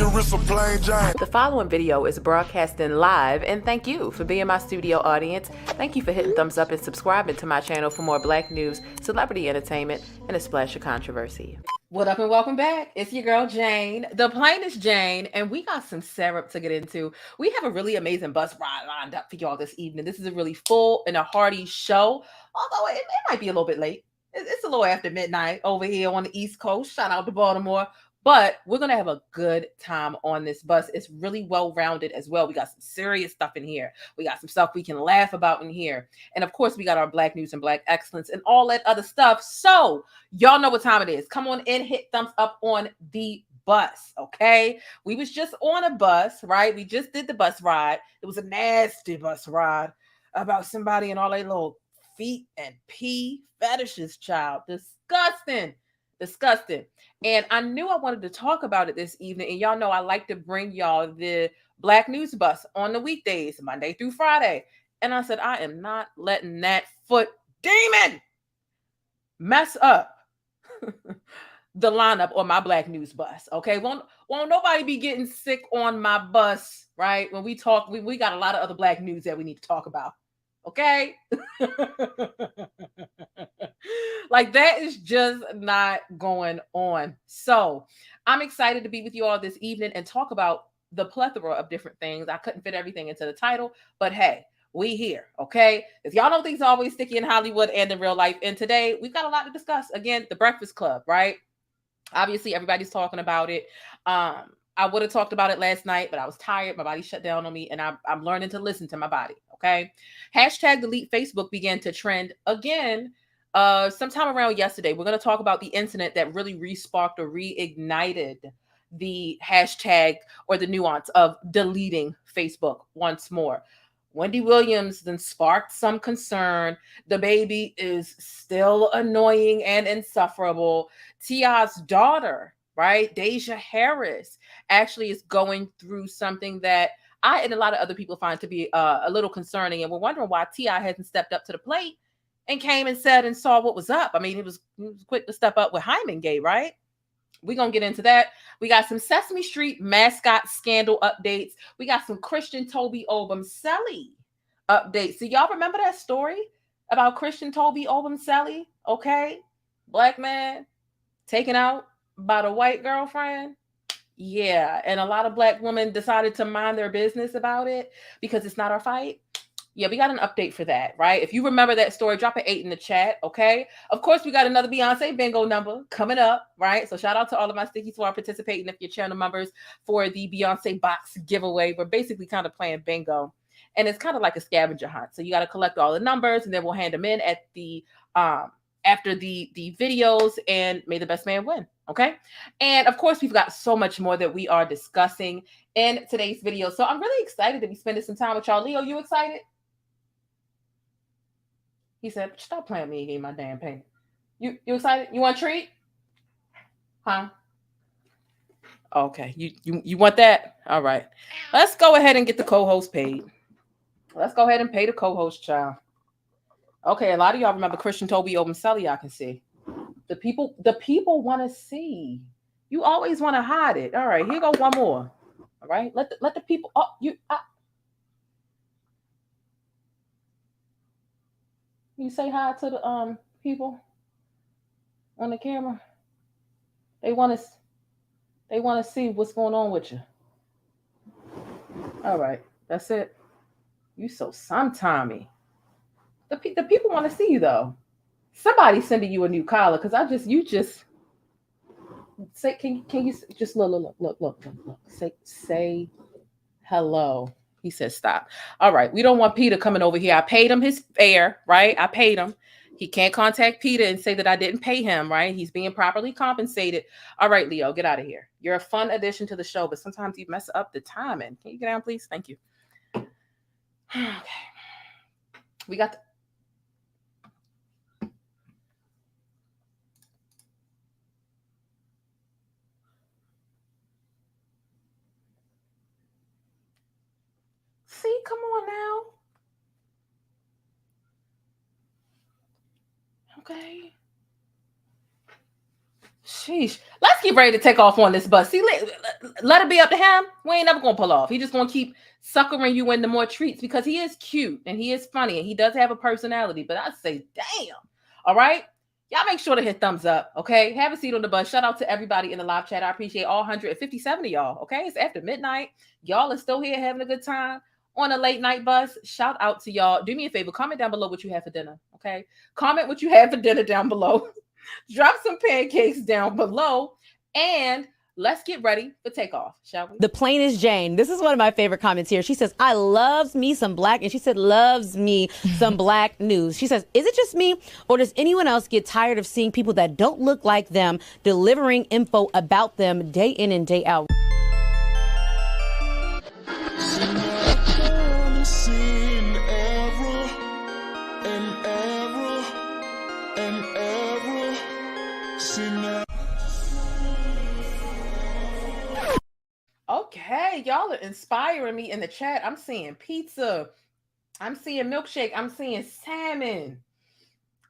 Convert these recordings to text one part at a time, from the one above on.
your wrist a plain Jane. The following video is broadcasting live, and thank you for being my studio audience. Thank you for hitting thumbs up and subscribing to my channel for more black news, celebrity entertainment, and a splash of controversy. What up and welcome back. It's your girl Jane, the plainest Jane, and we got some syrup to get into. We have a really amazing bus ride lined up for y'all this evening. This is a really full and a hearty show, although it might be a little bit late. It's a little after midnight over here on the East Coast. Shout out to Baltimore. But we're going to have a good time on this bus. It's really well-rounded as well. We got some serious stuff in here. We got some stuff we can laugh about in here. And of course, we got our black news and black excellence and all that other stuff. So y'all know what time it is. Come on in, hit thumbs up on the bus, okay? We was just on a bus, right? We just did the bus ride. It was a nasty bus ride about somebody and all their little feet and pee fetishes, child. Disgusting. And I knew I wanted to talk about it this evening. And y'all know I like to bring y'all the Black News Bus on the weekdays, Monday through Friday. And I said, I am not letting that foot demon mess up the lineup on my Black News Bus. Okay. Won't nobody be getting sick on my bus, right? When we talk, we got a lot of other black news that we need to talk about. Okay. Like that is just not going on. So I'm excited to be with you all this evening and talk about the plethora of different things. I couldn't fit everything into the title, but hey, we here. Okay. If y'all know things are always sticky in Hollywood and in real life. And today we've got a lot to discuss. Again, the Breakfast Club, right? Obviously everybody's talking about it. I would have talked about it last night, but I was tired. My body shut down on me, and I'm learning to listen to my body. Okay. Hashtag delete Facebook began to trend again sometime around yesterday. We're going to talk about the incident that really re-sparked or reignited the hashtag or the nuance of deleting Facebook once more. Wendy Williams then sparked some concern. DaBaby is still annoying and insufferable. T.I.'s daughter, right, Deyjah Harris, actually is going through something that I and a lot of other people find to be a little concerning. And we're wondering why T.I. hasn't stepped up to the plate and came and said and saw what was up. I mean, he was quick to step up with Hyman Gay, right? We're going to get into that. We got some Sesame Street Mascot scandal updates. We got some Christian Tobey Obumseli updates. So y'all remember that story about Christian Tobey Obumseli? Okay. Black man taken out by the white girlfriend. Yeah. And a lot of black women decided to mind their business about it because it's not our fight. Yeah, we got an update for that, right? If you remember that story, drop an 8 in the chat, okay? Of course, we got another Beyoncé bingo number coming up, right? So shout out to all of my stickies who are participating if you're channel members for the Beyoncé box giveaway. We're basically kind of playing bingo, and it's kind of like a scavenger hunt. So you got to collect all the numbers, and then we'll hand them in at the after the videos, and may the best man win, okay? And of course, we've got so much more that we are discussing in today's video. So I'm really excited to be spending some time with y'all. Leo, you excited? He said, stop playing with me and give me my damn payment. You excited? You want a treat? Huh? Okay. You want that? All right. Let's go ahead and get the co-host paid. Let's go ahead and pay the co-host, child. Okay, a lot of y'all remember Christian Tobey Obumseli, I can see. The people want to see. You always want to hide it. All right, here go one more. All right. Let the people You say hi to the people on the camera. They want to see what's going on with you. All right, that's it. You so sometimey. The people want to see you though. Somebody sending you a new collar because you just say can you just look. Say hello. He said, stop. All right. We don't want Peter coming over here. I paid him his fare, right? I paid him. He can't contact Peter and say that I didn't pay him, right? He's being properly compensated. All right, Leo, get out of here. You're a fun addition to the show, but sometimes you mess up the timing. Can you get down, please? Thank you. Okay. We got See, come on now. Okay. Sheesh. Let's get ready to take off on this bus. See, let it be up to him. We ain't never gonna pull off. He just gonna keep suckering you into more treats because he is cute and he is funny and he does have a personality. But I say, damn. All right. Y'all make sure to hit thumbs up. Okay. Have a seat on the bus. Shout out to everybody in the live chat. I appreciate all 157 of y'all. Okay. It's after midnight. Y'all are still here having a good time on a late night bus. Shout out to y'all. Do me a favor. Comment down below what you have for dinner. Okay. Comment what you have for dinner down below. Drop some pancakes down below and let's get ready for takeoff, shall we? thePLAINESTjane. This is one of my favorite comments here. She says, I loves me some black, and she said, loves me some black news. She says, is it just me, or does anyone else get tired of seeing people that don't look like them delivering info about them day in and day out? Okay, y'all are inspiring me in the chat. I'm seeing pizza. I'm seeing milkshake. I'm seeing salmon.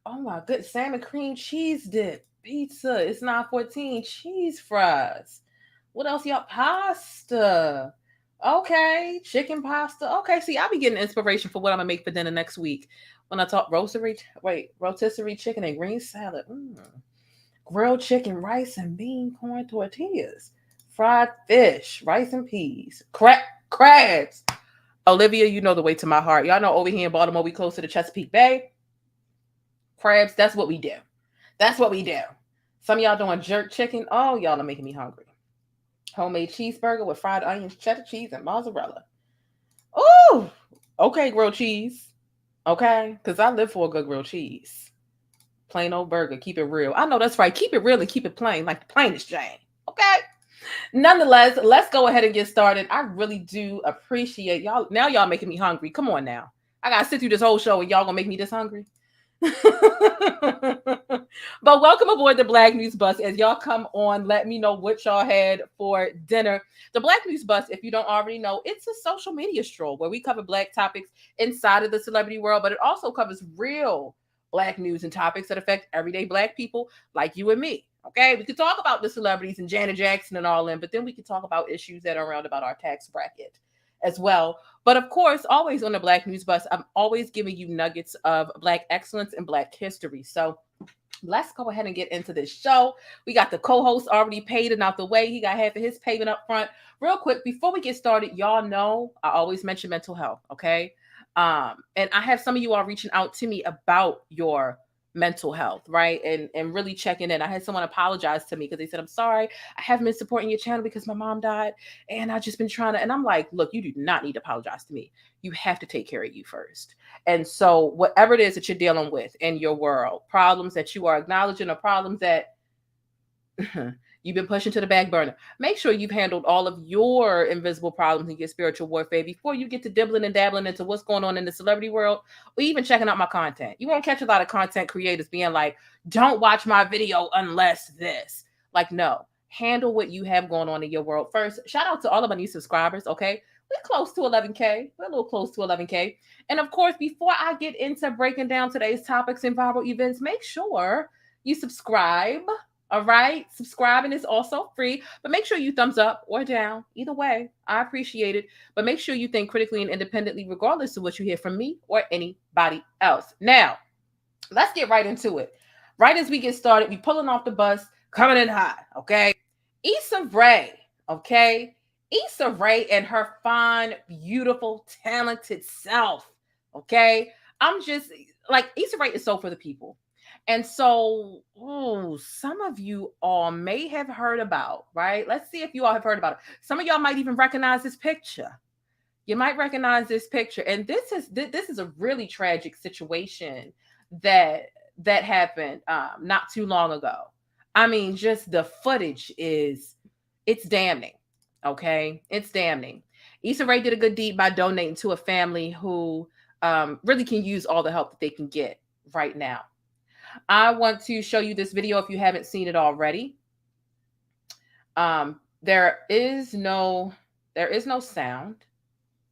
Oh my good, salmon cream cheese dip. Pizza. It's 9:14. Cheese fries. What else, y'all? Pasta. Okay, chicken pasta. Okay, see, I'll be getting inspiration for what I'm gonna make for dinner next week. When I talk rotisserie chicken and green salad. Grilled chicken, rice and bean corn tortillas. Fried fish, rice and peas, crabs. Olivia, you know the way to my heart. Y'all know over here in Baltimore, we close to the Chesapeake Bay. Crabs, that's what we do. That's what we do. Some of y'all doing jerk chicken. Oh, y'all are making me hungry. Homemade cheeseburger with fried onions, cheddar cheese, and mozzarella. Ooh, okay, grilled cheese. Okay, because I live for a good grilled cheese. Plain old burger, keep it real. I know that's right. Keep it real and keep it plain, like the plainest Jane. Okay. Nonetheless, let's go ahead and get started. I really do appreciate y'all. Now y'all making me hungry. Come on now. I gotta sit through this whole show and y'all gonna make me this hungry. But welcome aboard the Black News Bus. As y'all come on, let me know what y'all had for dinner. The Black News Bus, if you don't already know, it's a social media stroll where we cover Black topics inside of the celebrity world, but it also covers real Black news and topics that affect everyday Black people like you and me. Okay, we could talk about the celebrities and Janet Jackson and all them, but then we could talk about issues that are around about our tax bracket as well. But of course, always on the Black News Bus, I'm always giving you nuggets of Black excellence and Black history. So let's go ahead and get into this show. We got the co-host already paid and out the way. He got half of his payment up front. Real quick, before we get started, y'all know I always mention mental health, okay? And I have some of you all reaching out to me about your mental health, right? And really checking in. I had someone apologize to me because they said, I'm sorry, I haven't been supporting your channel because my mom died and I've just been trying to, and I'm like, look, you do not need to apologize to me. You have to take care of you first. And so whatever it is that you're dealing with in your world, problems that you are acknowledging or problems that you've been pushing to the back burner, make sure you've handled all of your invisible problems in your spiritual warfare before you get to dibbling and dabbling into what's going on in the celebrity world or even checking out my content. You won't catch a lot of content creators being like, don't watch my video unless this. Like, no, handle what you have going on in your world first. Shout out to all of my new subscribers, okay? We're close to 11K. We're a little close to 11K. And of course, before I get into breaking down today's topics and viral events, make sure you subscribe. All right. Subscribing is also free, but make sure you thumbs up or down. Either way, I appreciate it. But make sure you think critically and independently, regardless of what you hear from me or anybody else. Now, let's get right into it. Right as we get started, we pulling off the bus, coming in hot. Okay. Issa Rae. Okay. Issa Rae and her fine, beautiful, talented self. Okay. I'm just like, Issa Rae is so for the people. And so, some of you all may have heard about, right? Let's see if you all have heard about it. Some of y'all might even recognize this picture. You might recognize this picture. And this is a really tragic situation that happened not too long ago. I mean, just the footage it's damning. Okay, it's damning. Issa Rae did a good deed by donating to a family who really can use all the help that they can get right now. I want to show you this video if you haven't seen it already. There is no sound,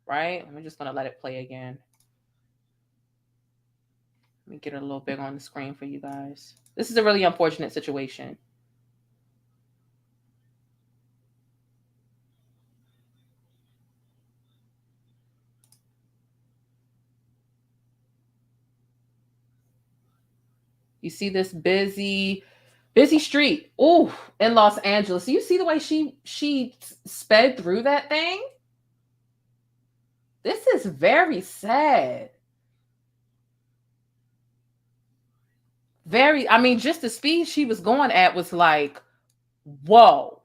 right? I'm just going to let it play again. Let me get it a little big on the screen for you guys. This is a really unfortunate situation. You see this busy street. Ooh, in Los Angeles. Do you see the way she sped through that thing? This is very sad. I mean, just the speed she was going at was like, whoa.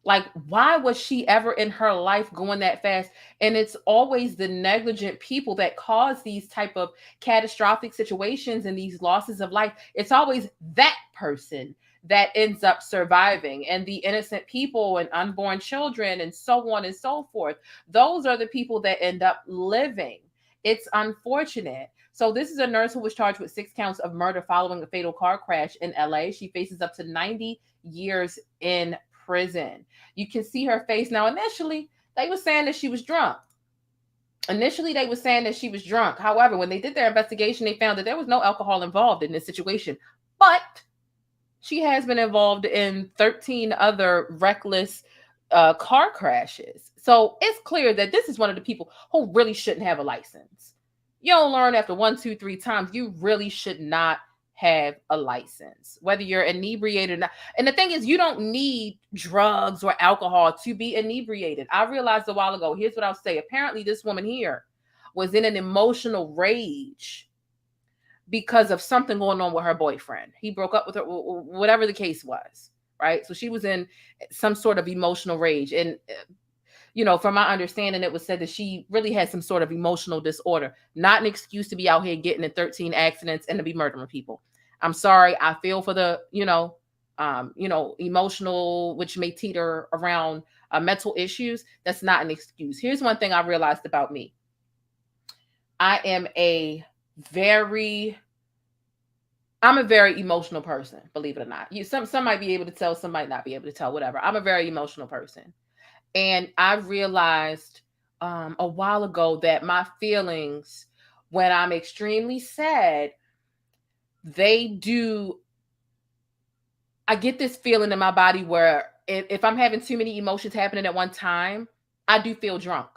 Like, why was she ever in her life going that fast? And it's always the negligent people that cause these type of catastrophic situations and these losses of life. It's always that person that ends up surviving, and the innocent people and unborn children and so on and so forth. Those are the people that end up living. It's unfortunate. So this is a nurse who was charged with 6 counts of murder following a fatal car crash in LA. She faces up to 90 years in prison. You can see her face now. Initially, they were saying that she was drunk. However, when they did their investigation, they found that there was no alcohol involved in this situation. But she has been involved in 13 other reckless car crashes. So it's clear that this is one of the people who really shouldn't have a license. You don't learn after 1, 2, 3 times. You really should not have a license, whether you're inebriated or not. And the thing is, you don't need drugs or alcohol to be inebriated. I realized a while ago, here's what I'll say. Apparently, this woman here was in an emotional rage because of something going on with her boyfriend. He broke up with her, whatever the case was, right? So she was in some sort of emotional rage. And from my understanding, it was said that she really had some sort of emotional disorder. Not an excuse to be out here getting in 13 accidents and to be murdering people. I'm sorry. I feel for the, emotional, which may teeter around mental issues. That's not an excuse. Here's one thing I realized about me. I'm a very emotional person, believe it or not. Some might be able to tell, some might not be able to tell, whatever. I'm a very emotional person. And I realized a while ago that my feelings, when I'm extremely sad, I get this feeling in my body where if I'm having too many emotions happening at one time, I do feel drunk.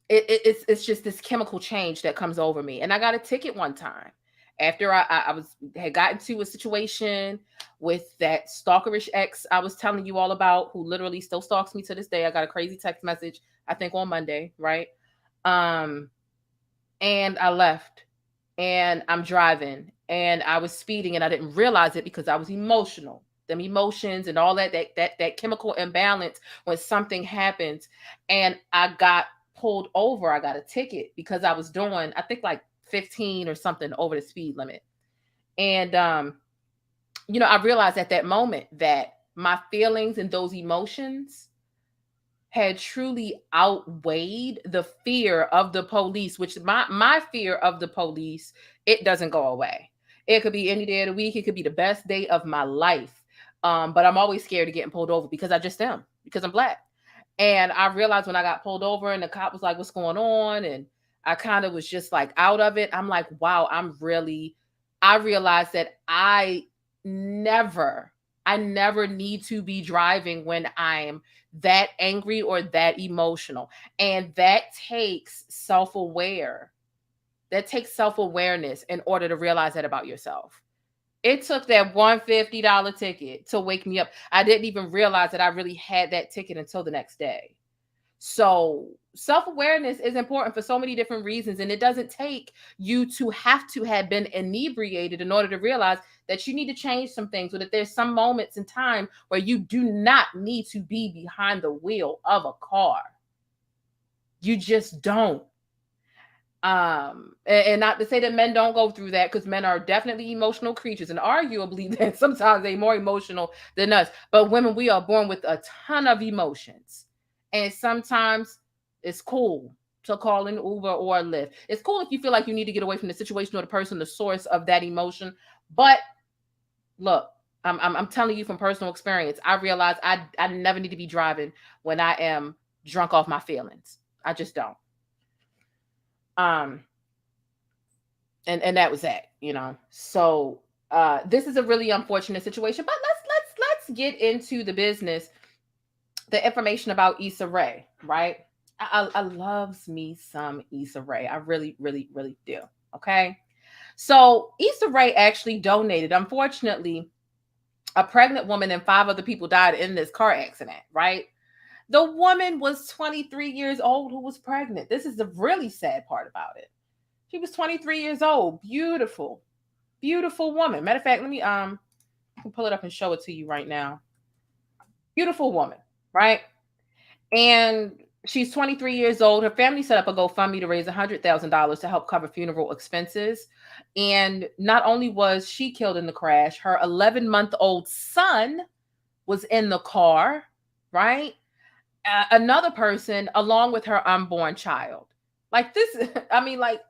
It's just this chemical change that comes over me. And I got a ticket one time after I had gotten to a situation with that stalkerish ex I was telling you all about, who literally still stalks me to this day. I got a crazy text message, I think on Monday, right? And I left, and I'm driving, and I was speeding, and I didn't realize it because I was emotional. Them emotions and all that chemical imbalance when something happens, and I got pulled over. I got a ticket because I was doing, I think, like 15 or something over the speed limit. And I realized at that moment that my feelings and those emotions had truly outweighed the fear of the police, which my fear of the police, it doesn't go away. It could be any day of the week. It could be the best day of my life. But I'm always scared of getting pulled over because I just am, because I'm Black. And I realized when I got pulled over and the cop was like, what's going on? And I kind of was just like out of it. I'm like, wow, I realized that I never need to be driving when I'm that angry or that emotional. And that takes self-awareness in order to realize that about yourself. It took that $150 ticket to wake me up. I didn't even realize that I really had that ticket until the next day. So self-awareness is important for so many different reasons. And it doesn't take you to have been inebriated in order to realize that you need to change some things, or that there's some moments in time where you do not need to be behind the wheel of a car. You just don't. And not to say that men don't go through that, because men are definitely emotional creatures, and arguably that sometimes they're more emotional than us. But women, we are born with a ton of emotions, and sometimes it's cool to call an Uber or a Lyft. It's cool if you feel like you need to get away from the situation or the person, the source of that emotion. But look, I'm telling you from personal experience, I realize I never need to be driving when I am drunk off my feelings. I just don't. And that was that, So this is a really unfortunate situation, but let's get into the business, the information about Issa Rae, right? I loves me some Issa Rae. I really, really, really do. Okay. So Issa Rae actually donated. Unfortunately, a pregnant woman and 5 other people died in this car accident, right? The woman was 23 years old who was pregnant. This is the really sad part about it. She was 23 years old. Beautiful, beautiful woman. Matter of fact, let me pull it up and show it to you right now. Beautiful woman, right? And she's 23 years old. Her family set up a GoFundMe to raise $100,000 to help cover funeral expenses. And not only was she killed in the crash, her 11-month-old son was in the car, right? Another person along with her unborn child. Like this, I mean, like,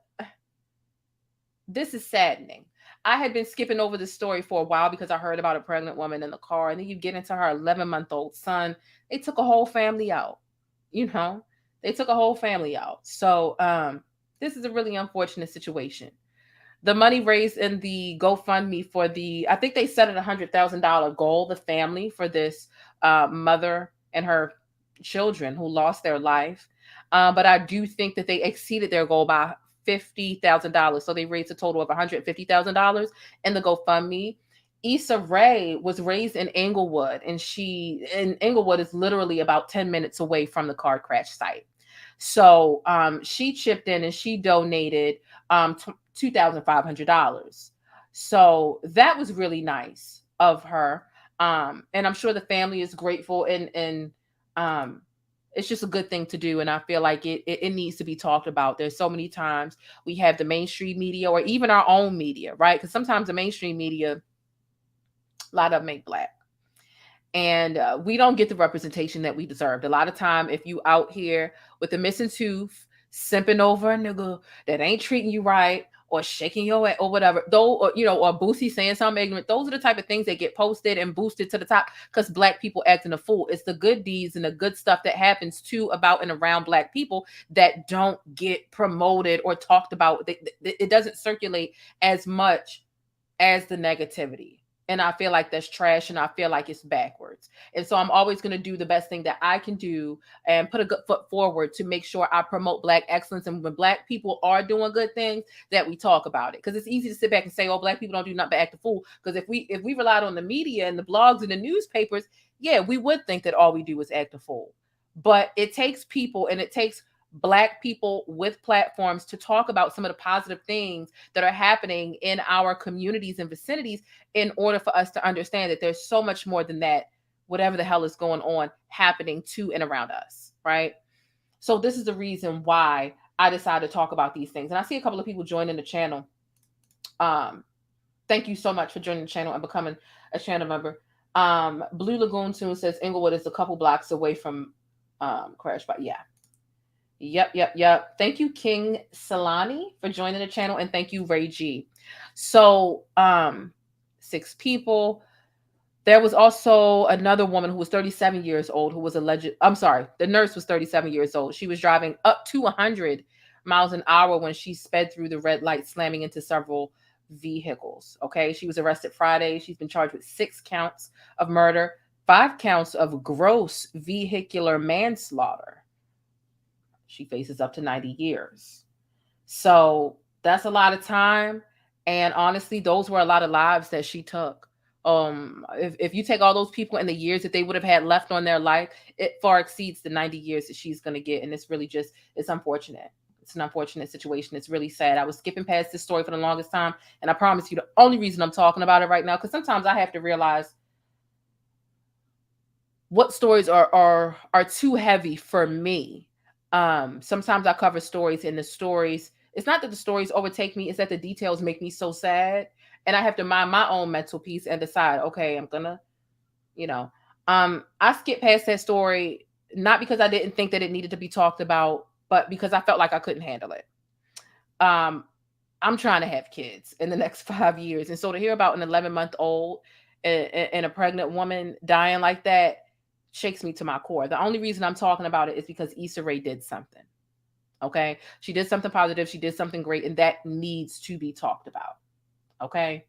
this is saddening. I had been skipping over this story for a while because I heard about a pregnant woman in the car, and then you get into her 11-month-old son. They took a whole family out. You know, they took a whole family out. So this is a really unfortunate situation. The money raised in the GoFundMe for I think they set it $100,000 goal, the family, for this mother and her children who lost their life. But I do think that they exceeded their goal by $50,000. So they raised a total of $150,000 in the GoFundMe. Issa Rae was raised in Inglewood, and Inglewood is literally about 10 minutes away from the car crash site. So she chipped in and she donated $2,500. So that was really nice of her. And I'm sure the family is grateful, and it's just a good thing to do. And I feel like it needs to be talked about. There's so many times we have the mainstream media or even our own media, right? Because sometimes the mainstream media, a lot of them ain't Black. And we don't get the representation that we deserved. A lot of time, if you out here with a missing tooth, simping over a nigga that ain't treating you right, or shaking your head or whatever, though, or Boosie saying something ignorant, those are the type of things that get posted and boosted to the top because Black people acting a fool. It's the good deeds and the good stuff that happens to, about, and around Black people that don't get promoted or talked about. It doesn't circulate as much as the negativity. And I feel like that's trash, and I feel like it's backwards. And so I'm always going to do the best thing that I can do and put a good foot forward to make sure I promote Black excellence. And when Black people are doing good things, that we talk about it. Because it's easy to sit back and say, oh, Black people don't do nothing but act a fool. Because if we relied on the media and the blogs and the newspapers, yeah, we would think that all we do is act a fool. But it takes people, and it takes Black people with platforms to talk about some of the positive things that are happening in our communities and vicinities in order for us to understand that there's so much more than that, whatever the hell is going on, happening to and around us, right? So this is the reason why I decided to talk about these things. And I see a couple of people joining the channel. Thank you so much for joining the channel and becoming a channel member. Blue Lagoon Tune says Inglewood is a couple blocks away from crash, but yeah. Yep. Thank you, King Salani, for joining the channel, and thank you, Ray G. So, 6 people. There was also another woman who was 37 years old who was alleged. I'm sorry, the nurse was 37 years old. She was driving up to 100 miles an hour when she sped through the red light, slamming into several vehicles. Okay, she was arrested Friday. She's been charged with 6 counts of murder, 5 counts of gross vehicular manslaughter. She faces up to 90 years. So that's a lot of time. And honestly, those were a lot of lives that she took. If you take all those people and the years that they would have had left on their life, it far exceeds the 90 years that she's going to get. And it's really just, it's unfortunate. It's an unfortunate situation. It's really sad. I was skipping past this story for the longest time. And I promise you, the only reason I'm talking about it right now, because sometimes I have to realize what stories are too heavy for me. Sometimes I cover stories, and the stories, it's not that the stories overtake me, it's that the details make me so sad, and I have to mind my own mental peace and decide, okay, I'm gonna, I skipped past that story, not because I didn't think that it needed to be talked about, but because I felt like I couldn't handle it. I'm trying to have kids in the next 5 years. And so to hear about an 11-month-old and a pregnant woman dying like that shakes me to my core. The only reason I'm talking about it is because Issa Rae did something. Okay. She did something positive. She did something great, and that needs to be talked about. Okay.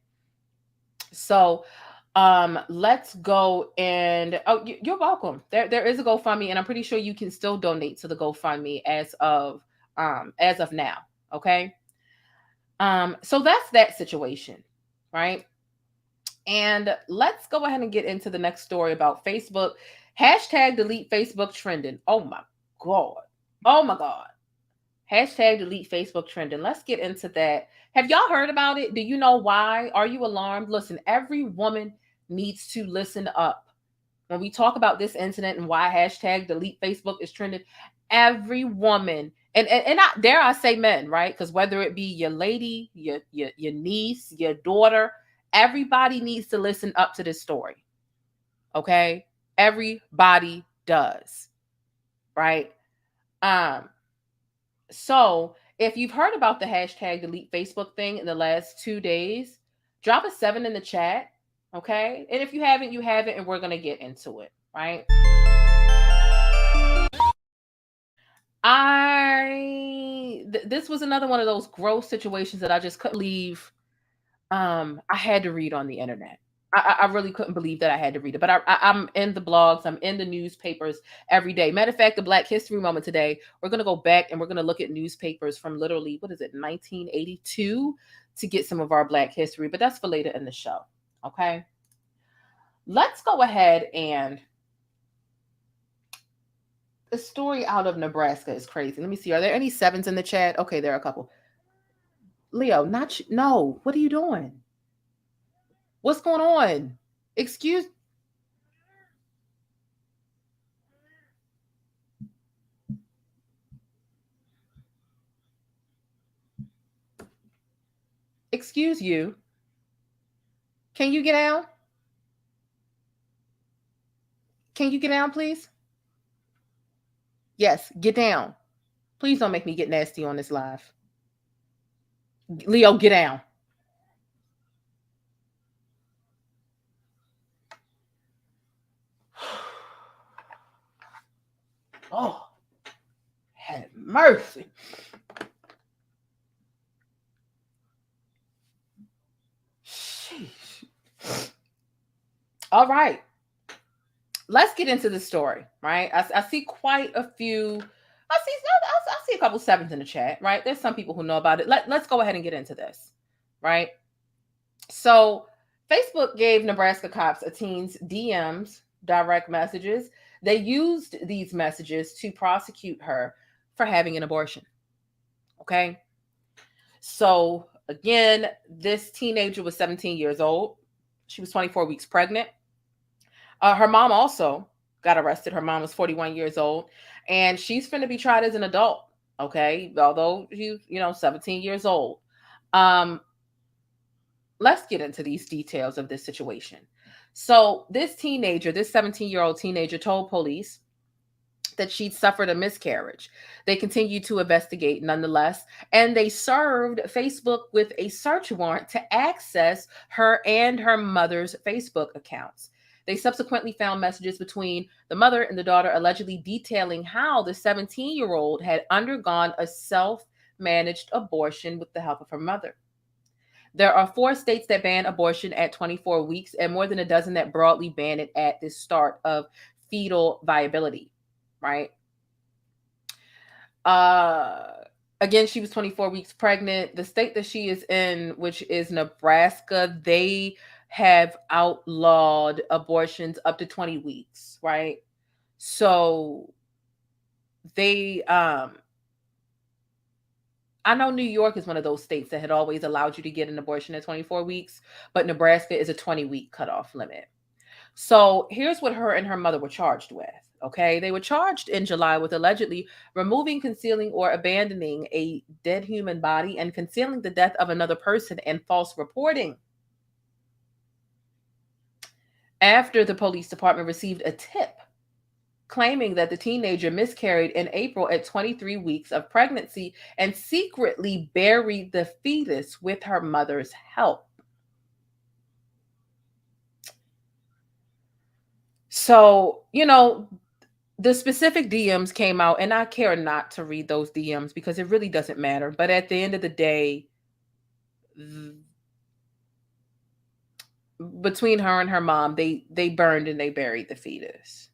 So, let's go and, you're welcome. There is a GoFundMe, and I'm pretty sure you can still donate to the GoFundMe as of now. Okay. So that's that situation, right? And let's go ahead and get into the next story about Facebook. Hashtag delete Facebook trending. Oh my God. Oh my God. Hashtag delete Facebook trending. Let's get into that. Have y'all heard about it? Do you know why? Are you alarmed? Listen, every woman needs to listen up. When we talk about this incident and why hashtag delete Facebook is trending, every woman, and I dare I say men, right? Because whether it be your lady, your niece, your daughter, everybody needs to listen up to this story. Okay? Everybody does. Right? So if you've heard about the hashtag delete Facebook thing in the last 2 days, drop a 7 in the chat. Okay. And if you haven't, you haven't, and we're going to get into it. Right. This was another one of those gross situations that I just couldn't believe. I had to read on the internet. I really couldn't believe that I had to read it, but I'm in the blogs, I'm in the newspapers every day. Matter of fact, the Black History Moment today, we're going to go back and we're going to look at newspapers from literally, 1982 to get some of our Black history, but that's for later in the show. Okay. Let's go ahead and the story out of Nebraska is crazy. Let me see. Are there any 7s in the chat? Okay, there are a couple. Leo, no. What are you doing? What's going on? Excuse you. Can you get down? Can you get down, please? Yes, get down. Please don't make me get nasty on this live. Leo, get down. Oh, have mercy. Sheesh. All right. Let's get into the story, right? I see quite a few. I see a couple 7s in the chat, right? There's some people who know about it. Let's go ahead and get into this, right? So Facebook gave Nebraska cops a teen's DMs, direct messages. They used these messages to prosecute her for having an abortion. Okay. So again, this teenager was 17 years old. She was 24 weeks pregnant. Her mom also got arrested. Her mom was 41 years old, and she's finna be tried as an adult. Okay. Although she's, 17 years old. Let's get into these details of this situation. So this 17-year-old teenager told police that she'd suffered a miscarriage. They continued to investigate nonetheless, and they served Facebook with a search warrant to access her and her mother's Facebook accounts. They subsequently found messages between the mother and the daughter allegedly detailing how the 17-year-old had undergone a self-managed abortion with the help of her mother. There are 4 states that ban abortion at 24 weeks and more than a dozen that broadly ban it at the start of fetal viability, right? Again, she was 24 weeks pregnant. The state that she is in, which is Nebraska, they have outlawed abortions up to 20 weeks, right? So they I know New York is one of those states that had always allowed you to get an abortion at 24 weeks, but Nebraska is a 20-week cutoff limit. So here's what her and her mother were charged with. Okay. They were charged in July with allegedly removing, concealing, or abandoning a dead human body and concealing the death of another person and false reporting. After the police department received a tip claiming that the teenager miscarried in April at 23 weeks of pregnancy and secretly buried the fetus with her mother's help. So, the specific DMs came out, and I care not to read those DMs because it really doesn't matter. But at the end of the day, between her and her mom, they burned and they buried the fetus.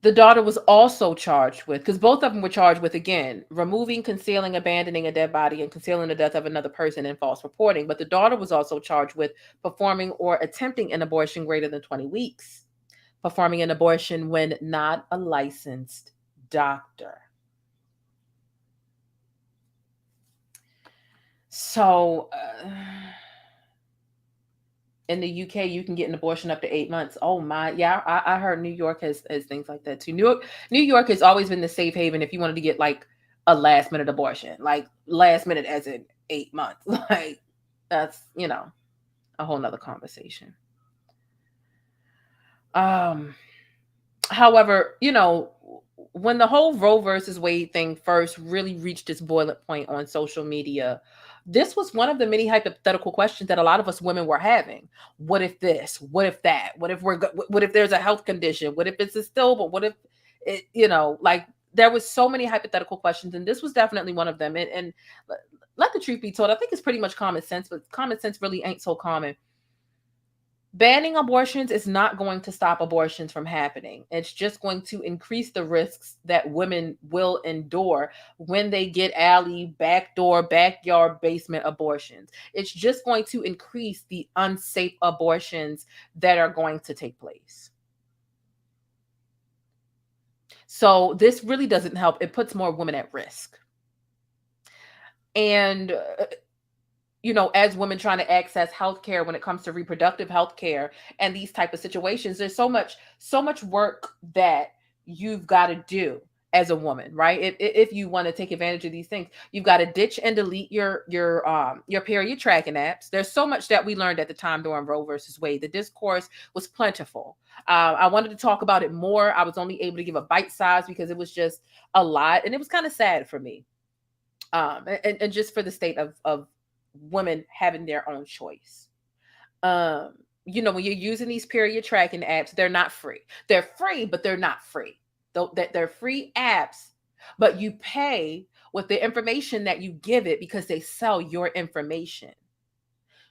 The daughter was also charged with, because both of them were charged with, again, removing, concealing, abandoning a dead body, and concealing the death of another person in false reporting. But the daughter was also charged with performing or attempting an abortion greater than 20 weeks, performing an abortion when not a licensed doctor. So, in the UK, you can get an abortion up to 8 months. Oh my, yeah, I heard New York has things like that too. New York has always been the safe haven if you wanted to get like a last minute abortion, like last minute as in 8 months. Like that's, a whole nother conversation. However, when the whole Roe versus Wade thing first really reached its boiling point on social media, this was one of the many hypothetical questions that a lot of us women were having. What if this? What if that? What if there's a health condition? What if it's a stillborn? What if it, like there was so many hypothetical questions, and this was definitely one of them. And let the truth be told, I think it's pretty much common sense, but common sense really ain't so common. Banning abortions is not going to stop abortions from happening. It's just going to increase the risks that women will endure when they get alley, backdoor, backyard, basement abortions. It's just going to increase the unsafe abortions that are going to take place. So this really doesn't help. It puts more women at risk. And as women trying to access healthcare when it comes to reproductive healthcare and these type of situations, there's so much work that you've got to do as a woman, right? If you want to take advantage of these things, you've got to ditch and delete your period tracking apps. There's so much that we learned at the time during Roe versus Wade. The discourse was plentiful. I wanted to talk about it more. I was only able to give a bite size because it was just a lot, and it was kind of sad for me. And just for the state of women having their own choice. When you're using these period tracking apps, they're not free. They're free, but they're not free. They're free apps, but you pay with the information that you give it because they sell your information.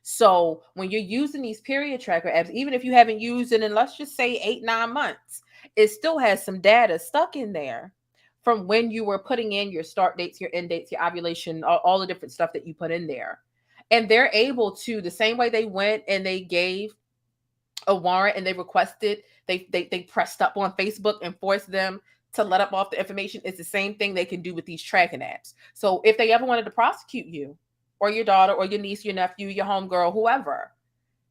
So when you're using these period tracker apps, even if you haven't used it in, let's just say 8-9 months, it still has some data stuck in there from when you were putting in your start dates, your end dates, your ovulation, all the different stuff that you put in there. And they're able to, the same way they went and they gave a warrant and they requested, they pressed up on Facebook and forced them to let up off the information. It's the same thing they can do with these tracking apps. So if they ever wanted to prosecute you or your daughter or your niece, your nephew, your homegirl, whoever,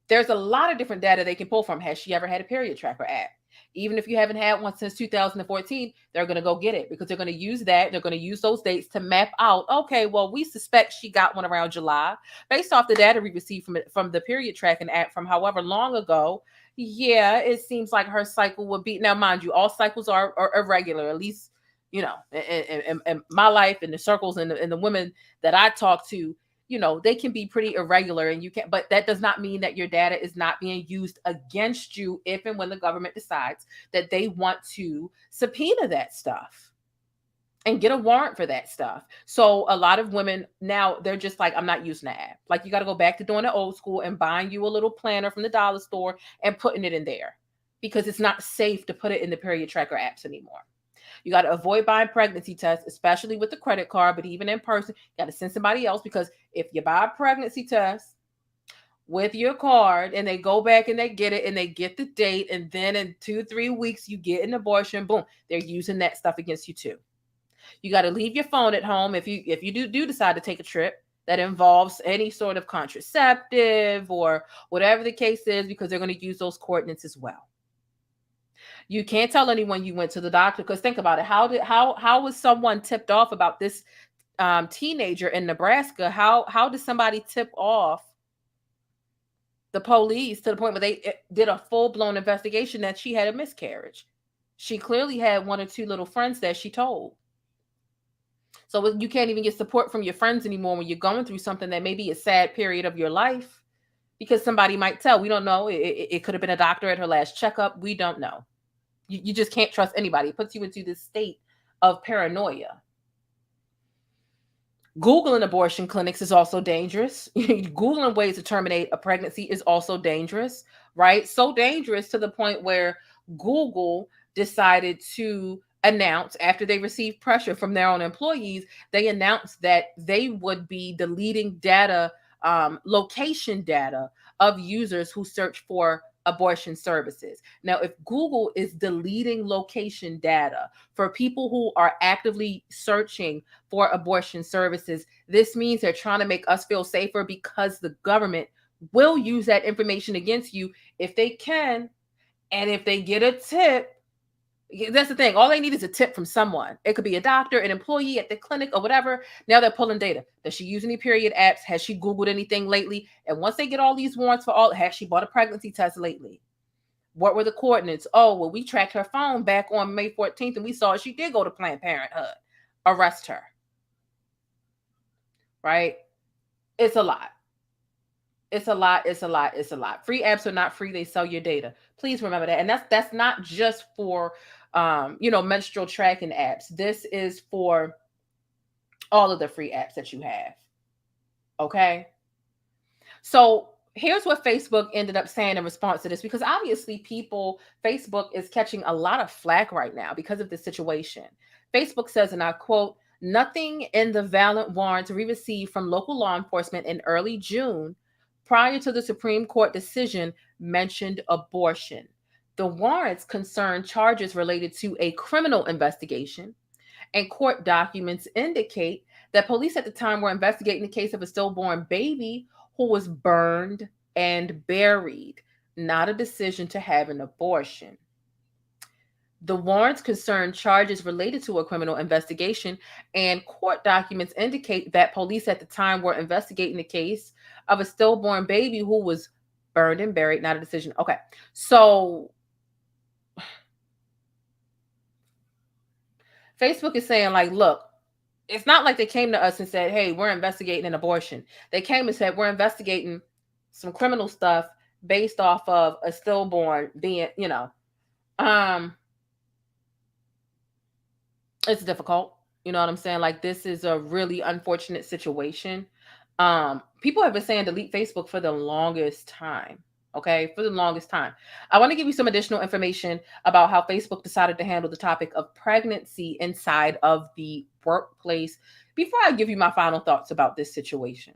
there's a lot of different data they can pull from. Has she ever had a period tracker app? Even if you haven't had one since 2014, they're going to go get it because they're going to use that. They're going to use those dates to map out, okay, well, we suspect she got one around July based off the data we received from the period tracking app from however long ago. Yeah, it seems like her cycle would be, now mind you, all cycles are irregular, at least, in my life and the circles and the women that I talk to, they can be pretty irregular and but that does not mean that your data is not being used against you if and when the government decides that they want to subpoena that stuff and get a warrant for that stuff. So a lot of women now, they're just like, I'm not using the app. Like you got to go back to doing it old school and buying you a little planner from the dollar store and putting it in there because it's not safe to put it in the period tracker apps anymore. You got to avoid buying pregnancy tests, especially with the credit card, but even in person, you got to send somebody else because if you buy a pregnancy test with your card and they go back and they get it and they get the date and then in 2-3 weeks you get an abortion, boom, they're using that stuff against you too. You got to leave your phone at home if you do decide to take a trip that involves any sort of contraceptive or whatever the case is because they're going to use those coordinates as well. You can't tell anyone you went to the doctor because think about it. How was someone tipped off about this teenager in Nebraska? How did somebody tip off the police to the point where they did a full-blown investigation that she had a miscarriage? She clearly had 1 or 2 little friends that she told. So you can't even get support from your friends anymore when you're going through something that may be a sad period of your life because somebody might tell. We don't know. It could have been a doctor at her last checkup. We don't know. You just can't trust anybody. It puts you into this state of paranoia. Googling abortion clinics is also dangerous. Googling ways to terminate a pregnancy is also dangerous, right? So dangerous to the point where Google decided to announce, after they received pressure from their own employees, they announced that they would be deleting data, location data of users who search for abortion services. Now, if Google is deleting location data for people who are actively searching for abortion services, this means they're trying to make us feel safer, because the government will use that information against you if they can. And if they get a tip, that's the thing. All they need is a tip from someone. It could be a doctor, an employee at the clinic, or whatever. Now they're pulling data. Does she use any period apps? Has she Googled anything lately? And once they get all these warrants for all, has she bought a pregnancy test lately? What were the coordinates? Oh, well, we tracked her phone back on May 14th and we saw she did go to Planned Parenthood. Arrest her. Right? It's a lot. It's a lot. It's a lot. It's a lot. Free apps are not free. They sell your data. Please remember that. And that's not just for menstrual tracking apps. This is for all of the free apps that you have. Okay. So here's what Facebook ended up saying in response to this, because obviously Facebook is catching a lot of flack right now because of this situation. Facebook says, and I quote, "Nothing in the valid warrants we received from local law enforcement in early June prior to the Supreme Court decision mentioned abortion. The warrants concern charges related to a criminal investigation, and court documents indicate that police at the time were investigating the case of a stillborn baby who was burned and buried, not a decision to have an abortion. The warrants concern charges related to a criminal investigation, and court documents indicate that police at the time were investigating the case of a stillborn baby who was burned and buried, not a decision." Okay, so Facebook is saying, like, look, it's not like they came to us and said, "Hey, we're investigating an abortion." They came and said, "We're investigating some criminal stuff based off of a stillborn being, it's difficult." You know what I'm saying? Like, this is a really unfortunate situation. People have been saying delete Facebook for the longest time. Okay, for the longest time. I want to give you some additional information about how Facebook decided to handle the topic of pregnancy inside of the workplace before I give you my final thoughts about this situation.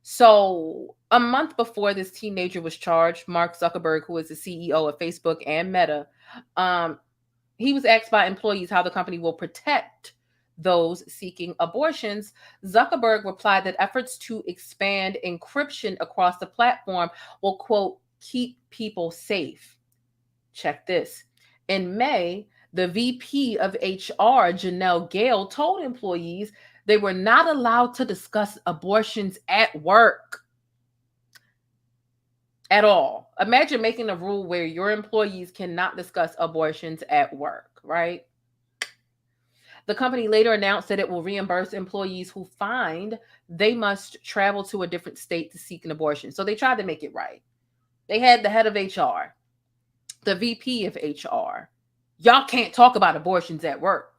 So, a month before this teenager was charged, Mark Zuckerberg, who is the CEO of Facebook and Meta, he was asked by employees how the company will protect those seeking abortions. Zuckerberg replied that efforts to expand encryption across the platform will, quote, "keep people safe." Check this. In May, the VP of HR, Janelle Gale, told employees they were not allowed to discuss abortions at work at all. Imagine making a rule where your employees cannot discuss abortions at work, right? The company later announced that it will reimburse employees who find they must travel to a different state to seek an abortion. So they tried to make it right. They had the head of HR, the VP of HR. Y'all can't talk about abortions at work.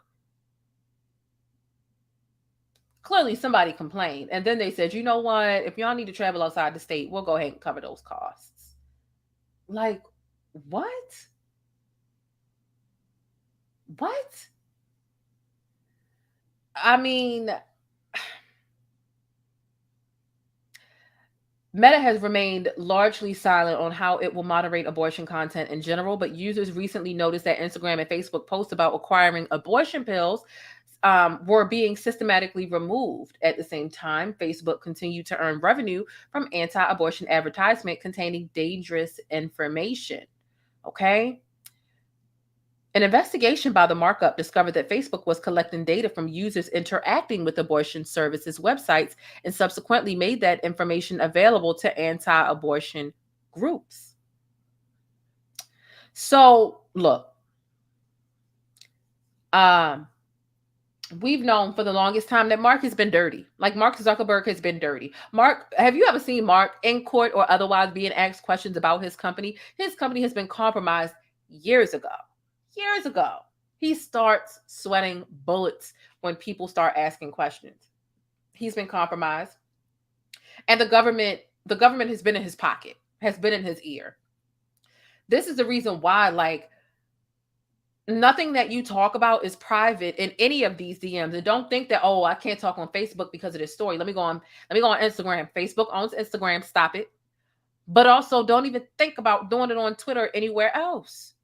Clearly somebody complained. And then they said, you know what? If y'all need to travel outside the state, we'll go ahead and cover those costs. Like, what? What? I mean, Meta has remained largely silent on how it will moderate abortion content in general, but users recently noticed that Instagram and Facebook posts about acquiring abortion pills were being systematically removed. At the same time, Facebook continued to earn revenue from anti-abortion advertisement containing dangerous information. Okay? An investigation by the Markup discovered that Facebook was collecting data from users interacting with abortion services websites and subsequently made that information available to anti-abortion groups. So, look, we've known for the longest time that Mark has been dirty. Like, Mark Zuckerberg has been dirty. Mark, have you ever seen Mark in court or otherwise being asked questions about his company? His company has been compromised years ago. Years ago. He starts sweating bullets when people start asking questions. He's been compromised. And the government has been in his pocket, has been in his ear. This is the reason why, like, nothing that you talk about is private in any of these DMs. And don't think that, oh, I can't talk on Facebook because of this story. Let me go on Instagram. Facebook owns Instagram. Stop it. But also don't even think about doing it on Twitter or anywhere else.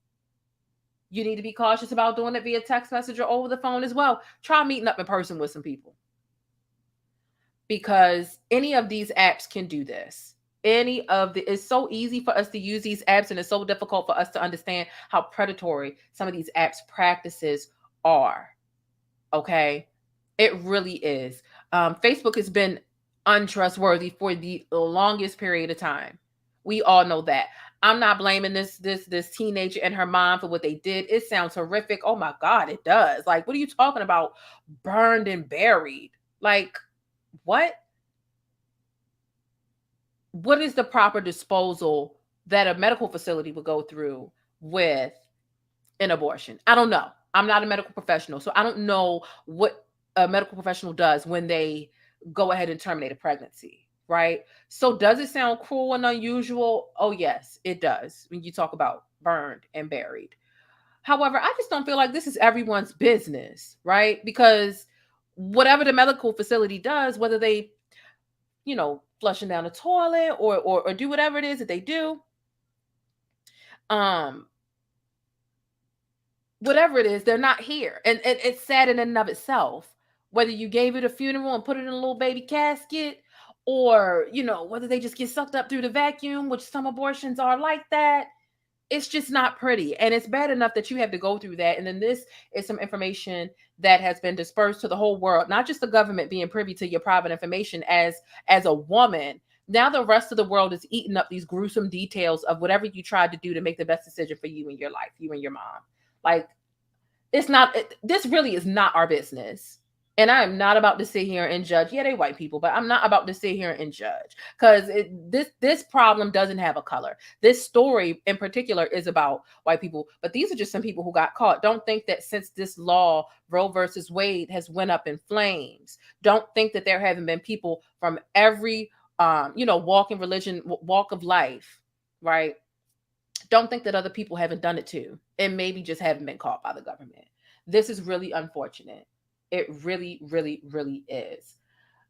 You need to be cautious about doing it via text message or over the phone as well. Try meeting up in person with some people. Because any of these apps can do this. It's so easy for us to use these apps, and it's so difficult for us to understand how predatory some of these apps practices are. Okay. It really is. Facebook has been untrustworthy for the longest period of time. We all know that. I'm not blaming this teenager and her mom for what they did. It sounds horrific. Oh my God, it does. Like, what are you talking about? Burned and buried. Like, what is the proper disposal that a medical facility would go through with an abortion? I don't know. I'm not a medical professional, so I don't know what a medical professional does when they go ahead and terminate a pregnancy, right? So does it sound cruel and unusual? Oh yes, it does when you talk about burned and buried. However, I just don't feel like this is everyone's business, right? Because whatever the medical facility does, whether they, flushing down the toilet or do whatever it is that they do, whatever it is, they're not here. And it's sad in and of itself, whether you gave it a funeral and put it in a little baby casket, or, whether they just get sucked up through the vacuum, which some abortions are like that. It's just not pretty. And it's bad enough that you have to go through that. And then this is some information that has been dispersed to the whole world, not just the government being privy to your private information as a woman. Now the rest of the world is eating up these gruesome details of whatever you tried to do to make the best decision for you and your life, you and your mom. Like, this really is not our business. And I am not about to sit here and judge. Yeah, they white people, but I'm not about to sit here and judge, because this problem doesn't have a color. This story in particular is about white people, but these are just some people who got caught. Don't think that since this law, Roe versus Wade, has went up in flames, don't think that there haven't been people from every walk in religion, walk of life, right? Don't think that other people haven't done it too, and maybe just haven't been caught by the government. This is really unfortunate. It really, really, really is.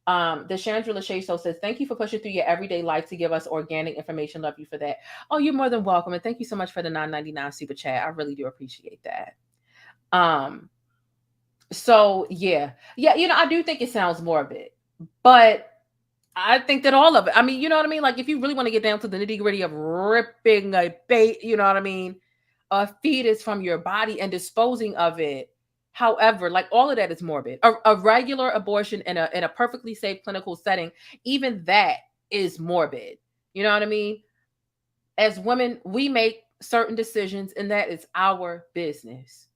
The Chandra Lachey Show says, thank you for pushing through your everyday life to give us organic information. Love you for that. Oh, you're more than welcome. And thank you so much for the $9.99 super chat. I really do appreciate that. So yeah, I do think it sounds morbid, but I think that all of it, I mean, you know what I mean? Like, if you really want to get down to the nitty gritty of ripping a a fetus from your body and disposing of it. However, like, all of that is morbid. A regular abortion in a perfectly safe clinical setting, even that is morbid. You know what I mean? As women, we make certain decisions, and that is our business.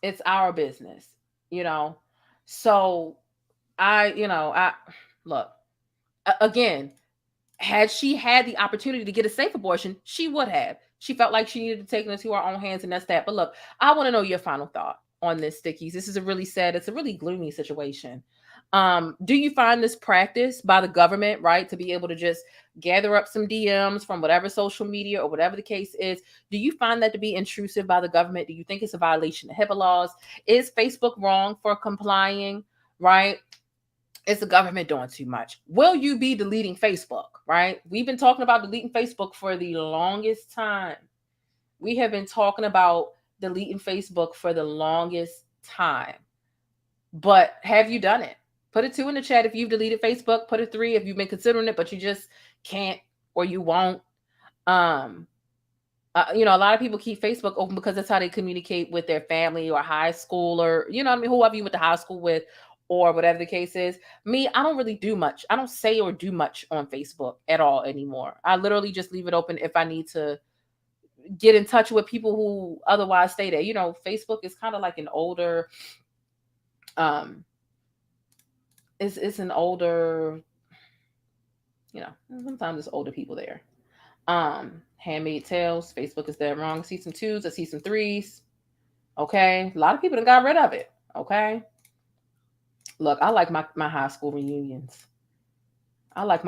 It's our business, So I look, again, had she had the opportunity to get a safe abortion, she would have. She felt like she needed to take it into her own hands, and that's that. But look, I want to know your final thought on this, Stickies. This is a really sad, it's a really gloomy situation. Do you find this practice by the government, right, to be able to just gather up some DMs from whatever social media or whatever the case is? Do you find that to be intrusive by the government? Do you think it's a violation of HIPAA laws? Is Facebook wrong for complying, right? Is the government doing too much? Will you be deleting Facebook, right? We've been talking about deleting Facebook for the longest time. We have been talking about deleting Facebook for the longest time. But have you done it? Put a 2 in the chat if you've deleted Facebook. Put a 3 if you've been considering it, but you just can't or you won't. A lot of people keep Facebook open because that's how they communicate with their family or high school, or, whoever you went to high school with, or whatever the case is. Me, I don't really do much. I don't say or do much on Facebook at all anymore. I literally just leave it open if I need to get in touch with people who otherwise stay there. Facebook is kind of like an older, it's an older, sometimes it's older people there. Handmade Tales, Facebook is there wrong. I see some 2s, I see some 3s. Okay. A lot of people that got rid of it. Okay. Look, I like my high school reunions. That's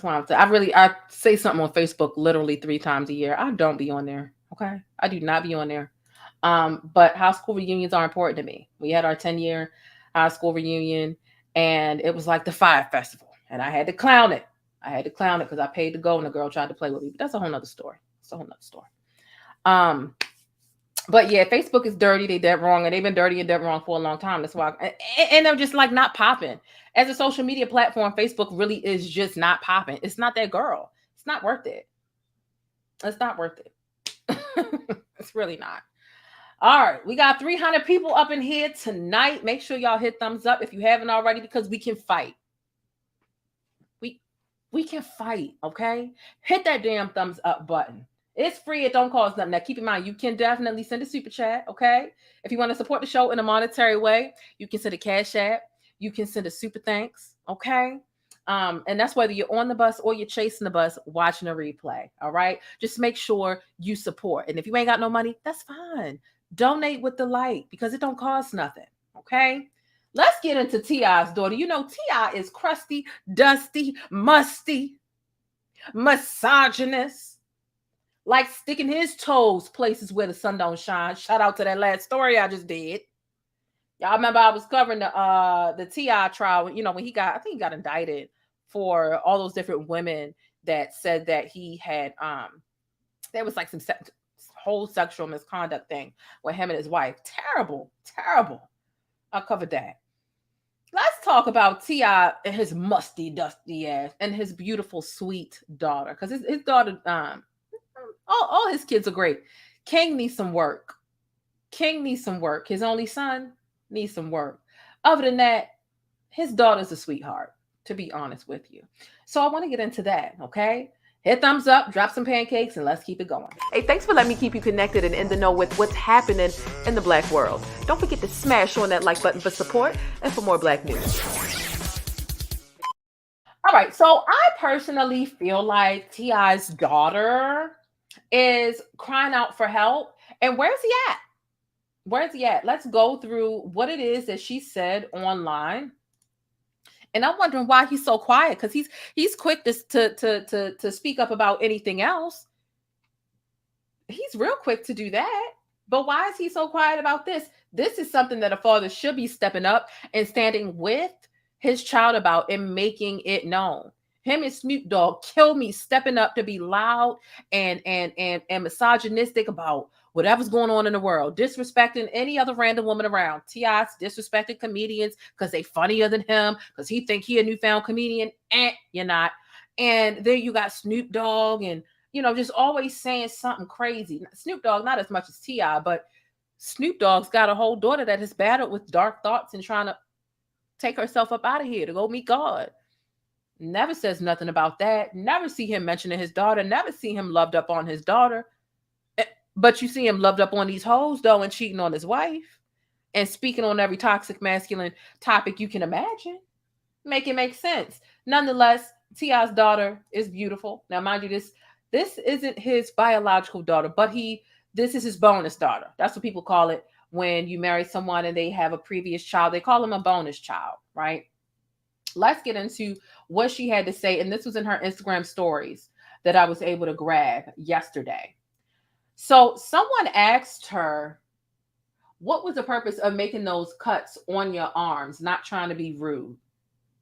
why I say something on Facebook literally 3 times a year. I don't be on there. Okay. I do not be on there. But high school reunions are important to me. We had our 10-year high school reunion, and it was like the Fire Festival, and I had to clown it. I had to clown it because I paid to go, and the girl tried to play with me. But that's a whole nother story. It's a whole nother story. But yeah, Facebook is dirty. They dead wrong, and they've been dirty and dead wrong for a long time. That's why, and they're just like not popping as a social media platform. Facebook really is just not popping. It's not that girl. It's not worth it. It's not worth it. It's really not. All right, we got 300 people up in here tonight. Make sure y'all hit thumbs up if you haven't already, because we can fight. We can fight, okay? Hit that damn thumbs up button. It's free. It don't cost nothing. Now, keep in mind, you can definitely send a super chat, okay? If you want to support the show in a monetary way, you can send a cash app. You can send a super thanks, okay? And that's whether you're on the bus or you're chasing the bus, watching a replay, all right? Just make sure you support. And if you ain't got no money, that's fine. Donate with the light, because it don't cost nothing, okay? Let's get into T.I.'s daughter. You know, T.I. is crusty, dusty, musty, misogynist, like sticking his toes places where the sun don't shine. Shout out to that last story I just did. Y'all remember I was covering the T.I. trial, you know, when I think he got indicted for all those different women that said that he had, there was like some whole sexual misconduct thing with him and his wife. Terrible, terrible. I covered that. Let's talk about T.I. and his musty, dusty ass and his beautiful, sweet daughter. Because his daughter, all his kids are great. King needs some work. King needs some work. His only son needs some work. Other than that, his daughter's a sweetheart, to be honest with you. So I want to get into that, okay? Hit thumbs up, drop some pancakes, and let's keep it going. Hey, thanks for letting me keep you connected and in the know with what's happening in the Black world. Don't forget to smash on that like button for support and for more Black news. All right, so I personally feel like T.I.'s daughter is crying out for help. And where's he at? Where's he at? Let's go through what it is that she said online. And I'm wondering why he's so quiet, because he's quick to speak up about anything else. He's real quick to do that. But why is he so quiet about this? This is something that a father should be stepping up and standing with his child about and making it known. Him and Snoop Dogg kill me stepping up to be loud and misogynistic about whatever's going on in the world, disrespecting any other random woman around. T.I.'s disrespecting comedians because they funnier than him, because he think he a newfound comedian. You're not. And then you got Snoop Dogg and, you know, just always saying something crazy. Snoop Dogg, not as much as T.I., but Snoop Dogg's got a whole daughter that has battled with dark thoughts and trying to take herself up out of here to go meet God. Never says nothing about that. Never see him mentioning his daughter. Never see him loved up on his daughter. But you see him loved up on these hoes, though, and cheating on his wife and speaking on every toxic masculine topic you can imagine. Make it make sense. Nonetheless, T.I.'s daughter is beautiful. Now, mind you, this isn't his biological daughter, but this is his bonus daughter. That's what people call it when you marry someone and they have a previous child. They call them a bonus child, right? Let's get into what she had to say. And this was in her Instagram stories that I was able to grab yesterday. So someone asked her, what was the purpose of making those cuts on your arms? Not trying to be rude.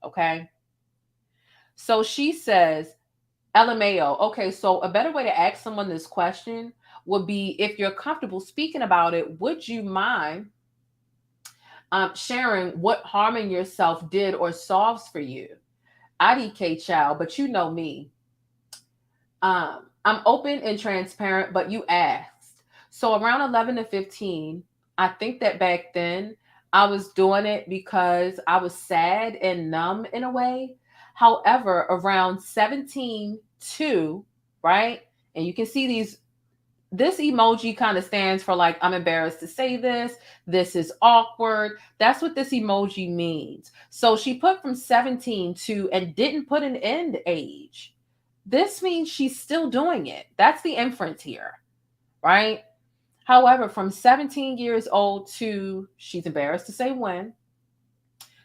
Okay. So she says, LMAO. Okay. So a better way to ask someone this question would be, if you're comfortable speaking about it, would you mind sharing what harming yourself did or solves for you? IDK child, but you know me. I'm open and transparent, but you asked. So around 11 to 15, I think that back then I was doing it because I was sad and numb in a way. However, around 17 to, right? And you can see this emoji kind of stands for like, I'm embarrassed to say this. This is awkward. That's what this emoji means. So she put from 17 to and didn't put an end age. This means she's still doing it. That's the inference here, right? However, from 17 years old to, she's embarrassed to say when.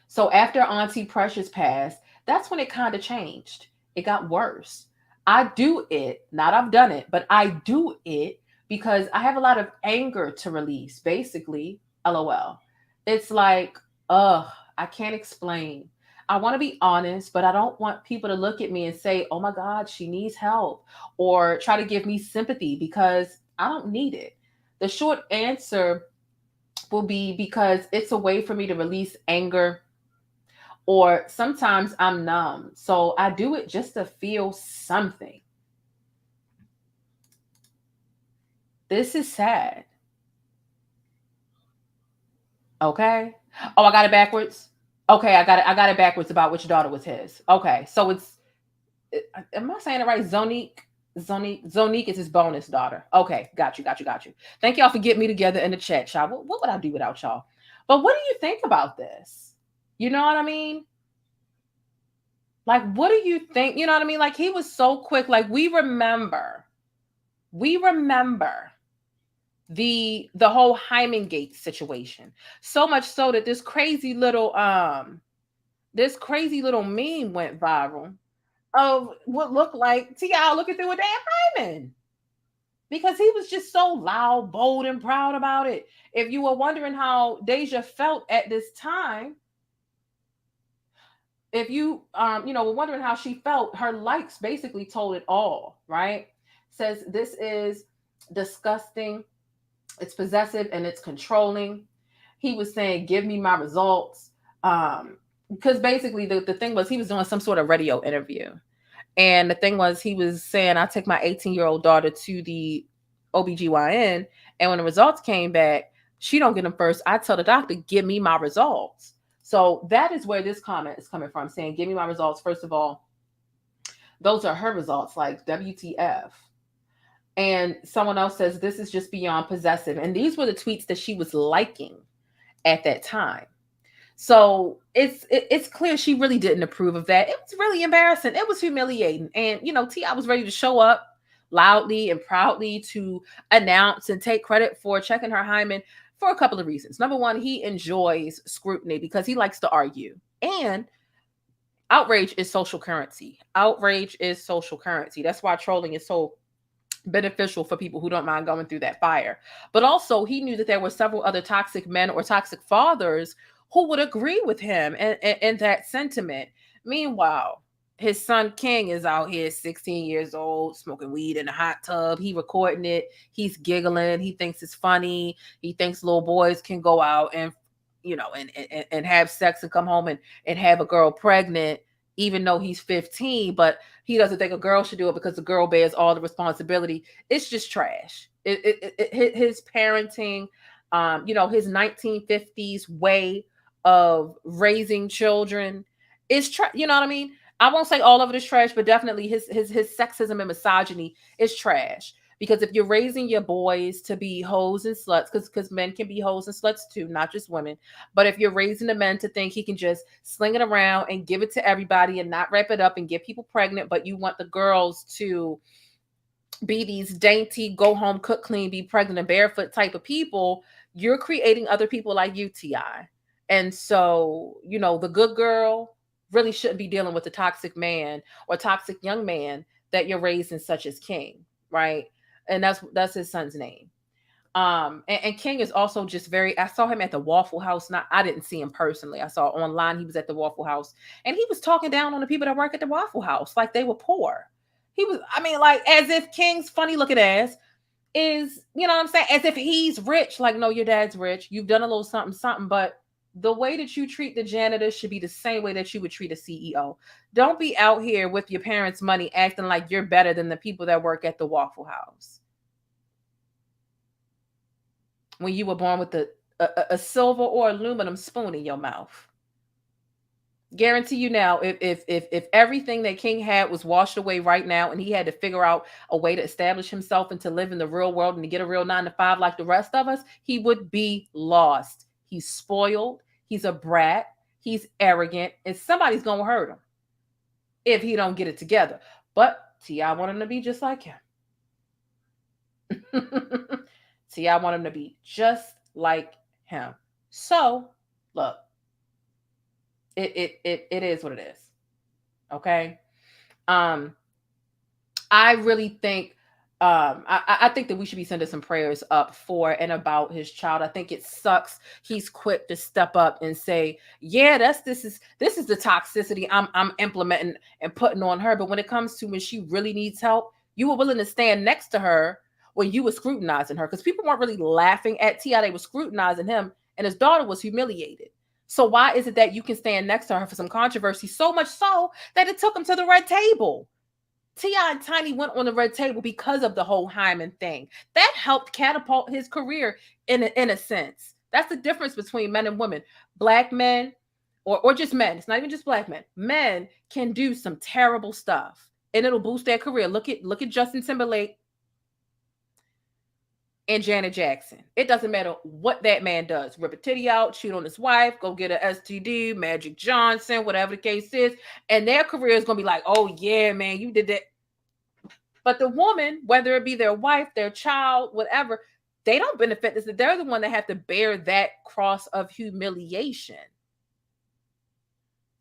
So after Auntie Precious passed, that's when it kind of changed. It got worse. I do it, not I've done it, but I do it because I have a lot of anger to release, basically. LOL. It's like, ugh, I can't explain. I want to be honest, but I don't want people to look at me and say, oh my God, she needs help, or try to give me sympathy, because I don't need it. The short answer will be because it's a way for me to release anger, or sometimes I'm numb. So I do it just to feel something. This is sad. Okay. Oh, I got it backwards. Okay, I got it backwards about which daughter was his. Okay, so it's, am I saying it right? Zonique is his bonus daughter. Okay, got you. Thank y'all for getting me together in the chat, y'all. What would I do without y'all? But what do you think about this? You know what I mean? Like, what do you think? You know what I mean? Like, he was so quick. Like, we remember the whole Hyman Gate situation. So much so that this crazy little meme went viral of what looked like T.I. looking through a damn Hyman, because he was just so loud, bold, and proud about it. If you were wondering how Deyjah felt at this time, if you were wondering how she felt, her likes basically told it all, right? Says this is disgusting, it's possessive, and it's controlling. He was saying, give me my results. Because basically the thing was, he was doing some sort of radio interview. And the thing was, he was saying, I take my 18-year-old daughter to the OBGYN, and when the results came back, she don't get them first. I tell the doctor, give me my results. So that is where this comment is coming from, saying, give me my results. First of all, those are her results, like WTF. And someone else says, this is just beyond possessive. And these were the tweets that she was liking at that time. So it's clear she really didn't approve of that. It was really embarrassing. It was humiliating. And, T.I. was ready to show up loudly and proudly to announce and take credit for checking her hymen for a couple of reasons. Number one, he enjoys scrutiny because he likes to argue. And outrage is social currency. Outrage is social currency. That's why trolling is so beneficial for people who don't mind going through that fire. But also, he knew that there were several other toxic men or toxic fathers who would agree with him and that sentiment. Meanwhile, his son King is out here 16 years old, smoking weed in a hot tub. He recording it. He's giggling. He thinks it's funny. He thinks little boys can go out and and have sex and come home and have a girl pregnant, even though he's 15, but he doesn't think a girl should do it because the girl bears all the responsibility. It's just trash. His parenting, his 1950s way of raising children is trash. You know what I mean? I won't say all of it is trash, but definitely his sexism and misogyny is trash. Because if you're raising your boys to be hoes and sluts, because men can be hoes and sluts too, not just women. But if you're raising the men to think he can just sling it around and give it to everybody and not wrap it up and get people pregnant, but you want the girls to be these dainty, go home, cook clean, be pregnant and barefoot type of people, you're creating other people like you, T.I. And so, the good girl really shouldn't be dealing with the toxic man or toxic young man that you're raising, such as King, right? And that's his son's name. And King is also just I saw him at the Waffle House. I didn't see him personally. I saw online he was at the Waffle House, and he was talking down on the people that work at the Waffle House like they were poor. He was, like, as if King's funny looking ass is, what I'm saying? As if he's rich. Like, no, your dad's rich. You've done a little something, but the way that you treat the janitor should be the same way that you would treat a CEO. Don't be out here with your parents' money acting like you're better than the people that work at the Waffle House. When you were born with a silver or aluminum spoon in your mouth. Guarantee you now, if everything that King had was washed away right now and he had to figure out a way to establish himself and to live in the real world and to get a real 9-to-5 like the rest of us, he would be lost. He's spoiled. He's a brat. He's arrogant. And somebody's going to hurt him if he don't get it together. But T.I. want him to be just like him. T.I. want him to be just like him. So, look, it is what it is. Okay? I really think I think that we should be sending some prayers up for and about his child. I think it sucks. He's quick to step up and say, yeah, this is the toxicity I'm implementing and putting on her. But when it comes to when she really needs help, you were willing to stand next to her when you were scrutinizing her, because people weren't really laughing at T.I. They were scrutinizing him, and his daughter was humiliated. So why is it that you can stand next to her for some controversy, so much so that it took him to the red table? T.I. and Tiny went on the red table because of the whole Hyman thing. That helped catapult his career in a sense. That's the difference between men and women. Black men, or just men, it's not even just black men. Men can do some terrible stuff and it'll boost their career. Look at Justin Timberlake and Janet Jackson. It doesn't matter what that man does. Rip a titty out, cheat on his wife, go get an STD, Magic Johnson, whatever the case is. And their career is going to be like, oh yeah, man, you did that. But the woman, whether it be their wife, their child, whatever, they don't benefit this. They're the one that have to bear that cross of humiliation.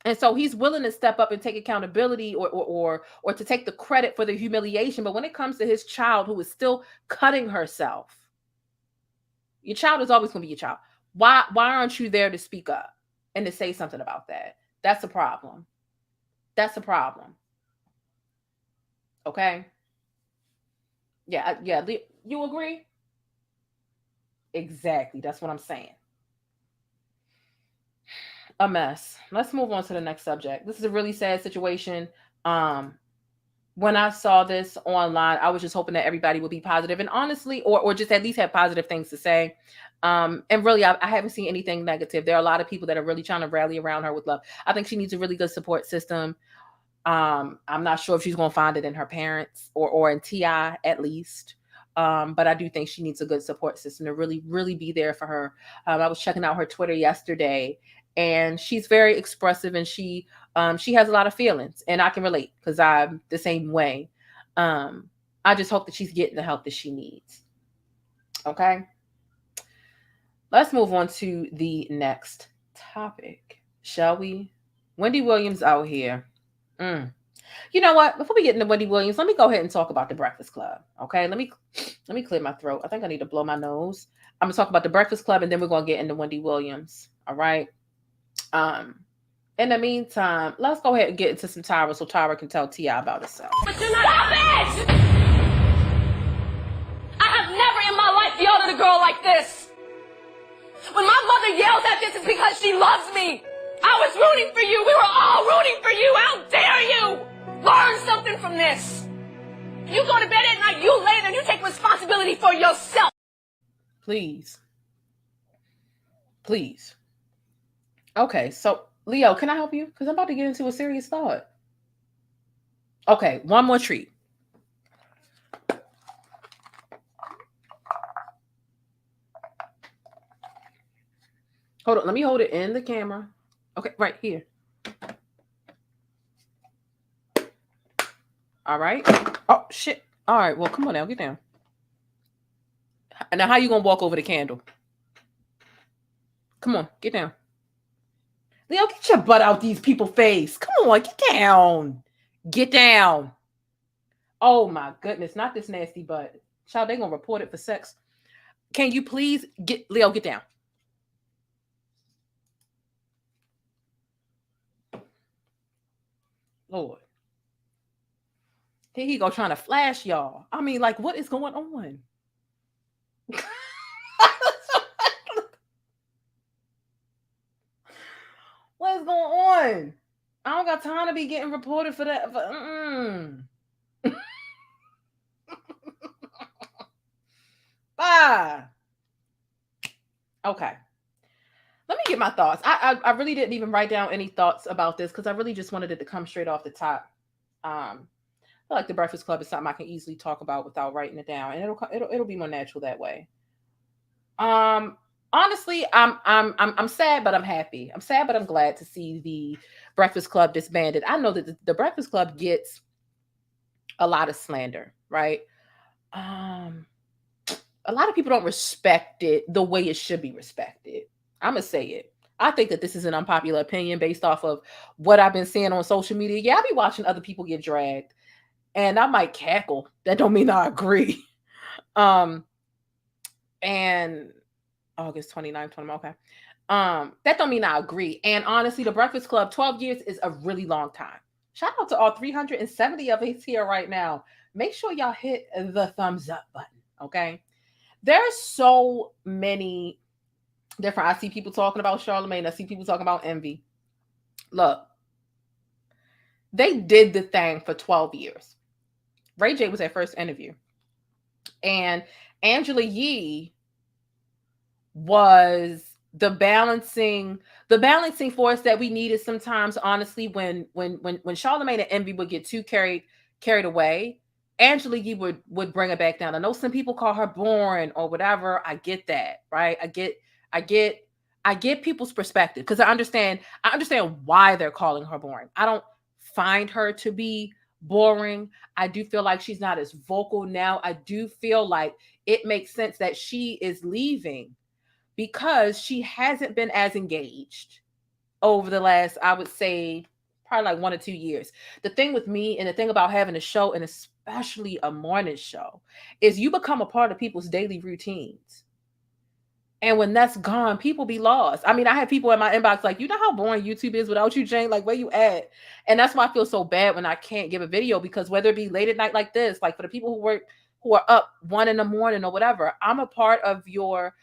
And so he's willing to step up and take accountability or to take the credit for the humiliation. But when it comes to his child who is still cutting herself, your child is always going to be your child. Why aren't you there to speak up and to say something about that? That's a problem. That's a problem. Okay. Yeah. You agree? Exactly. That's what I'm saying. A mess. Let's move on to the next subject. This is a really sad situation. When I saw this online, I was just hoping that everybody would be positive and honestly, or just at least have positive things to say. And really, I haven't seen anything negative. There are a lot of people that are really trying to rally around her with love. I think she needs a really good support system. I'm not sure if she's going to find it in her parents or in T.I. at least. But I do think she needs a good support system to really, really be there for her. I was checking out her Twitter yesterday, and she's very expressive, and she has a lot of feelings, and I can relate because I'm the same way. I just hope that she's getting the help that she needs. Okay. Let's move on to the next topic, shall we? Wendy Williams out here. You know what? Before we get into Wendy Williams, let me go ahead and talk about the Breakfast Club. Okay, let me clear my throat. I think I need to blow my nose. I'm gonna talk about the Breakfast Club, and then we're gonna get into Wendy Williams. All right. In the meantime, let's go ahead and get into some Tyra so Tyra can tell T.I. about herself. But you're not. Stop it! I have never in my life yelled at a girl like this. When my mother yells at this, it's because she loves me. I was rooting for you. We were all rooting for you. How dare you? Learn something from this. You go to bed at night, you lay there, and you take responsibility for yourself. Please. Okay, so Leo, can I help you? Because I'm about to get into a serious thought. Okay, one more treat. Hold on, let me hold it in the camera. Okay, right here. All right. Oh, shit. All right, well, come on now, get down. Now, how you going to walk over the candle? Come on, get down. Leo, get your butt out these people's face. Come on, get down. Get down. Oh, my goodness, not this nasty butt. Child, they going to report it for sex. Can you please Leo, get down. Lord. Here he go trying to flash y'all. I mean, like, what is going on? What is going on? I don't got time to be getting reported for that. Bye. Okay. Let me get my thoughts. I really didn't even write down any thoughts about this because I really just wanted it to come straight off the top. I feel like the Breakfast Club is something I can easily talk about without writing it down, and it'll be more natural that way. Honestly, I'm sad, but I'm happy. I'm sad, but I'm glad to see the Breakfast Club disbanded. I know that the Breakfast Club gets a lot of slander, right? A lot of people don't respect it the way it should be respected. I'm gonna say it. I think that this is an unpopular opinion based off of what I've been seeing on social media. Yeah, I be watching other people get dragged. And I might cackle. That don't mean I agree. And August 29th, 20, okay. That don't mean I agree. And honestly, the Breakfast Club, 12 years is a really long time. Shout out to all 370 of us here right now. Make sure y'all hit the thumbs up button, okay? There's so many different, I see people talking about Charlamagne. I see people talking about Envy. Look, they did the thing for 12 years. Ray J was their first interview. And Angela Yee was the balancing force that we needed sometimes, honestly, when Charlamagne and Envy would get too carried away. Angela Yee would bring it back down. I know some people call her boring or whatever. I get that, right? I get people's perspective, because I understand why they're calling her boring. I don't find her to be boring. I do feel like she's not as vocal now. I do feel like it makes sense that she is leaving because she hasn't been as engaged over the last, I would say, probably like 1 or 2 years. The thing with me, and the thing about having a show, and especially a morning show, is you become a part of people's daily routines. And when that's gone, people be lost. I mean, I have people in my inbox like, you know how boring YouTube is without you, Jane? Like, where you at? And that's why I feel so bad when I can't give a video, because whether it be late at night like this, like for the people who are up 1 in the morning or whatever, I'm a part of your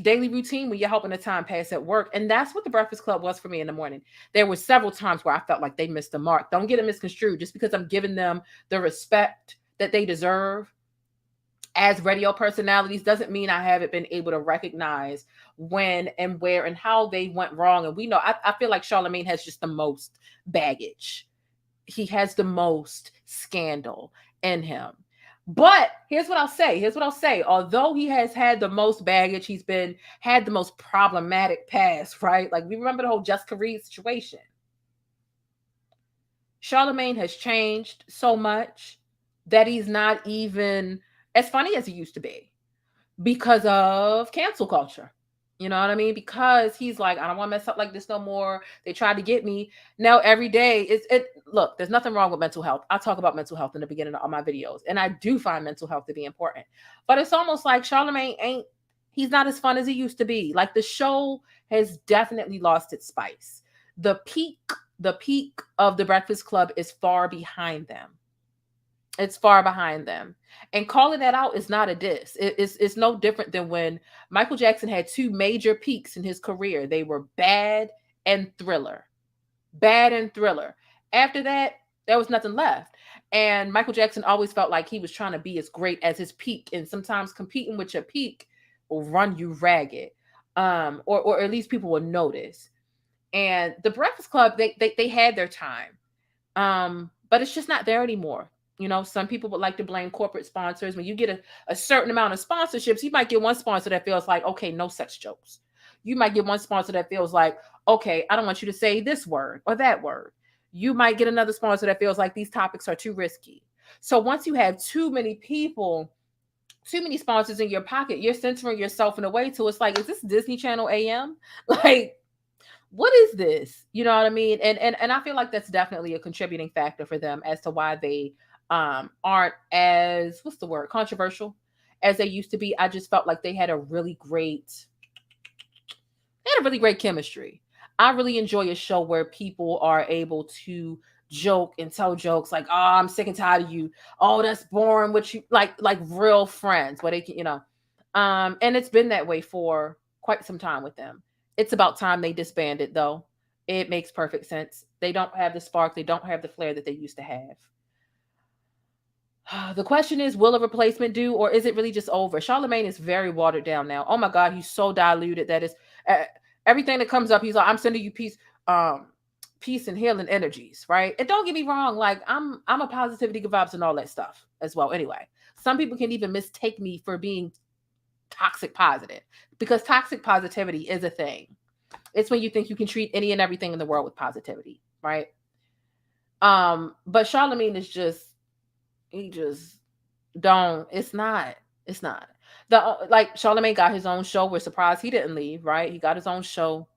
daily routine when you're helping the time pass at work. And that's what the Breakfast Club was for me in the morning. There were several times where I felt like they missed the mark. Don't get it misconstrued. Just because I'm giving them the respect that they deserve as radio personalities doesn't mean I haven't been able to recognize when and where and how they went wrong. And we know, I feel like Charlamagne has just the most baggage. He has the most scandal in him. But here's what I'll say. Although he has had the most baggage, he's had the most problematic past, right? Like, we remember the whole Jessica Reed situation. Charlamagne has changed so much that he's not even as funny as he used to be because of cancel culture. You know what I mean? Because he's like, I don't want to mess up like this no more. They tried to get me. Now every day look, there's nothing wrong with mental health. I talk about mental health in the beginning of all my videos, and I do find mental health to be important. But it's almost like Charlamagne he's not as fun as he used to be. Like, the show has definitely lost its spice. The peak of the Breakfast Club is far behind them. It's far behind them. And calling that out is not a diss. It's no different than when Michael Jackson had 2 major peaks in his career. They were Bad and Thriller. Bad and Thriller. After that, there was nothing left. And Michael Jackson always felt like he was trying to be as great as his peak. And sometimes competing with your peak will run you ragged. Or at least people will notice. And the Breakfast Club, they had their time. But it's just not there anymore. You know, some people would like to blame corporate sponsors. When you get a certain amount of sponsorships, you might get one sponsor that feels like, okay, no sex jokes. You might get one sponsor that feels like, okay, I don't want you to say this word or that word. You might get another sponsor that feels like these topics are too risky. So once you have too many people, too many sponsors in your pocket, you're centering yourself in a way to, it's like, is this Disney Channel AM? Like, what is this? You know what I mean? And I feel like that's definitely a contributing factor for them as to why they aren't as, what's the word, controversial as they used to be. I just felt like they had a really great chemistry. I really enjoy a show where people are able to joke and tell jokes like, oh, I'm sick and tired of you. Oh, that's boring. What you like real friends where they can, you know, and it's been that way for quite some time with them. It's about time they disbanded, though. It makes perfect sense. They don't have the spark. They don't have the flair that they used to have. The question is, will a replacement do, or is it really just over? Charlamagne is very watered down now. Oh my God, he's so diluted that is everything that comes up. He's like, I'm sending you peace and healing energies, right? And don't get me wrong, like I'm a positivity, good vibes, and all that stuff as well. Anyway, some people can even mistake me for being toxic positive, because toxic positivity is a thing. It's when you think you can treat any and everything in the world with positivity, right? But Charlamagne is just. He just don't. It's not. Like Charlamagne got his own show. We're surprised he didn't leave, right? He got his own show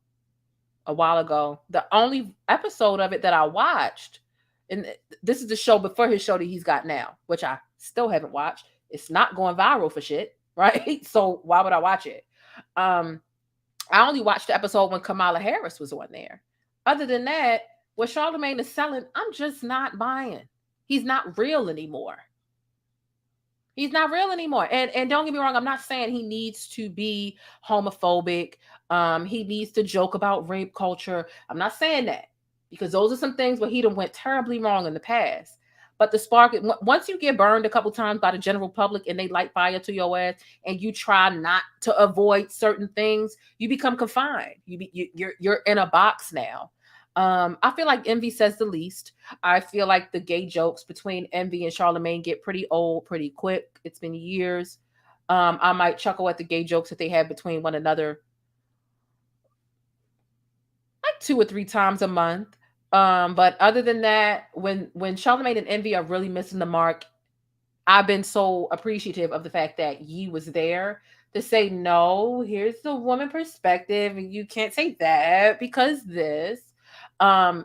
a while ago. The only episode of it that I watched And this is the show before his show that he's got now, which I still haven't watched. It's not going viral for shit, right? So why would I watch it? I only watched the episode when Kamala Harris was on there. Other than that, what Charlamagne is selling, I'm just not buying. He's not real anymore. He's not real anymore. And don't get me wrong, I'm not saying he needs to be homophobic. He needs to joke about rape culture. I'm not saying that, because those are some things where he done went terribly wrong in the past. But the spark, once you get burned a couple times by the general public and they light fire to your ass, and you try not to avoid certain things, you become confined. You're in a box now. I feel like Envy says the least. I feel like the gay jokes between Envy and Charlamagne get pretty old pretty quick. It's been years. I might chuckle at the gay jokes that they have between one another like 2 or 3 times a month. But other than that, when Charlamagne and Envy are really missing the mark, I've been so appreciative of the fact that Ye was there to say, no, here's the woman perspective, and you can't say that because this. Some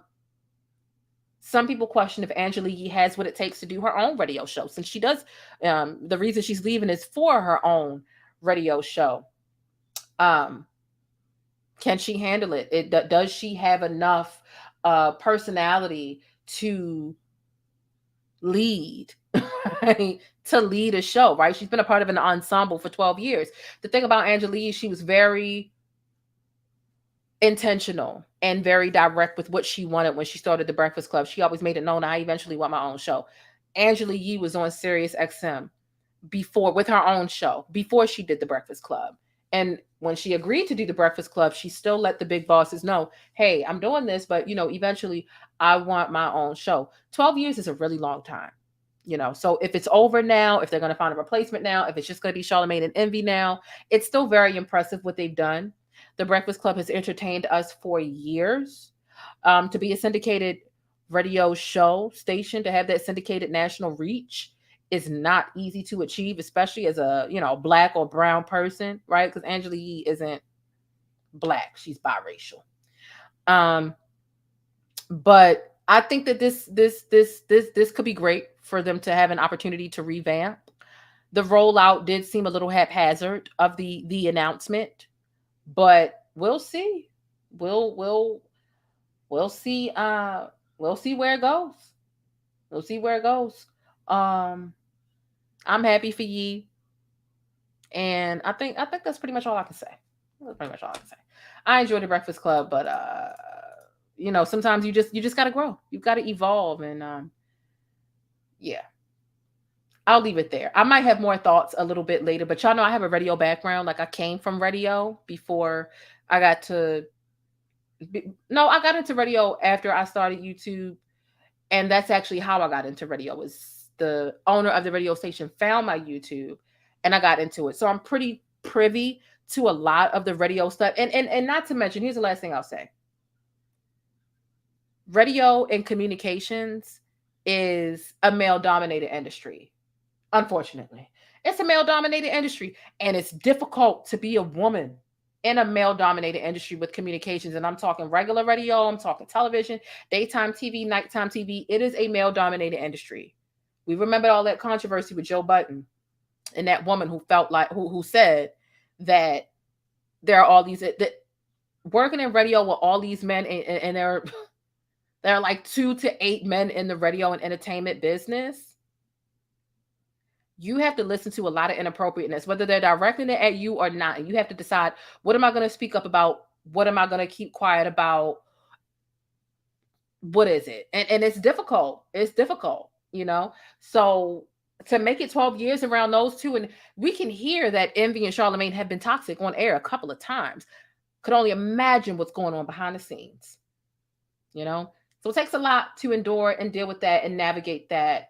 people question if Angela Yee has what it takes to do her own radio show, since she does. The reason she's leaving is for her own radio show. Can she handle it? Does she have enough personality to lead, right? To lead a show, right? She's been a part of an ensemble for 12 years. The thing about Angela Yee, she was very intentional and very direct with what she wanted when she started the Breakfast Club. She always made it known, I eventually want my own show. Angela Yee was on Sirius XM before, with her own show, before she did the Breakfast Club. And when she agreed to do the Breakfast Club, she still let the big bosses know, hey, I'm doing this, but eventually I want my own show. 12 years is a really long time. So if it's over now, if they're going to find a replacement now, if it's just going to be Charlamagne and Envy now, it's still very impressive what they've done. The Breakfast Club has entertained us for years. To be a syndicated radio show station, to have that syndicated national reach is not easy to achieve, especially as a, Black or brown person, right? Because Angela Yee isn't Black. She's biracial. But I think that this could be great for them to have an opportunity to revamp. The rollout did seem a little haphazard of the announcement. But we'll see. We'll see. We'll see where it goes. We'll see where it goes. I'm happy for Ye, and I think that's pretty much all I can say. That's pretty much all I can say. I enjoy the Breakfast Club, but sometimes you just gotta grow. You've got to evolve, and yeah. I'll leave it there. I might have more thoughts a little bit later, but y'all know I have a radio background. Like, I came from radio before I got to... No, I got into radio after I started YouTube. And that's actually how I got into radio. Was the owner of the radio station found my YouTube and I got into it. So I'm pretty privy to a lot of the radio stuff. And not to mention, here's the last thing I'll say. Radio and communications is a male-dominated industry. Unfortunately, it's a male-dominated industry, and it's difficult to be a woman in a male-dominated industry with communications. And I'm talking regular radio, I'm talking television, daytime TV, nighttime TV. It is a male-dominated industry. We remember all that controversy with Joe Budden and that woman who felt like who said that there are all these that working in radio with all these men, and there are like 2 to 8 men in the radio and entertainment business. You have to listen to a lot of inappropriateness, whether they're directing it at you or not. And you have to decide, what am I going to speak up about? What am I going to keep quiet about? What is it? And it's difficult. It's difficult, So to make it 12 years around those two, and we can hear that Envy and Charlamagne have been toxic on air a couple of times. Could only imagine what's going on behind the scenes, So it takes a lot to endure and deal with that and navigate that.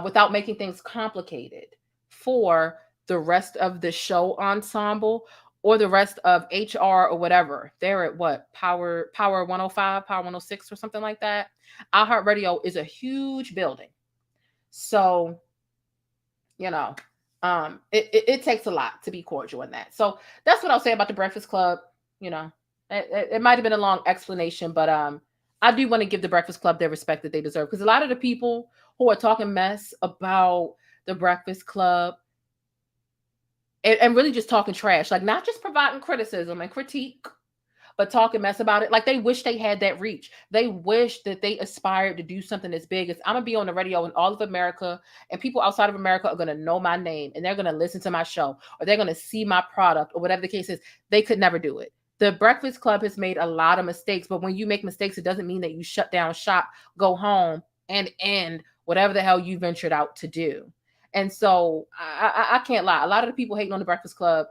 Without making things complicated for the rest of the show ensemble or the rest of HR or whatever. They're at what? Power 105, Power 106 or something like that. iHeartRadio is a huge building. So, it takes a lot to be cordial in that. So that's what I'll say about the Breakfast Club. It might have been a long explanation, but I do want to give the Breakfast Club their respect that they deserve, because a lot of the people who are talking mess about the Breakfast Club and really just talking trash, like not just providing criticism and critique, but talking mess about it. Like they wish they had that reach. They wish that they aspired to do something as big as, I'm going to be on the radio in all of America, and people outside of America are going to know my name, and they're going to listen to my show, or they're going to see my product, or whatever the case is. They could never do it. The Breakfast Club has made a lot of mistakes, but when you make mistakes, it doesn't mean that you shut down shop, go home, and end whatever the hell you ventured out to do. And so I can't lie. A lot of the people hating on the Breakfast Club,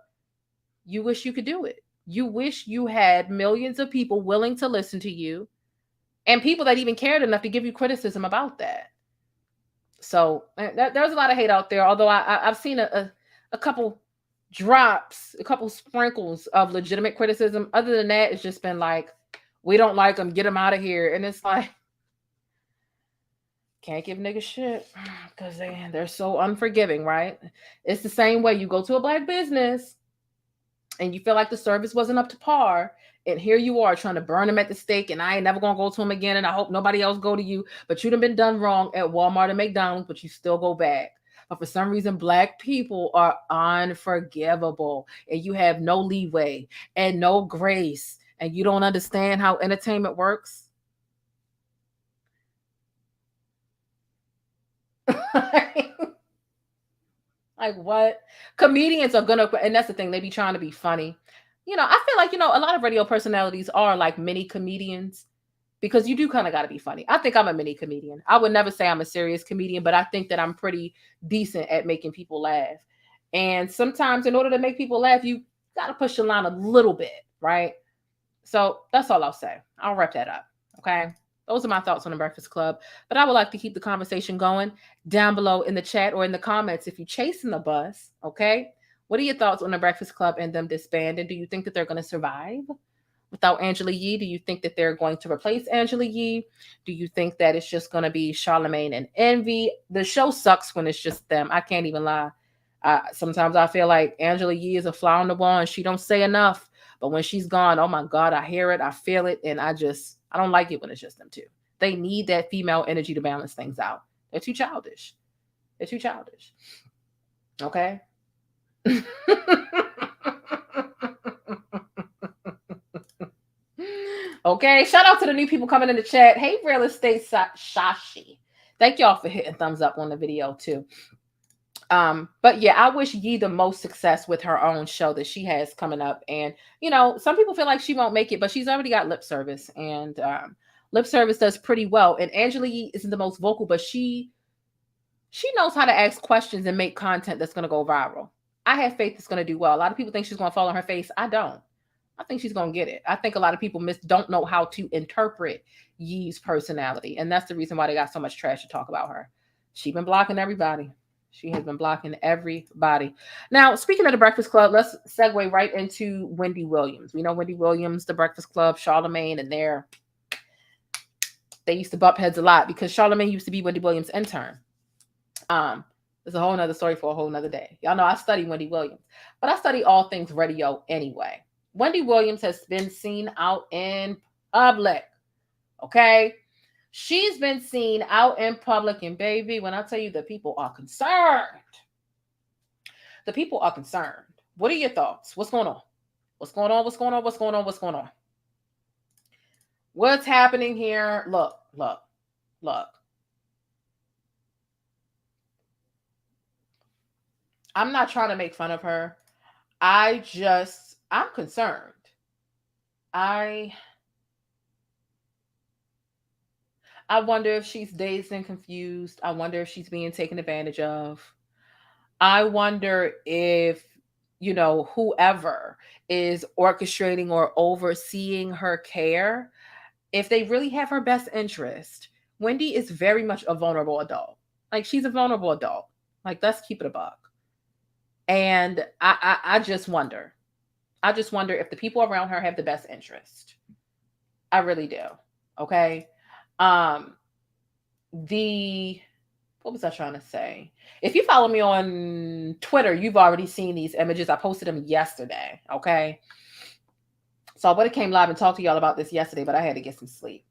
you wish you could do it. You wish you had millions of people willing to listen to you, and people that even cared enough to give you criticism about that. So there's a lot of hate out there, although I've seen a couple drops, a couple sprinkles of legitimate criticism. Other than that, it's just been like, we don't like them, get them out of here. And it's like, can't give niggas shit because they're so unforgiving, right? It's the same way you go to a black business and you feel like the service wasn't up to par, and here you are trying to burn them at the stake, and I ain't never gonna go to them again, and I hope nobody else go to you, but you done been done wrong at Walmart and McDonald's, but you still go back. But for some reason, black people are unforgivable, and you have no leeway and no grace, and you don't understand how entertainment works. Like what? Comedians are gonna, and that's the thing, they be trying to be funny. I feel like, a lot of radio personalities are like mini comedians, because you do kind of got to be funny. I think I'm a mini comedian. I would never say I'm a serious comedian, but I think that I'm pretty decent at making people laugh. And sometimes in order to make people laugh, you got to push the line a little bit, right? So that's all I'll say. I'll wrap that up. Okay. Those are my thoughts on the Breakfast Club, but I would like to keep the conversation going down below in the chat or in the comments if you're chasing the bus. Okay. What are your thoughts on the Breakfast Club and them disbanding? Do you think that they're going to survive without Angela Yee? Do you think that they're going to replace Angela Yee? Do you think that it's just going to be Charlamagne and Envy? The show sucks when it's just them. I can't even lie. Sometimes I feel like Angela Yee is a fly on the wall and she don't say enough. But when she's gone, oh my God, I hear it, I feel it, and I don't like it when it's just them two. They need that female energy to balance things out. They're too childish. They're too childish. Okay? Okay, shout out to the new people coming in the chat. Hey, Real Estate Shashi. Thank y'all for hitting thumbs up on the video too. But yeah, I wish Yee the most success with her own show that she has coming up. And, some people feel like she won't make it, but she's already got lip service, and lip service does pretty well. And Angela Yee isn't the most vocal, but she knows how to ask questions and make content that's going to go viral. I have faith it's going to do well. A lot of people think she's going to fall on her face. I don't. I think she's going to get it. I think a lot of people don't know how to interpret Yee's personality. And that's the reason why they got so much trash to talk about her. She's been blocking everybody. She has been blocking everybody. Now, speaking of the Breakfast Club, let's segue right into Wendy Williams. We know Wendy Williams, the Breakfast Club, Charlamagne, and they used to bump heads a lot because Charlamagne used to be Wendy Williams' intern. There's a whole nother story for a whole nother day. Y'all know I study Wendy Williams, but I study all things radio anyway. Wendy Williams has been seen out in public. Okay? She's been seen out in public, and baby, when I tell you the people are concerned, the people are concerned. What are your thoughts? What's going on? What's going on? What's going on? What's going on? What's going on? What's happening here? Look. I'm not trying to make fun of her. I'm concerned. I wonder if she's dazed and confused. I wonder if she's being taken advantage of. I wonder if, whoever is orchestrating or overseeing her care, if they really have her best interest. Wendy is very much a vulnerable adult. Like, she's a vulnerable adult. Like, let's keep it a buck. And I just wonder. I just wonder if the people around her have the best interest. I really do. Okay. What was I trying to say? If you follow me on Twitter, you've already seen these images. I posted them yesterday. Okay. So I would have came live and talked to y'all about this yesterday, but I had to get some sleep.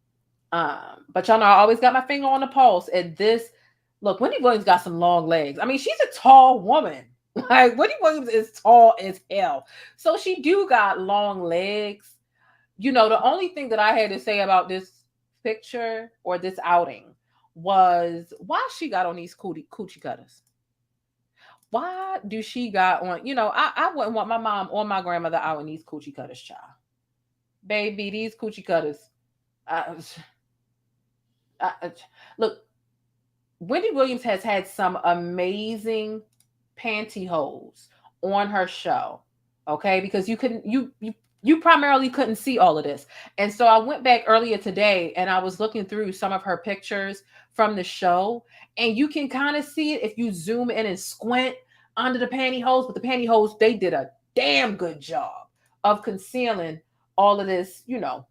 But y'all know I always got my finger on the pulse. And this, look, Wendy Williams got some long legs. I mean, she's a tall woman. Like Wendy Williams is tall as hell. So she do got long legs. You know, the only thing that I had to say about this picture or this outing was why she got on these coochie cutters. Why do she got on, you know, I wouldn't want my mom or my grandmother out in these coochie cutters, child. Baby, these coochie cutters. Look, Wendy Williams has had some amazing pantyhose on her show, okay? Because you primarily couldn't see all of this. And so I went back earlier today and I was looking through some of her pictures from the show, and you can kind of see it if you zoom in and squint under the pantyhose. But the pantyhose, they did a damn good job of concealing all of this, you know,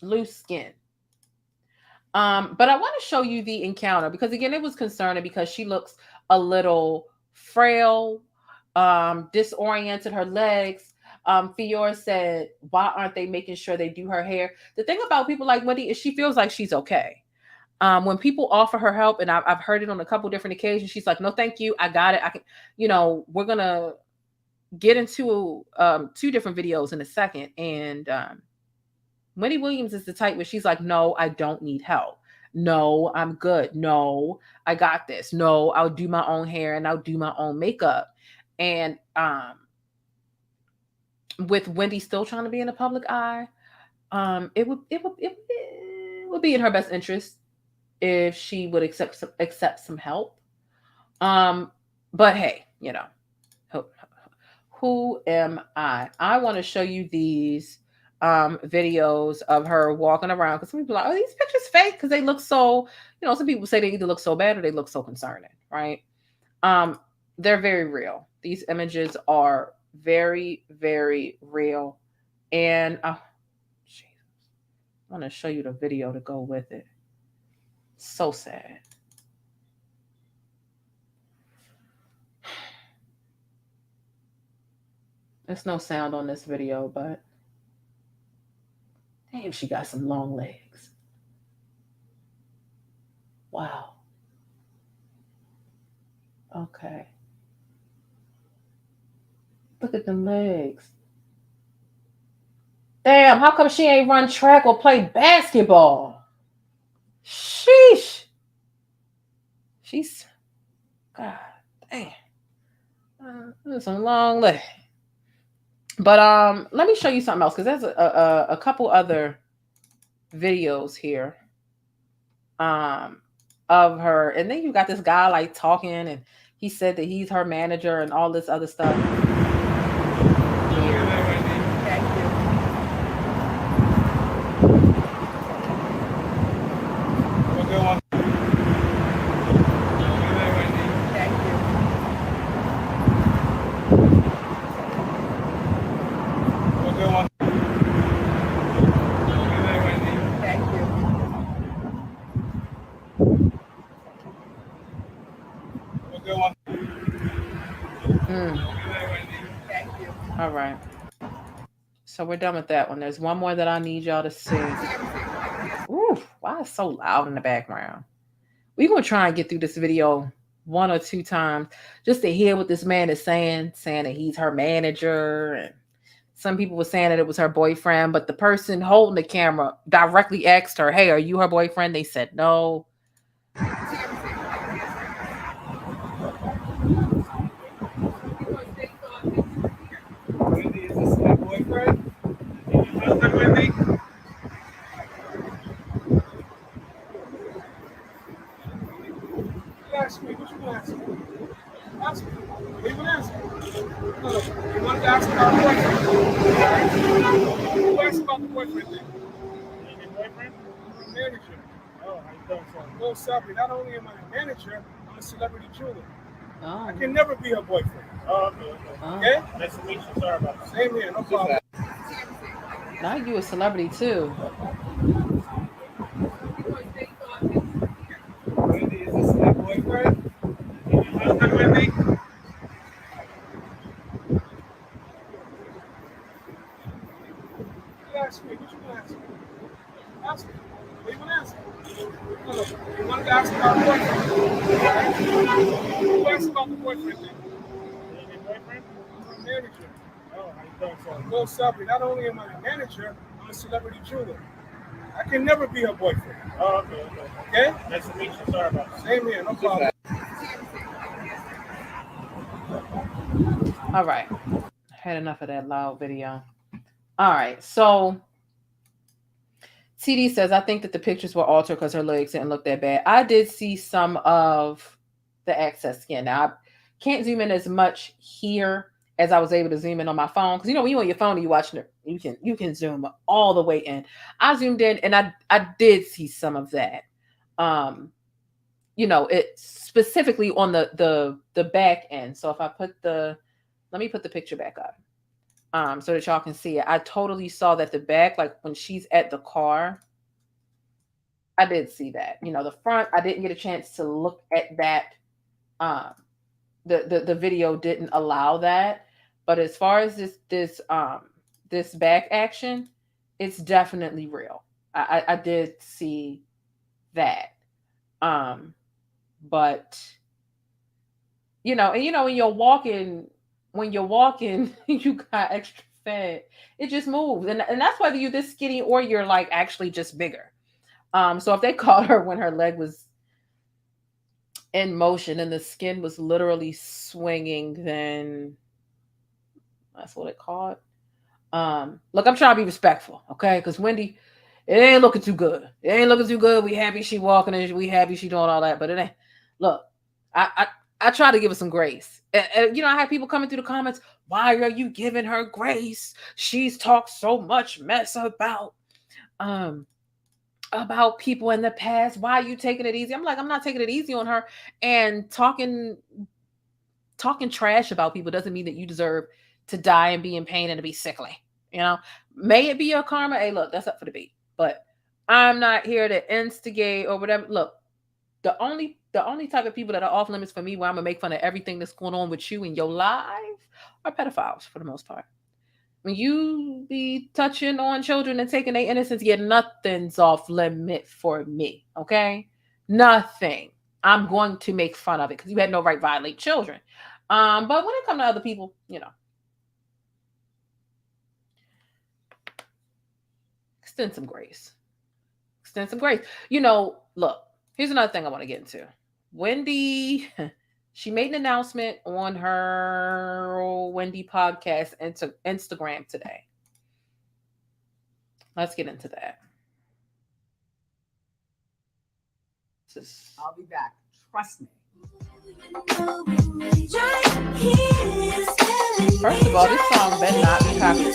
loose skin. But I want to show you the encounter because again, it was concerning because she looks a little frail, disoriented, her legs. Fiora said, why aren't they making sure they do her hair? The thing about people like Wendy is she feels like she's okay. When people offer her help, and I've heard it on a couple different occasions, she's like, no, thank you. I got it. I can, you know, we're going to get into 2 different videos in a second. And Wendy Williams is the type where she's like, no, I don't need help. No, I'm good. No, I got this. No, I'll do my own hair and I'll do my own makeup. And with Wendy still trying to be in the public eye, it would be in her best interest if she would accept some help. But hey, you know, who am I? I want to show you these videos of her walking around because some people are like, oh, these pictures fake because they look so, you know, some people say they either look so bad or they look so concerning, right? They're very real. These images are very, very real. And Jesus, I want to show you the video to go with it. So sad. There's no sound on this video, but damn, she got some long legs. Wow. Okay. Look at them legs. Damn, how come she ain't run track or play basketball? Sheesh. She's, God damn. There's some long legs. But let me show you something else because there's a couple other videos here of her, and then you got this guy like talking, and he said that he's her manager and all this other stuff. All right. So we're done with that one. There's one more that I need y'all to see. Ooh, why is it so loud in the background? We're going to try and get through this video 1 or 2 times just to hear what this man is saying that he's her manager. And some people were saying that it was her boyfriend, but the person holding the camera directly asked her, hey, are you her boyfriend? They said no. Ask me, what you gonna ask me? Ask me. What you gonna ask me? No, you wanted to ask about the boyfriend. You asked about the boyfriend thing. Your boyfriend? I'm a manager. Oh, how you doing, son? Well, sorry, not only am I a manager, I'm a celebrity jeweler. Oh. I can never be her boyfriend. Oh, okay. Okay? Nice to meet you. Sorry about that. Same here, no problem. Now you a celebrity too. Wendy, is this my boyfriend? Your husband, Wendy? You ask me. What you gonna ask me? Ask me. Leave an answer. Look, you wanted to ask about the boyfriend. Right? You asked about the boyfriend thing. Is your boyfriend? I'm a manager. Oh, how you doing, so? Well, Selby, not only am I a manager, I'm a celebrity jeweler. I can never be her boyfriend. Oh, okay. Okay? Nice to meet you. Sorry about that. Same here, no problem. All right. Had enough of that loud video. All right. So TD says, I think that the pictures were altered because her legs didn't look that bad. I did see some of the excess skin. Now, I can't zoom in as much here as I was able to zoom in on my phone. Because, when you're on your phone and you're watching it, you can zoom all the way in. I zoomed in and I did see some of that. It specifically on the back end. So if I let me put the picture back up so that y'all can see it. I totally saw that the back, like when she's at the car, I did see that. The front, I didn't get a chance to look at that. The video didn't allow that. But as far as this back action, it's definitely real. I did see that. But when you're walking, you got extra fat. It just moves. And that's whether you're this skinny or you're like actually just bigger. So if they caught her when her leg was in motion and the skin was literally swinging, then that's what it caught. Look, I'm trying to be respectful, okay? Because Wendy, it ain't looking too good. It ain't looking too good. We happy she walking and we happy she doing all that, but it ain't. Look, I try to give her some grace. And I have people coming through the comments. Why are you giving her grace? She's talked so much mess about people in the past. Why are you taking it easy? I'm like, I'm not taking it easy on her. And talking trash about people doesn't mean that you deserve to die and be in pain and to be sickly. May it be your karma. Hey, look, that's up for debate. But I'm not here to instigate or whatever. Look, the only type of people that are off limits for me, where I'm gonna make fun of everything that's going on with you in your life, are pedophiles for the most part. When you be touching on children and taking their innocence, nothing's off limit for me. Okay, nothing. I'm going to make fun of it because you had no right to violate children. But when it comes to other people, extend some grace. Extend some grace. Look, here's another thing I want to get into. Wendy, she made an announcement on her Wendy podcast into Instagram today. Let's get into that. I'll be back. Trust me. First of all, this song better not be copied.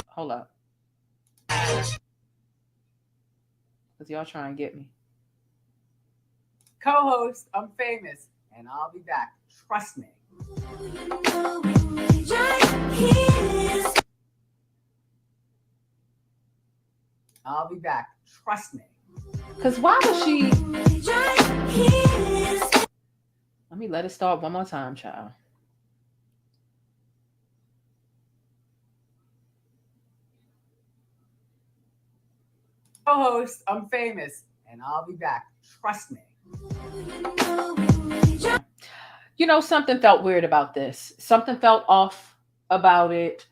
Hold up. Because y'all try and get me. Co-host, I'm famous, and I'll be back. Trust me. I'll be back. Trust me. Because why was she... Let me let it start one more time, child. Co-host, I'm famous, and I'll be back. Trust me. Something felt weird about this. Something felt off about it.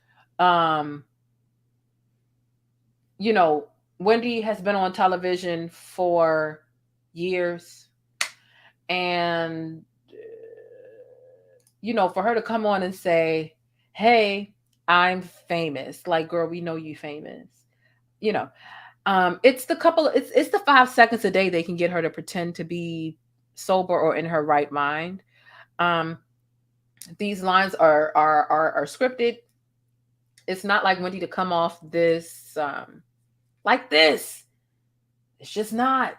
Wendy has been on television for years. And, for her to come on and say, hey, I'm famous. Like, girl, we know you famous. It's the 5 seconds a day they can get her to pretend to be sober or in her right mind. These lines are scripted. It's not like Wendy to come off this like this. It's just not.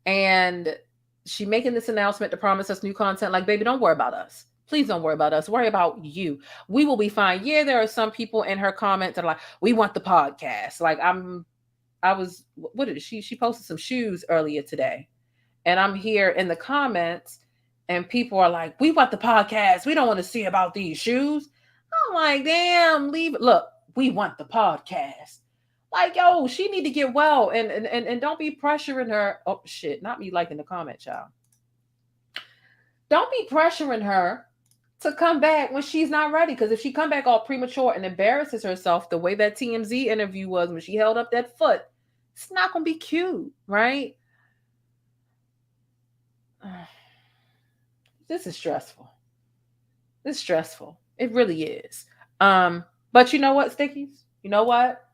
And she making this announcement to promise us new content. Like, baby, don't worry about us. Please don't worry about us. Worry about you. We will be fine. Yeah, there are some people in her comments that are like, we want the podcast. Like, what did she posted some shoes earlier today. And I'm here in the comments and people are like, we want the podcast. We don't want to see about these shoes. I'm like, damn, leave it. Look, we want the podcast. Like, yo, she need to get well, and don't be pressuring her. Oh shit, not me liking the comment, child. Don't be pressuring her to come back when she's not ready. Because if she come back all premature and embarrasses herself the way that TMZ interview was when she held up that foot, it's not gonna be cute, right? This is stressful. It's stressful. It really is. But you know what, Stickies? You know what?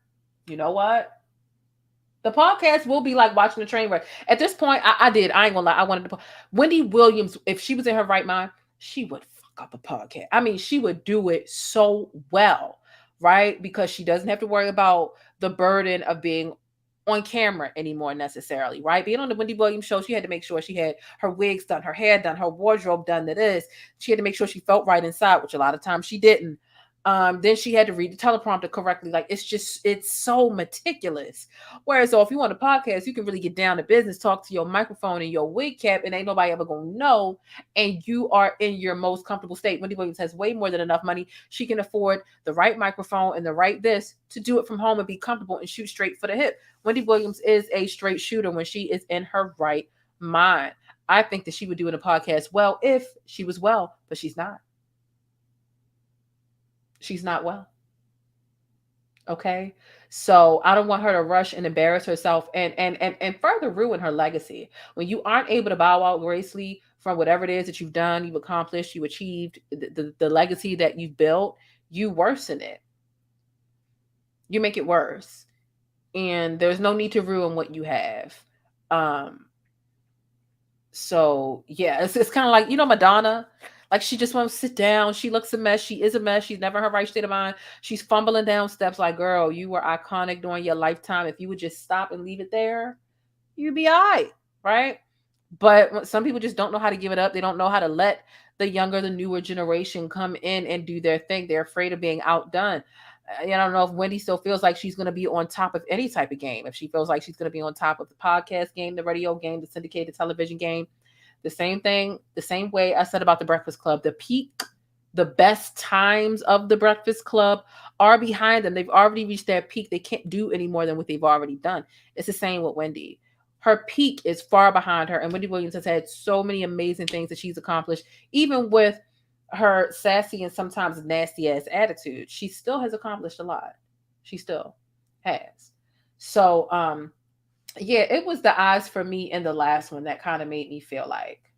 The podcast will be like watching a train wreck. At this point, I ain't gonna lie. I wanted to. Wendy Williams, if she was in her right mind, she would fuck up a podcast. I mean, she would do it so well, right? Because she doesn't have to worry about the burden of being on camera anymore necessarily, right? Being on the Wendy Williams show, she had to make sure she had her wigs done, her hair done, her wardrobe done. She had to make sure she felt right inside, which a lot of times she didn't. Then she had to read the teleprompter correctly. Like, it's so meticulous. Whereas, if you want a podcast, you can really get down to business, talk to your microphone and your wig cap, and ain't nobody ever gonna know. And you are in your most comfortable state. Wendy Williams has way more than enough money. She can afford the right microphone and the right this to do it from home and be comfortable and shoot straight for the hip. Wendy Williams is a straight shooter when she is in her right mind. I think that she would do in a podcast well if she was well, but she's not. She's not well. Okay. So I don't want her to rush and embarrass herself and further ruin her legacy. When you aren't able to bow out gracefully from whatever it is that you've done, you've accomplished, you achieved, the legacy that you've built, you worsen it. You make it worse. And there's no need to ruin what you have. So yeah, it's kind of like, Madonna. Like, she just won't sit down. She looks a mess. She is a mess. She's never in her right state of mind. She's fumbling down steps. Like, girl, you were iconic during your lifetime. If you would just stop and leave it there, you'd be all right? But some people just don't know how to give it up. They don't know how to let the younger, the newer generation come in and do their thing. They're afraid of being outdone. I don't know if Wendy still feels like she's going to be on top of any type of game. If she feels like she's going to be on top of the podcast game, the radio game, the syndicated television game. The same thing, the same way I said about the Breakfast Club. The peak, the best times of the Breakfast Club are behind them. They've already reached their peak. They can't do any more than what they've already done. It's the same with Wendy. Her peak is far behind her. And Wendy Williams has had so many amazing things that she's accomplished. Even with her sassy and sometimes nasty ass attitude, she still has accomplished a lot. She still has. So, yeah, it was the eyes for me in the last one that kind of made me feel like,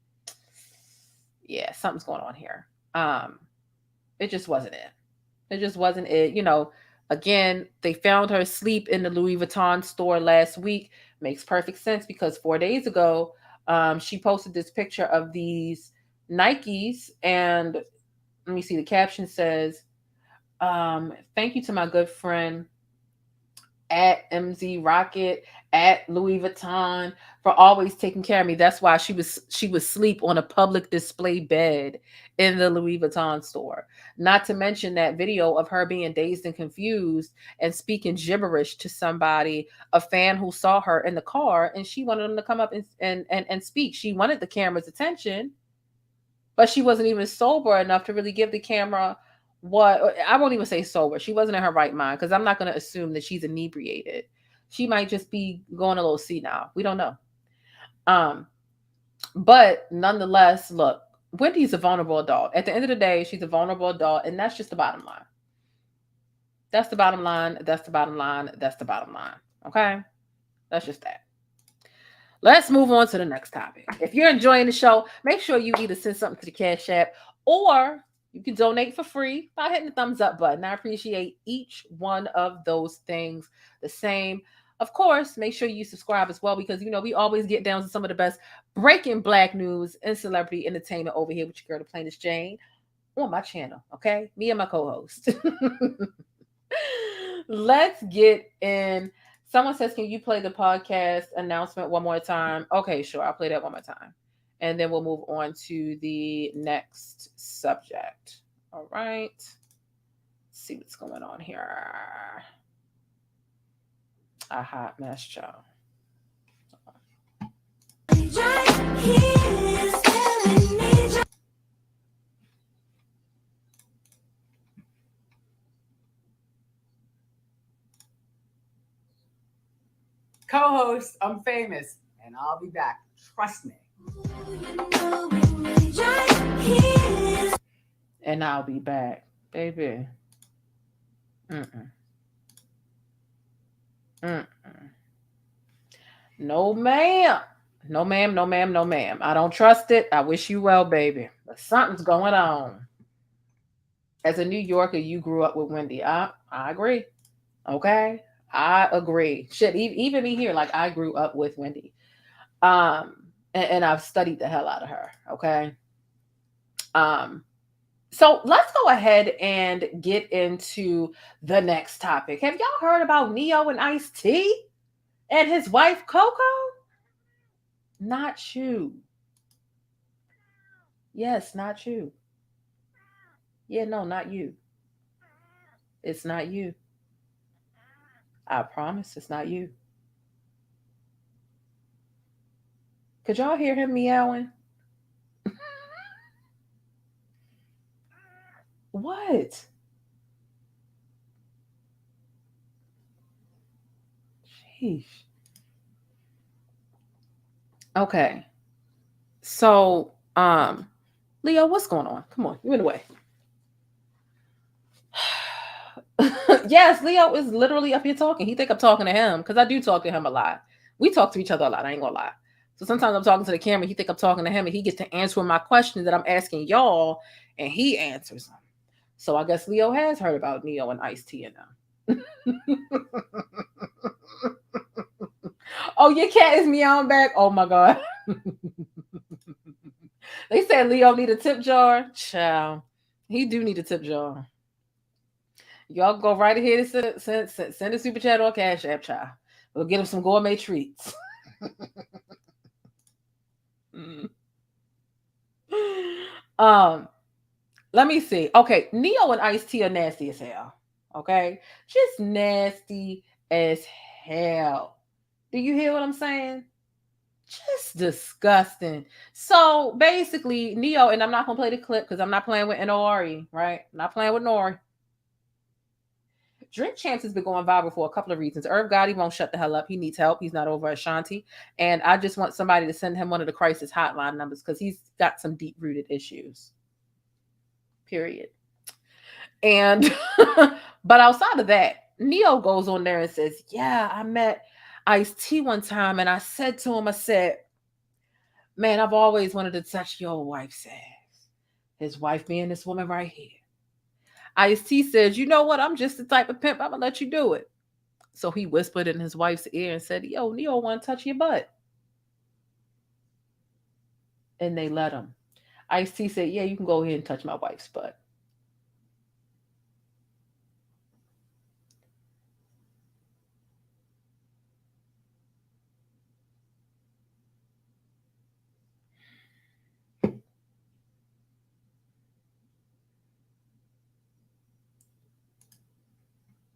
yeah, something's going on here. It just wasn't it. It just wasn't it. Again, they found her asleep in the Louis Vuitton store last week. Makes perfect sense because 4 days ago, she posted this picture of these Nikes, and let me see, the caption says, thank you to my good friend at MZ Rocket, at Louis Vuitton, for always taking care of me. That's why she was asleep on a public display bed in the Louis Vuitton store. Not to mention that video of her being dazed and confused and speaking gibberish to somebody, a fan who saw her in the car, and she wanted them to come up and speak. She wanted the camera's attention, but she wasn't even sober enough to really give the camera I won't even say sober. She wasn't in her right mind, because I'm not going to assume that she's inebriated. She might just be going a little senile. We don't know. But nonetheless, look, Wendy's a vulnerable adult. At the end of the day, she's a vulnerable adult, and that's just the bottom line. That's the bottom line. That's the bottom line. That's the bottom line. Okay? That's just that. Let's move on to the next topic. If you're enjoying the show, make sure you either send something to the Cash App, or you can donate for free by hitting the thumbs up button. I appreciate each one of those things the same. Of course, make sure you subscribe as well, because, we always get down to some of the best breaking Black news and celebrity entertainment over here with your girl, thePLAINESTjane, on my channel. Okay? Me and my co-host. Let's get in. Someone says, can you play the podcast announcement one more time? Okay, sure. I'll play that one more time. And then we'll move on to the next subject. All right. Let's see what's going on here. A hot mess, y'all. co-host. I'm famous, and I'll be back. Trust me. And I'll be back, baby. No, ma'am. No, ma'am. No, ma'am. No, ma'am. I don't trust it. I wish you well, baby. But something's going on. As a New Yorker, you grew up with Wendy. I agree. Okay. I agree. Shit, even me here, like I grew up with Wendy. And I've studied the hell out of her. Okay. So let's go ahead and get into the next topic. Have y'all heard about Neo and Ice-T and his wife Coco? Not you. Yes, not you. Yeah, no, not you. It's not you. I promise it's not you. Could y'all hear him meowing? What? Sheesh. Okay. So, Leo, what's going on? Come on, you in the way. Yes, Leo is literally up here talking. He think I'm talking to him because I do talk to him a lot. We talk to each other a lot. I ain't gonna lie. So sometimes I'm talking to the camera. He think I'm talking to him, and he gets to answer my questions that I'm asking y'all, and he answers them. So I guess Leo has heard about Neo and Ice-T and them. Oh, your cat is meowing back. Oh my God. They said Leo need a tip jar. Child, he do need a tip jar. Y'all go right ahead and send a super chat or a cash app, child. We'll get him some gourmet treats. Let me see. Okay, Neo and Ice-T are nasty as hell. Okay, just nasty as hell. Do you hear what I'm saying? Just disgusting. So basically, Neo, and I'm not gonna play the clip because I'm not playing with Nori, right? I'm not playing with Nori. Drink Champs has been going viral for a couple of reasons. Irv Gotti won't shut the hell up. He needs help. He's not over Ashanti. And I just want somebody to send him one of the crisis hotline numbers because he's got some deep-rooted issues. Period. And, but outside of that, Neo goes on there and says, yeah, I met Ice-T one time and I said to him, I said, man, I've always wanted to touch your wife's ass. His wife being this woman right here. Ice-T says, you know what? I'm just the type of pimp. I'm going to let you do it. So he whispered in his wife's ear and said, yo, Neo want to touch your butt. And they let him. Ice-T said, yeah, you can go ahead and touch my wife's butt.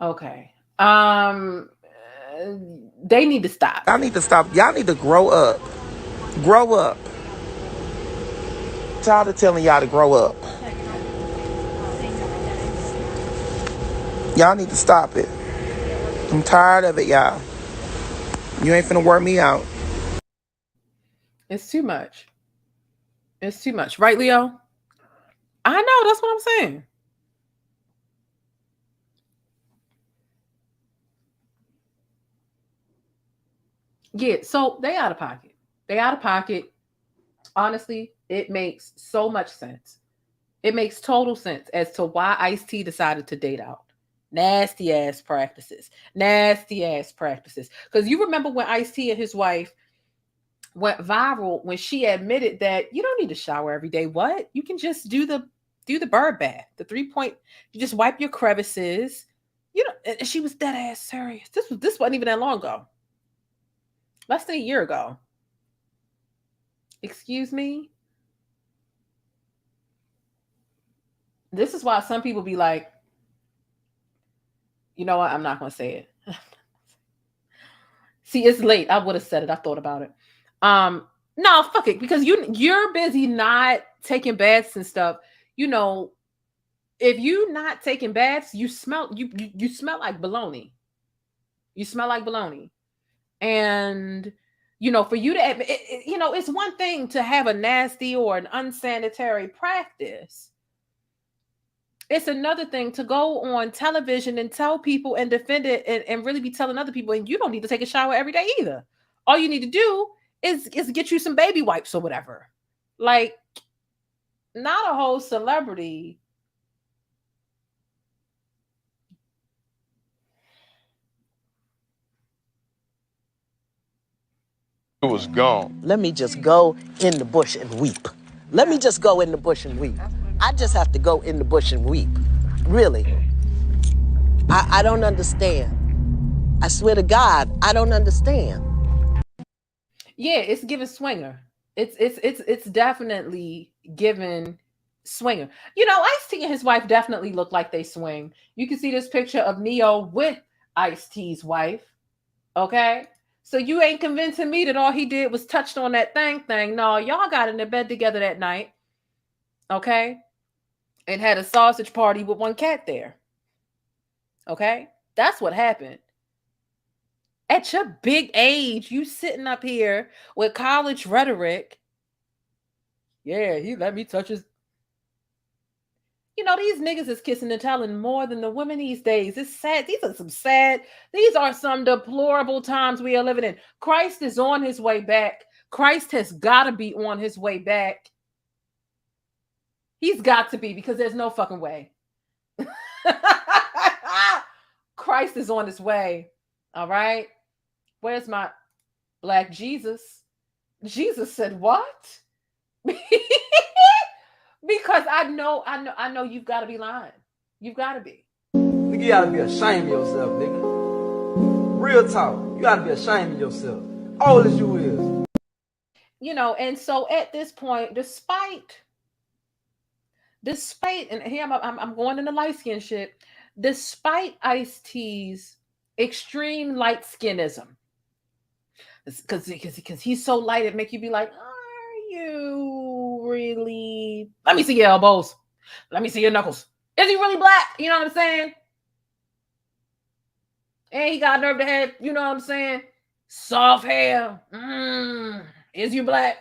Okay. They need to stop. I need to stop. Y'all need to grow up. Grow up. Tired of telling y'all to grow up. Y'all need to stop it. I'm tired of it, y'all. You ain't finna work me out. It's too much. It's too much. Right, Leo? I know. That's what I'm saying. Yeah, so they out of pocket. They out of pocket. Honestly, it makes so much sense. It makes total sense as to why Ice-T decided to date out. Nasty ass practices. Nasty ass practices. Because you remember when Ice-T and his wife went viral when she admitted that you don't need to shower every day. What? You can just do the bird bath. The 3-point, you just wipe your crevices. You know, and she was dead ass serious. This wasn't even that long ago. Less than a year ago. Excuse me? This is why some people be like, you know what? I'm not going to say it. See, it's late. I would have said it. I thought about it. No, fuck it. Because you're busy not taking baths and stuff. You know, if you're not taking baths, you smell like baloney. You smell like baloney. And, you know, for you to, you know, it's one thing to have a nasty or an unsanitary practice. It's another thing to go on television and tell people and defend it and really be telling other people, and you don't need to take a shower every day either. All you need to do is get you some baby wipes or whatever. Like, not a whole celebrity. It was gone. Let me just go in the bush and weep. Let me just go in the bush and weep. I just have to go in the bush and weep. Really. I don't understand. I swear to God, I don't understand. Yeah, it's giving swinger. It's definitely giving swinger. You know, Ice-T and his wife definitely look like they swing. You can see this picture of Neo with Ice-T's wife. Okay? So you ain't convincing me that all he did was touched on that thing. No, y'all got in the bed together that night. Okay? And had a sausage party with one cat there. Okay? That's what happened. At your big age, you sitting up here with college rhetoric. Yeah, he let me touch his. You know, these niggas is kissing and telling more than the women these days. It's sad. These are some deplorable times we are living in. Christ is on his way back. Christ has got to be on his way back. He's got to be, because there's no fucking way. Christ is on his way. All right. Where's my black Jesus? Jesus said what? Because I know you've got to be lying. You've got to be. Nigga, you gotta be ashamed of yourself, nigga. Real talk. You gotta be ashamed of yourself. Old as you is. You know, and so at this point, despite, and here I'm going into light skin shit, despite Ice-T's extreme light skinism, because he's so light, it make you be like, are you really? Let me see your elbows. Let me see your knuckles. Is he really black? You know what I'm saying? And he got nerve to have, you know what I'm saying? Soft hair. Is you black?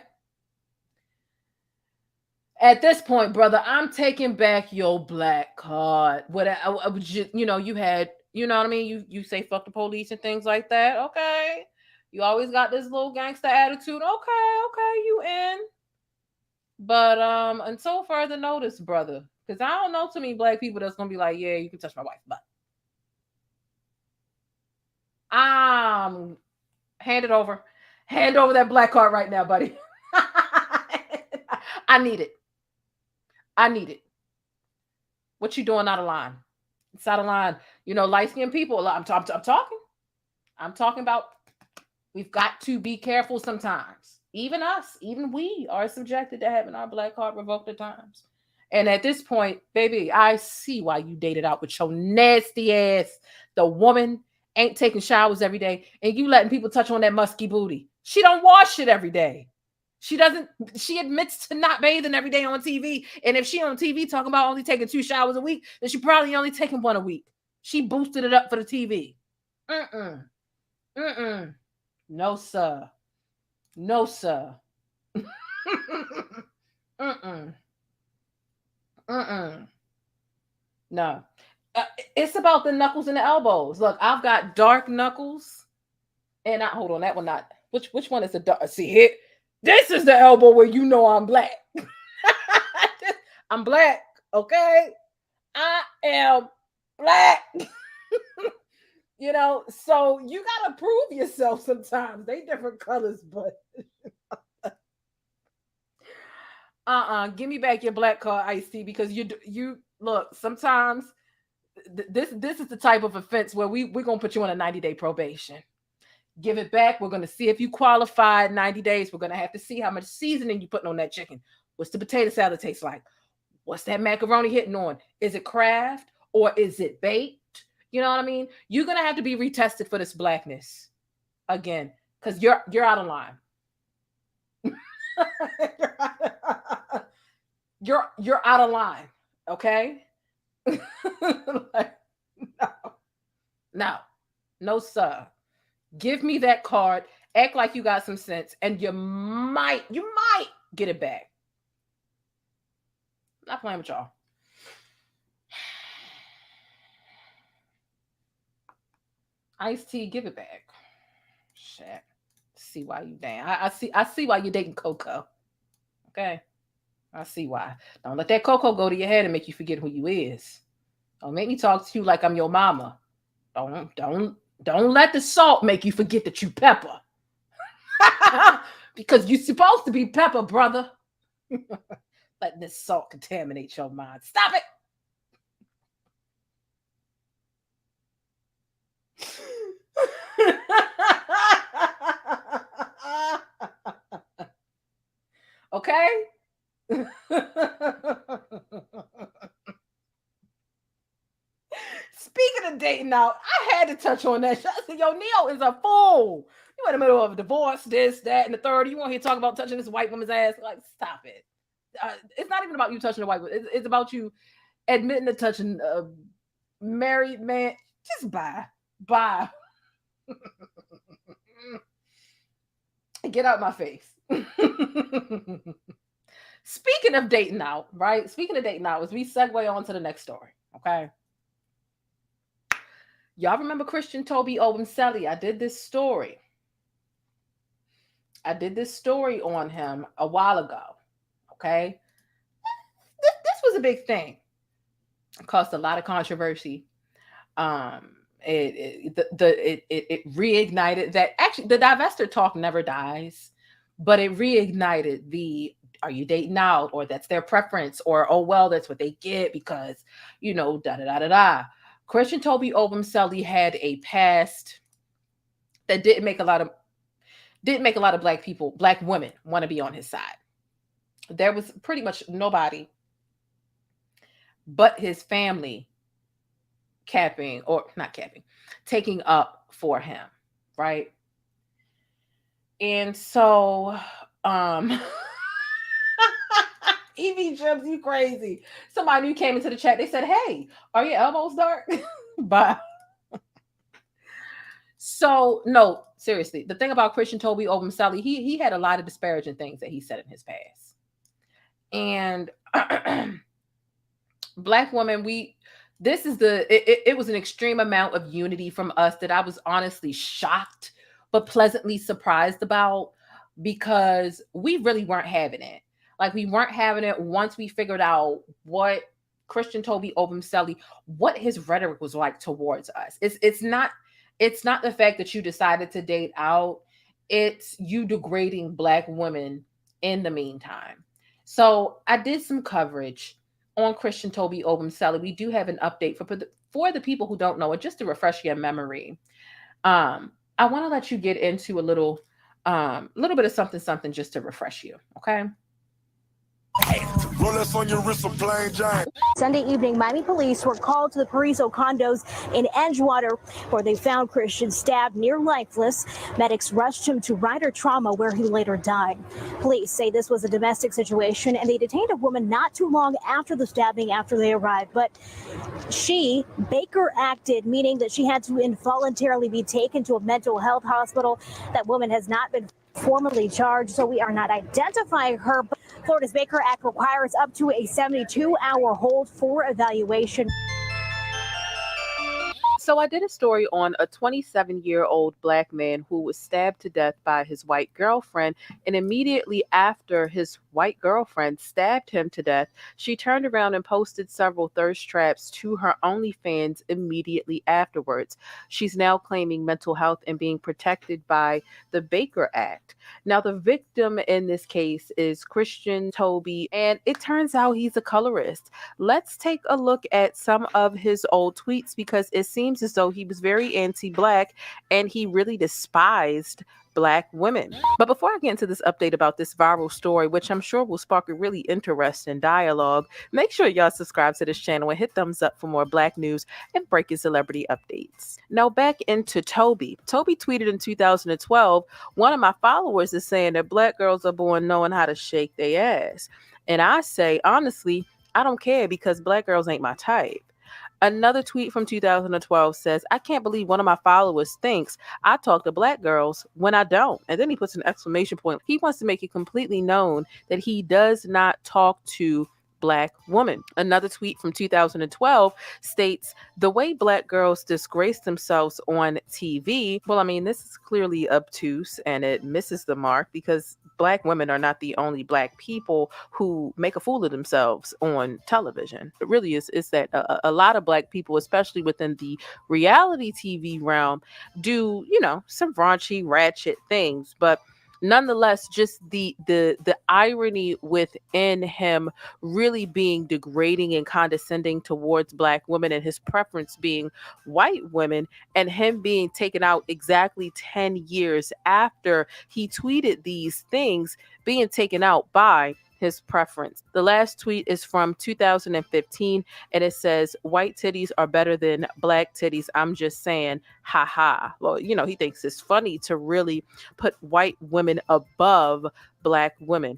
At this point, brother, I'm taking back your black card. You know, you had, you know what I mean? You say fuck the police and things like that. Okay. You always got this little gangster attitude. Okay, you in. But until further notice, brother, because I don't know too many black people that's gonna be like, yeah, you can touch my wife, but hand over that black card right now, buddy. I need it. What you doing out of line? It's out of line. You know, light-skinned people. I'm talking about. We've got to be careful sometimes. Even us, even we are subjected to having our black card revoked at times. And at this point, baby, I see why you dated out with your nasty ass. The woman ain't taking showers every day, and you letting people touch on that musky booty. She don't wash it every day. She admits to not bathing every day on TV. And if she on TV talking about only taking 2 showers a week, then she probably only taking 1 a week. She boosted it up for the TV. No, sir. No, sir. No. It's about the knuckles and the elbows. Look, I've got dark knuckles. And hold on, that one not. Which one is the dark? See here? This is the elbow where you know I'm black. I'm black, okay? I am black. You know, so you gotta prove yourself sometimes. They different colors, but give me back your black card, Ice-T, because you look, sometimes this is the type of offense where we're gonna put you on a 90-day probation. Give it back. We're gonna see if you qualified 90 days. We're gonna have to see how much seasoning you putting on that chicken. What's the potato salad taste like? What's that macaroni hitting on? Is it Kraft or is it baked? You know what I mean? You're gonna have to be retested for this blackness again, because you're out of line. you're out of line. Okay. Like, no, sir. Give me that card. Act like you got some sense, and you might get it back. I'm not playing with y'all. Ice-T, give it back. Shit. See why you damn. I see why you're dating Coco. Okay. I see why. Don't let that Coco go to your head and make you forget who you is. Don't make me talk to you like I'm your mama. Don't let the salt make you forget that you pepper. Because you're supposed to be pepper, brother. Letting this salt contaminate your mind. Stop it. Okay? Speaking of dating out, I had to touch on that. I said, yo, Neo is a fool. You in the middle of a divorce, this, that, and the third. You want here to talk about touching this white woman's ass? Like, stop it. It's not even about you touching a white woman. It's about you admitting to touching a married man. Just bye. Bye. Get out my face. Speaking of dating out, right? Speaking of dating out, as we segue on to the next story, okay? Y'all remember Christian Tobey Obumseli? I did this story on him a while ago, okay? This was a big thing. It caused a lot of controversy. It reignited that. Actually, the divestor talk never dies, but it reignited the are you dating out, or that's their preference, or oh well, that's what they get because da da da da da. Christian Tobey Obumseli had a past that didn't make a lot of black women want to be on his side. There was pretty much nobody but his family taking up for him, right? And so Evie Jibs, you crazy. Somebody who came into the chat, they said, hey, are your elbows dark? Bye. So, no, seriously. The thing about Christian Tobey Obumseli, he had a lot of disparaging things that he said in his past. And black women, it was an extreme amount of unity from us that I was honestly shocked, but pleasantly surprised about, because we really weren't having it. Like, we weren't having it once we figured out what Christian Tobey Obumseli, what his rhetoric was like towards us. It's not the fact that you decided to date out. It's you degrading black women in the meantime. So I did some coverage on Christian Tobey Obumseli. We do have an update for the people who don't know it, just to refresh your memory. I want to let you get into a little bit of something just to refresh you. Okay. On your wrist, DaBaby. Sunday evening, Miami police were called to the Paraiso condos in Edgewater, where they found Christian stabbed near lifeless. Medics rushed him to Ryder Trauma, where he later died. Police say this was a domestic situation, and they detained a woman not too long after the stabbing after they arrived. But she, Baker acted, meaning that she had to involuntarily be taken to a mental health hospital. That woman has not been formally charged, so we are not identifying her. But Florida's Baker Act requires up to a 72-hour hold for evaluation. So I did a story on a 27-year-old black man who was stabbed to death by his white girlfriend. And immediately after his white girlfriend stabbed him to death, she turned around and posted several thirst traps to her OnlyFans immediately afterwards. She's now claiming mental health and being protected by the Baker Act. Now, the victim in this case is Christian Tobey, and it turns out he's a colorist. Let's take a look at some of his old tweets, because it seems as though he was very anti-black and he really despised black women. But before I get into this update about this viral story, which I'm sure will spark a really interesting dialogue, make sure y'all subscribe to this channel and hit thumbs up for more black news and breaking celebrity updates. Now back into Tobey. Tobey tweeted in 2012, one of my followers is saying that black girls are born knowing how to shake their ass. And I say, honestly, I don't care, because black girls ain't my type. Another tweet from 2012 says, I can't believe one of my followers thinks I talk to black girls when I don't. And then he puts an exclamation point. He wants to make it completely known that he does not talk to black woman. Another tweet from 2012 states, the way black girls disgrace themselves on TV. Well, I mean, this is clearly obtuse and it misses the mark because black women are not the only black people who make a fool of themselves on television. It really is that a lot of black people, especially within the reality TV realm, do, some raunchy, ratchet things. But nonetheless, just the irony within him really being degrading and condescending towards black women and his preference being white women, and him being taken out exactly 10 years after he tweeted these things, being taken out by his preference. The last tweet is from 2015 and it says, white titties are better than black titties. I'm just saying, haha. Well, he thinks it's funny to really put white women above black women.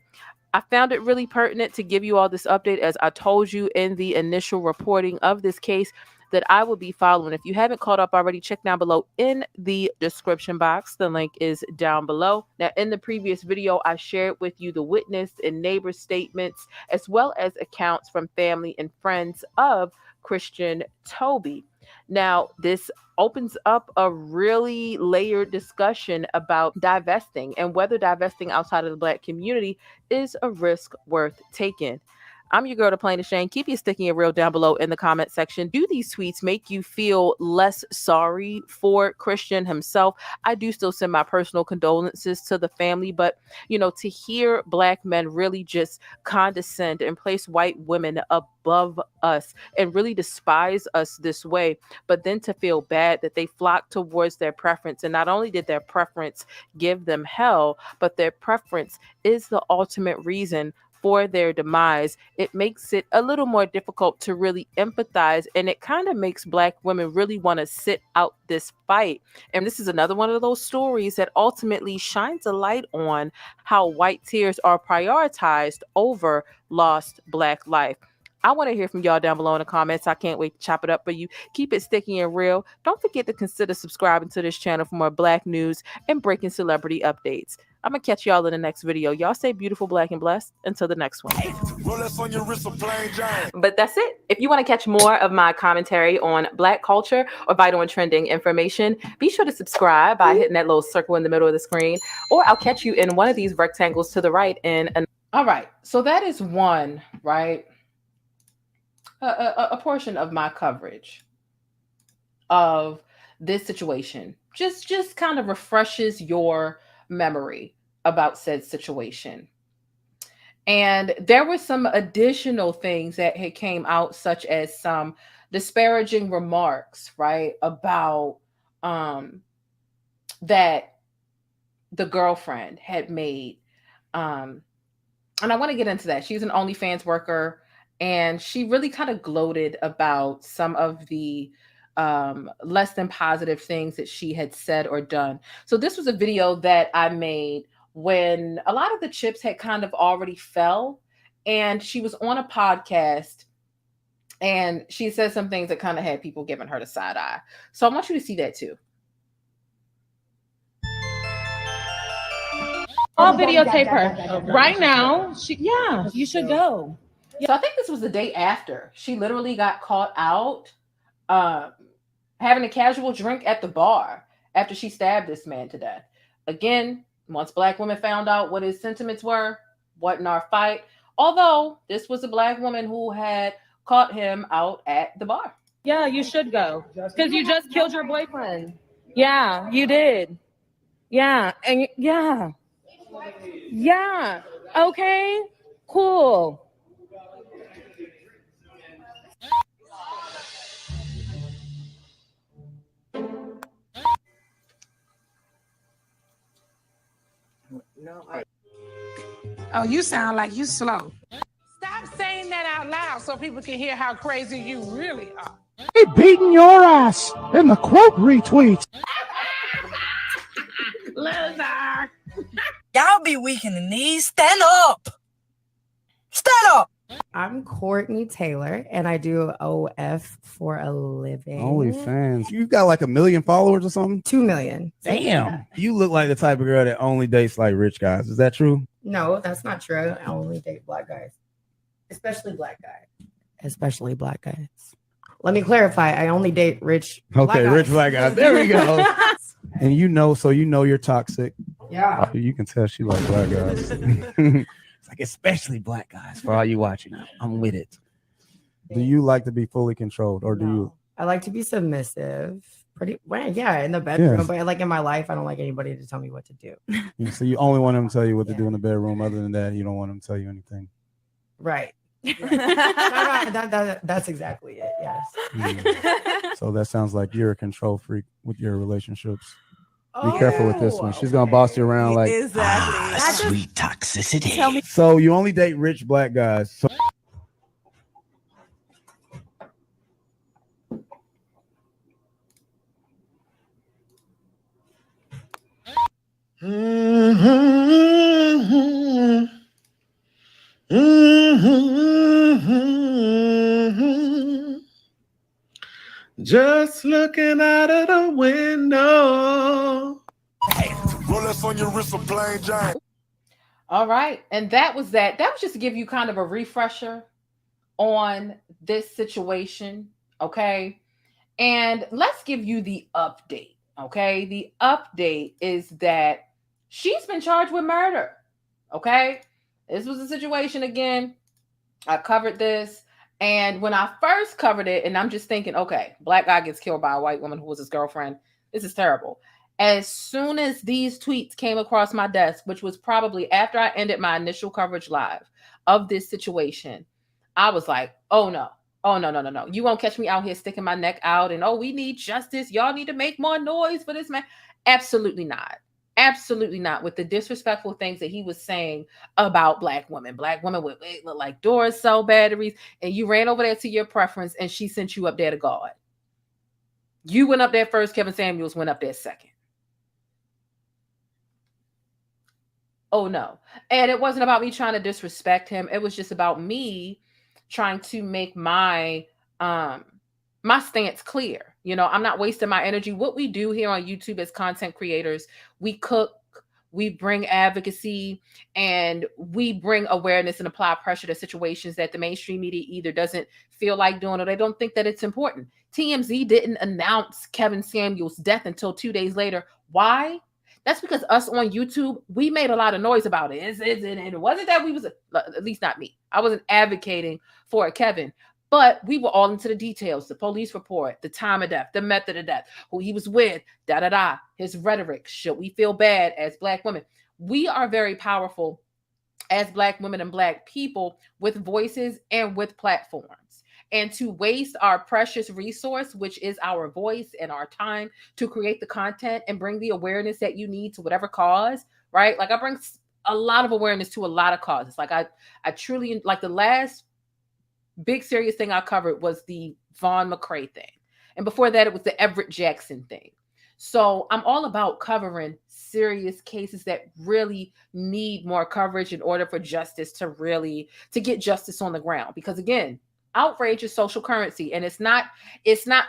I found it really pertinent to give you all this update, as I told you in the initial reporting of this case that I will be following. If you haven't caught up already, check down below in the description box. The link is down below. Now, in the previous video, I shared with you the witness and neighbor statements, as well as accounts from family and friends of Christian Tobey. Now, this opens up a really layered discussion about divesting and whether divesting outside of the black community is a risk worth taking. I'm your girl, thePLAINESTjane. Keep your sticky and real down below in the comment section. Do these tweets make you feel less sorry for Christian himself? I do still send my personal condolences to the family, but to hear black men really just condescend and place white women above us and really despise us this way, but then to feel bad that they flock towards their preference. And not only did their preference give them hell, but their preference is the ultimate reason for their demise. It makes it a little more difficult to really empathize, and it kind of makes black women really want to sit out this fight. And this is another one of those stories that ultimately shines a light on how white tears are prioritized over lost black life. I want to hear from y'all down below in the comments. I can't wait to chop it up for you. Keep it sticky and real. Don't forget to consider subscribing to this channel for more black news and breaking celebrity updates. I'm going to catch y'all in the next video. Y'all stay beautiful, black, and blessed. Until the next one. But that's it. If you want to catch more of my commentary on black culture or vital and trending information, be sure to subscribe by hitting that little circle in the middle of the screen, or I'll catch you in one of these rectangles to the right. All right. So that is one, right? A portion of my coverage of this situation. Just kind of refreshes your memory about said situation. And there were some additional things that had came out, such as some disparaging remarks, right, about that the girlfriend had made. And I want to get into that. She's an OnlyFans worker, and she really kind of gloated about some of the less than positive things that she had said or done. So this was a video that I made when a lot of the chips had kind of already fell, and she was on a podcast and she said some things that kind of had people giving her the side eye. So I want you to see that too. I'll videotape her right now. You should go. So I think this was the day after she literally got caught out having a casual drink at the bar after she stabbed this man to death. Again, once black women found out what his sentiments were, wasn't our fight. Although this was a black woman who had caught him out at the bar. Yeah, you should go. Because you just killed your boyfriend. Yeah, you did. Yeah. And yeah. Yeah. Okay. Cool. Oh, you sound like you slow. Stop saying that out loud so people can hear how crazy you really are. He beating your ass in the quote retweets. Loser. Y'all be weak in the knees. Stand up. Stand up. I'm Courtney Taylor, and I do OF for a living. OnlyFans. You got like 1 million followers or something? 2 million. Damn. Yeah. You look like the type of girl that only dates like rich guys. Is that true? No, that's not true. I only date black guys, especially black guys. Especially black guys. Let me clarify. I only date rich. Okay, rich black guys. There we go. And you know you're toxic. Yeah. You can tell she like black guys. It's like especially black guys. For all you watching, I'm with it. Do you like to be fully controlled, or do you? I like to be submissive. Pretty well, yeah, in the bedroom, but like in my life, I don't like anybody to tell me what to do. Yeah, so you only want them to tell you what to do in the bedroom. Other than that, you don't want them to tell you anything. Right. That's exactly it. Yes. So that sounds like you're a control freak with your relationships. Be careful with this one. She's gonna boss you around like Sweet toxicity. So you only date rich black guys. So Just looking out of the window. Rolex on your wrist, a plain Jane. All right. And that was that. That was just to give you kind of a refresher on this situation. Okay. And let's give you the update. Okay. The update is that she's been charged with murder. Okay. This was a situation again. I covered this. And when I first covered it, and I'm just thinking, okay, black guy gets killed by a white woman who was his girlfriend. This is terrible. As soon as these tweets came across my desk, which was probably after I ended my initial coverage live of this situation, I was like, oh no. Oh, no. You won't catch me out here sticking my neck out and, oh, we need justice. Y'all need to make more noise for this man. Absolutely not. Absolutely not. With the disrespectful things that he was saying about black women. Black women would look like doors, cell batteries, and you ran over there to your preference and she sent you up there to God. You went up there first. Kevin Samuels went up there second. Oh, no. And it wasn't about me trying to disrespect him. It was just about me trying to make my stance clear. You know, I'm not wasting my energy. What we do here on YouTube as content creators, we cook, we bring advocacy, and we bring awareness and apply pressure to situations that the mainstream media either doesn't feel like doing or they don't think that it's important. TMZ didn't announce Kevin Samuels' death until 2 days later. Why? That's because us on YouTube, we made a lot of noise about it. And it wasn't that we was, at least not me. I wasn't advocating for Kevin. But we were all into the details, the police report, the time of death, the method of death, who he was with, his rhetoric. Should we feel bad as black women? We are very powerful as black women and black people with voices and with platforms. And to waste our precious resource, which is our voice and our time to create the content and bring the awareness that you need to whatever cause, right? Like I bring a lot of awareness to a lot of causes. Like I truly, like the last big serious thing I covered was the Vaughn McCrae thing. And before that, it was the Everett Jackson thing. So I'm all about covering serious cases that really need more coverage in order for justice to get justice on the ground. Because again, outrage is social currency. And it's not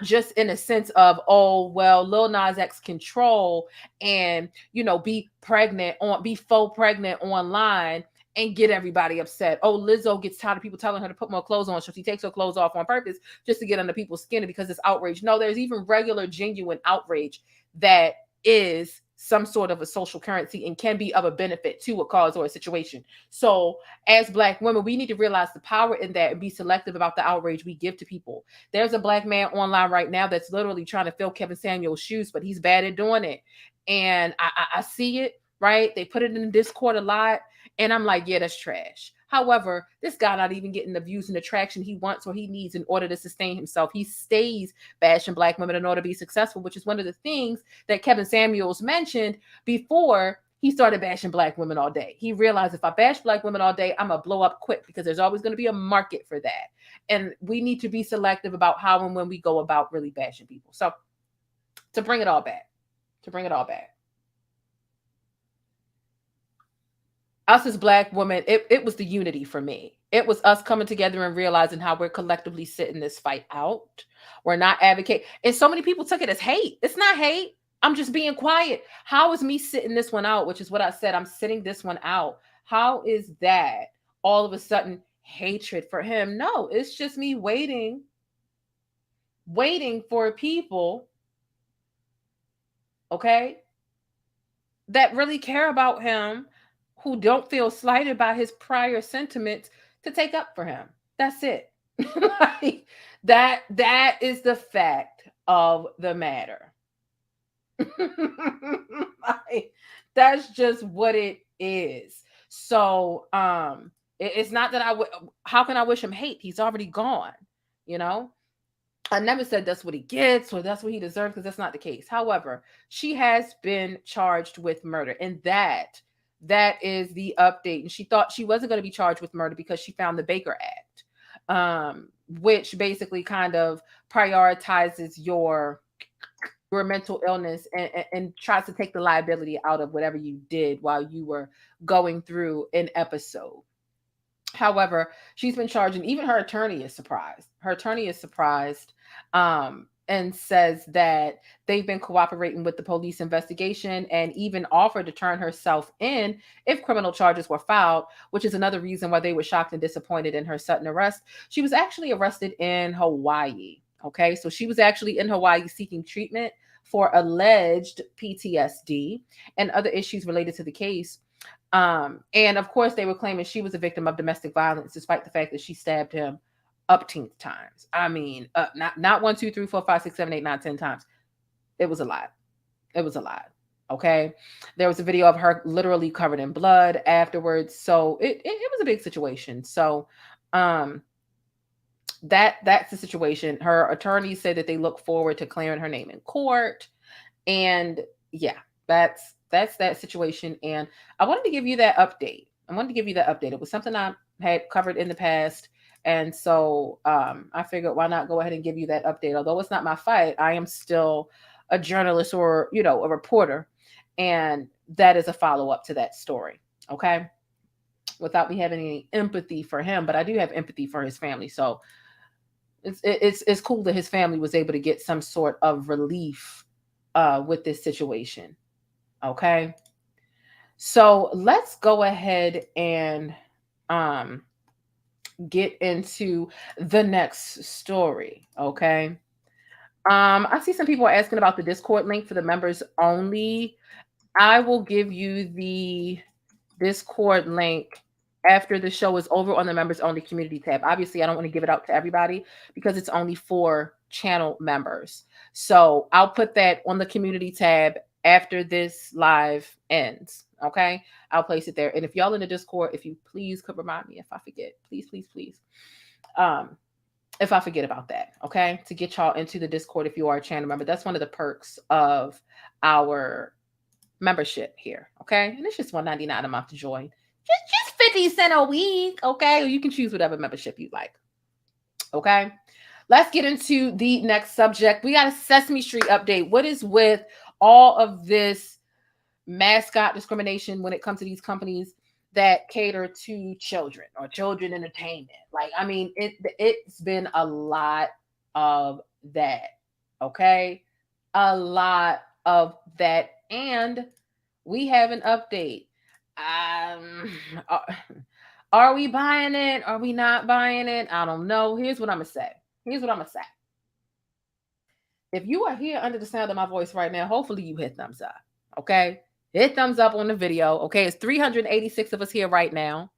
just in a sense of, oh, well, Lil Nas X control and, you know, be faux pregnant online and get everybody upset. Oh, Lizzo gets tired of people telling her to put more clothes on, so she takes her clothes off on purpose just to get under people's skin because it's outrage. No, there's even regular, genuine outrage that is some sort of a social currency and can be of a benefit to a cause or a situation. So as black women, we need to realize the power in that and be selective about the outrage we give to people. There's a black man online right now that's literally trying to fill Kevin Samuels' shoes, but he's bad at doing it. And I see it, right? They put it in the Discord a lot. And I'm like, yeah, that's trash. However, this guy not even getting the views and the traction he wants or he needs in order to sustain himself. He stays bashing black women in order to be successful, which is one of the things that Kevin Samuels mentioned before he started bashing black women all day. He realized if I bash black women all day, I'm going to blow up quick because there's always going to be a market for that. And we need to be selective about how and when we go about really bashing people. So to bring it all back. Us as black women, it was the unity for me. It was us coming together and realizing how we're collectively sitting this fight out. We're not advocating. And so many people took it as hate. It's not hate. I'm just being quiet. How is me sitting this one out, which is what I said, I'm sitting this one out. How is that all of a sudden hatred for him? No, it's just me waiting for people, okay, that really care about him, who don't feel slighted by his prior sentiments, to take up for him. That's it. Like, that is the fact of the matter. Like, that's just what it is. So it's not that how can I wish him hate? He's already gone, you know. I never said that's what he gets or that's what he deserves, because that's not the case. However, she has been charged with murder, and that is the update. And she thought she wasn't going to be charged with murder because she found the Baker Act, which basically kind of prioritizes your mental illness and tries to take the liability out of whatever you did while you were going through an episode. However, she's been charged, and even her attorney is surprised. Her attorney is surprised and says that they've been cooperating with the police investigation and even offered to turn herself in if criminal charges were filed, which is another reason why they were shocked and disappointed in her sudden arrest. She was actually arrested in Hawaii. Okay, so she was actually in Hawaii seeking treatment for alleged PTSD and other issues related to the case. And of course, they were claiming she was a victim of domestic violence, despite the fact that she stabbed him upteen times. I mean, not 1, 2, 3, 4, 5, 6, 7, 8, 9, 10 times. It was a lot. It was a lot. Okay. There was a video of her literally covered in blood afterwards. So it was a big situation. So, that's the situation. Her attorney said that they look forward to clearing her name in court. And yeah, that's that situation. And I wanted to give you that update. It was something I had covered in the past. And so I figured, why not go ahead and give you that update? Although it's not my fight, I am still a journalist or, a reporter. And that is a follow-up to that story. Okay. Without me having any empathy for him, but I do have empathy for his family. So it's cool that his family was able to get some sort of relief with this situation. Okay. So let's go ahead and get into the next story. Okay. I see some people are asking about the Discord link for the members only. I will give you the Discord link after the show is over on the members only community tab. Obviously, I don't want to give it out to everybody because it's only for channel members. So I'll put that on the community tab after this live ends. Okay. I'll place it there. And if y'all in the Discord, if you please could remind me if I forget, please. If I forget about that, okay, to get y'all into the Discord if you are a channel member. That's one of the perks of our membership here, okay? And it's just $1.99 a month to join. Just 50 cents a week, okay? Or you can choose whatever membership you like, okay? Let's get into the next subject. We got a Sesame Street update. What is with all of this mascot discrimination when it comes to these companies that cater to children or children entertainment? Like, I mean, it's been a lot of that, okay? A lot of that. And we have an update. Are we buying it? Are we not buying it? I don't know. Here's what I'm going to say. If you are here under the sound of my voice right now, hopefully you hit thumbs up, okay? Hit thumbs up on the video, okay? It's 386 of us here right now.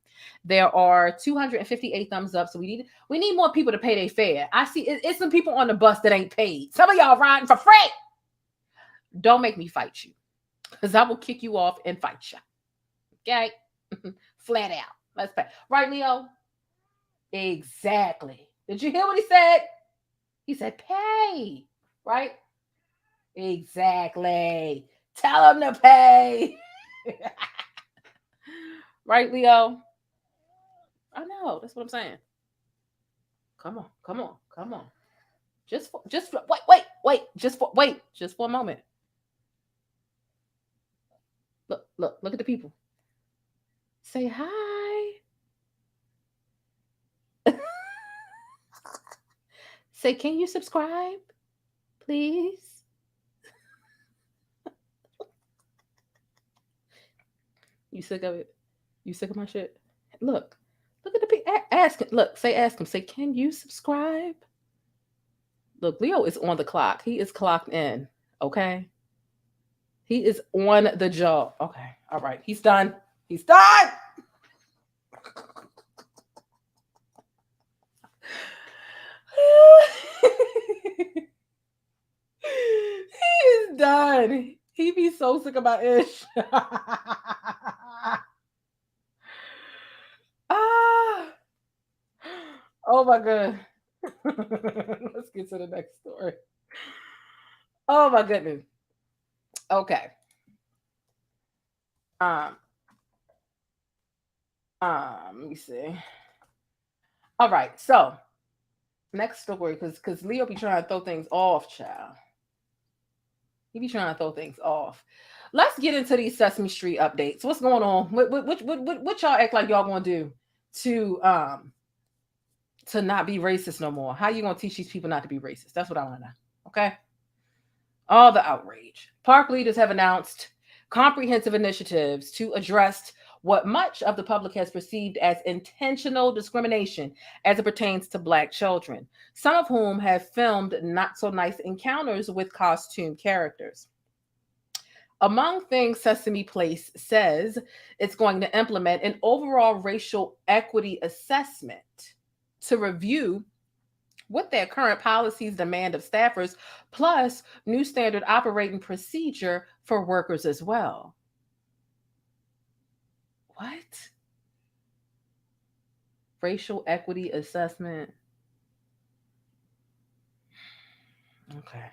There are 258 thumbs up, so we need more people to pay their fare. I see it's some people on the bus that ain't paid. Some of y'all riding for free. Don't make me fight you, because I will kick you off and fight you. Okay? Flat out. Let's pay. Right, Leo? Exactly. Did you hear what he said? He said pay. Right? Exactly. Tell him to pay. Right, Leo? I know. That's what I'm saying. Come on. Just wait. Just for a moment. Look at the people. Say hi. Say, can you subscribe, please? You sick of it? You sick of my shit? Look at the people. Ask him. Look, ask him. Say, can you subscribe? Look, Leo is on the clock. He is clocked in. Okay. He is on the job. Okay. All right. He's done. He's done. He is done. He be so sick about Ish. Oh my God. Let's get to the next story. Oh my goodness. Okay. Let me see. All right. So next story, because Leo be trying to throw things off, child. He be trying to throw things off. Let's get into these Sesame Street updates. What's going on? What y'all act like y'all gonna do to not be racist no more? How you gonna teach these people not to be racist? That's what I want to know. Okay. All the outrage. Park leaders have announced comprehensive initiatives to address what much of the public has perceived as intentional discrimination as it pertains to Black children, some of whom have filmed not so nice encounters with costume characters. Among things Sesame Place says it's going to implement an overall racial equity assessment to review what their current policies demand of staffers, plus new standard operating procedure for workers as well. What? Racial equity assessment. Okay.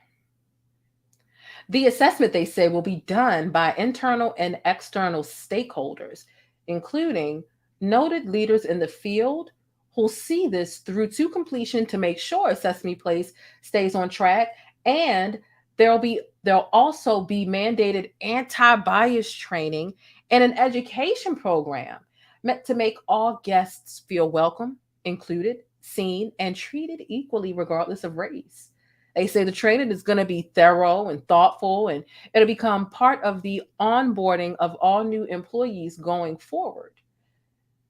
The assessment, they say, will be done by internal and external stakeholders, including noted leaders in the field who'll see this through to completion to make sure Sesame Place stays on track. And there'll also be mandated anti-bias training and an education program meant to make all guests feel welcome, included, seen, and treated equally regardless of race. They say the training is going to be thorough and thoughtful, and it'll become part of the onboarding of all new employees going forward.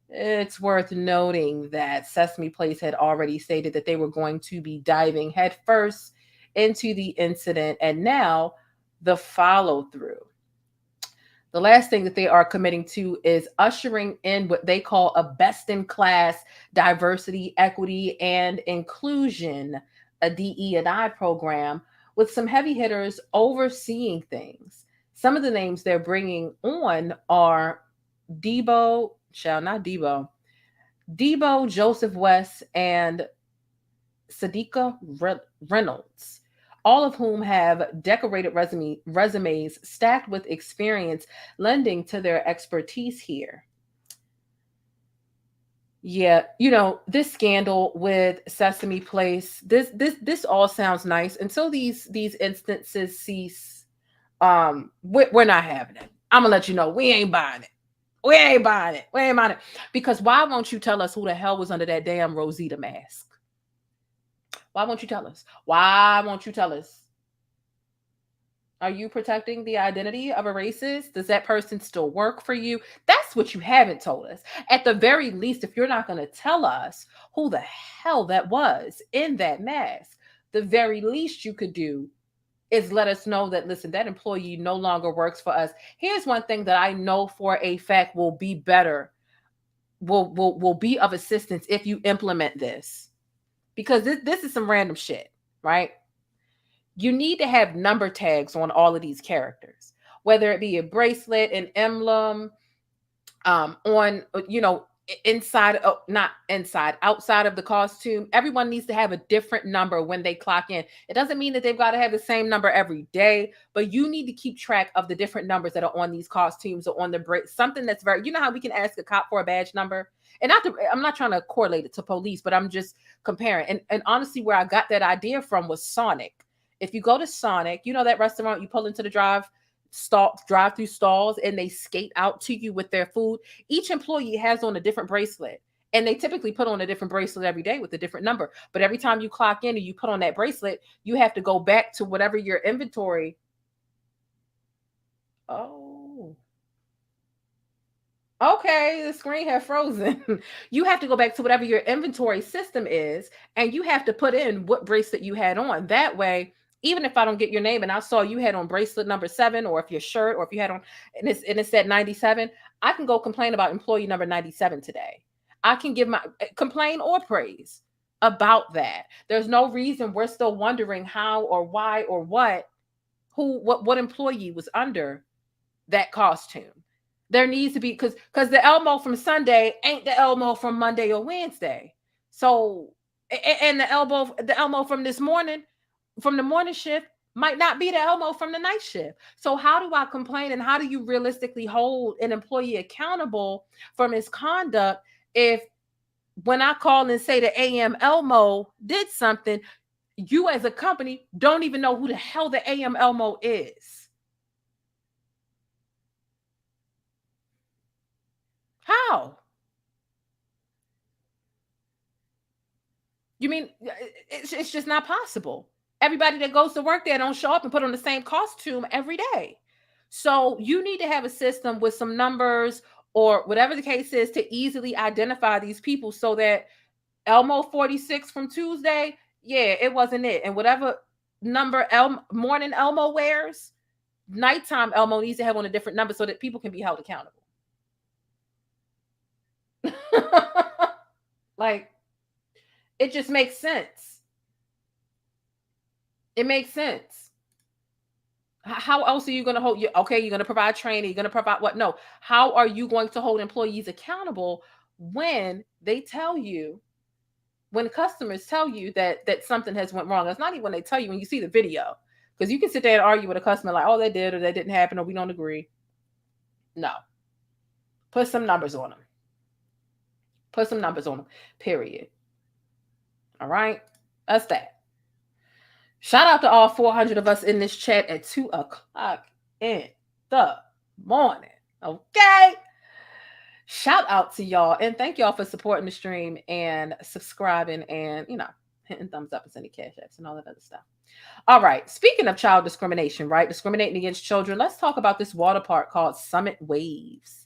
It's worth noting that Sesame Place had already stated that they were going to be diving headfirst into the incident, and now the follow-through. The last thing that they are committing to is ushering in what they call a best-in-class diversity, equity, and inclusion, a DE&I program, with some heavy hitters overseeing things. Some of the names they're bringing on are Debo, Joseph West, and Sadiqa Reynolds, all of whom have decorated resumes stacked with experience, lending to their expertise here. Yeah, this scandal with Sesame Place, this all sounds nice until these instances cease. We're not having it. I'm gonna let you know we ain't buying it. We ain't buying it. Because why won't you tell us who the hell was under that damn Rosita mask? Why won't you tell us? Why won't you tell us? Are you protecting the identity of a racist? Does that person still work for you? That's what you haven't told us. At the very least, if you're not going to tell us who the hell that was in that mask, the very least you could do is let us know that, listen, that employee no longer works for us. Here's one thing that I know for a fact will be better, will be of assistance if you implement this. Because this is some random shit, right? You need to have number tags on all of these characters, whether it be a bracelet, an emblem, on, inside, not inside, outside of the costume. Everyone needs to have a different number when they clock in. It doesn't mean that they've got to have the same number every day, but you need to keep track of the different numbers that are on these costumes or on the something that's very, how we can ask a cop for a badge number? And I'm not trying to correlate it to police, but I'm just comparing. And honestly, where I got that idea from was Sonic. If you go to Sonic, that restaurant, you pull into the drive-through stalls and they skate out to you with their food. Each employee has on a different bracelet. And they typically put on a different bracelet every day with a different number. But every time you clock in and you put on that bracelet, you have to go back to whatever your inventory. Oh. Okay, the screen had frozen. You have to go back to whatever your inventory system is, and you have to put in what bracelet you had on. That way, even if I don't get your name and I saw you had on bracelet number 7, or if your shirt, or if you had on, and it said 97, I can go complain about employee number 97 today. I can give my complain or praise about that. There's no reason we're still wondering how or why or what employee was under that costume. There needs to be, because the Elmo from Sunday ain't the Elmo from Monday or Wednesday. So, and the Elmo from this morning, from the morning shift, might not be the Elmo from the night shift. So how do I complain, and how do you realistically hold an employee accountable for misconduct if, when I call and say the AM Elmo did something, you as a company don't even know who the hell the AM Elmo is? How? You mean it's just not possible? Everybody that goes to work there don't show up and put on the same costume every day. So you need to have a system with some numbers or whatever the case is to easily identify these people, so that Elmo 46 from Tuesday, yeah, it wasn't it. And whatever number morning Elmo wears, nighttime Elmo needs to have on a different number so that people can be held accountable. Like, it just makes sense. It makes sense. How else are you going to hold you? Okay, you're going to provide training. You're going to provide what? No. How are you going to hold employees accountable when they tell you, when customers tell you that something has went wrong? It's not even when they tell you, when you see the video, because you can sit there and argue with a customer like, oh, they did, or that didn't happen, or we don't agree. No. Put some numbers on them. Put some numbers on them. Period. All right. That's that. Shout out to all 400 of us in this chat at 2:00 in the morning. Okay. Shout out to y'all, and thank y'all for supporting the stream and subscribing and, hitting thumbs up and sending cash apps and all that other stuff. All right. Speaking of child discrimination, right? Discriminating against children. Let's talk about this water park called Summit Waves.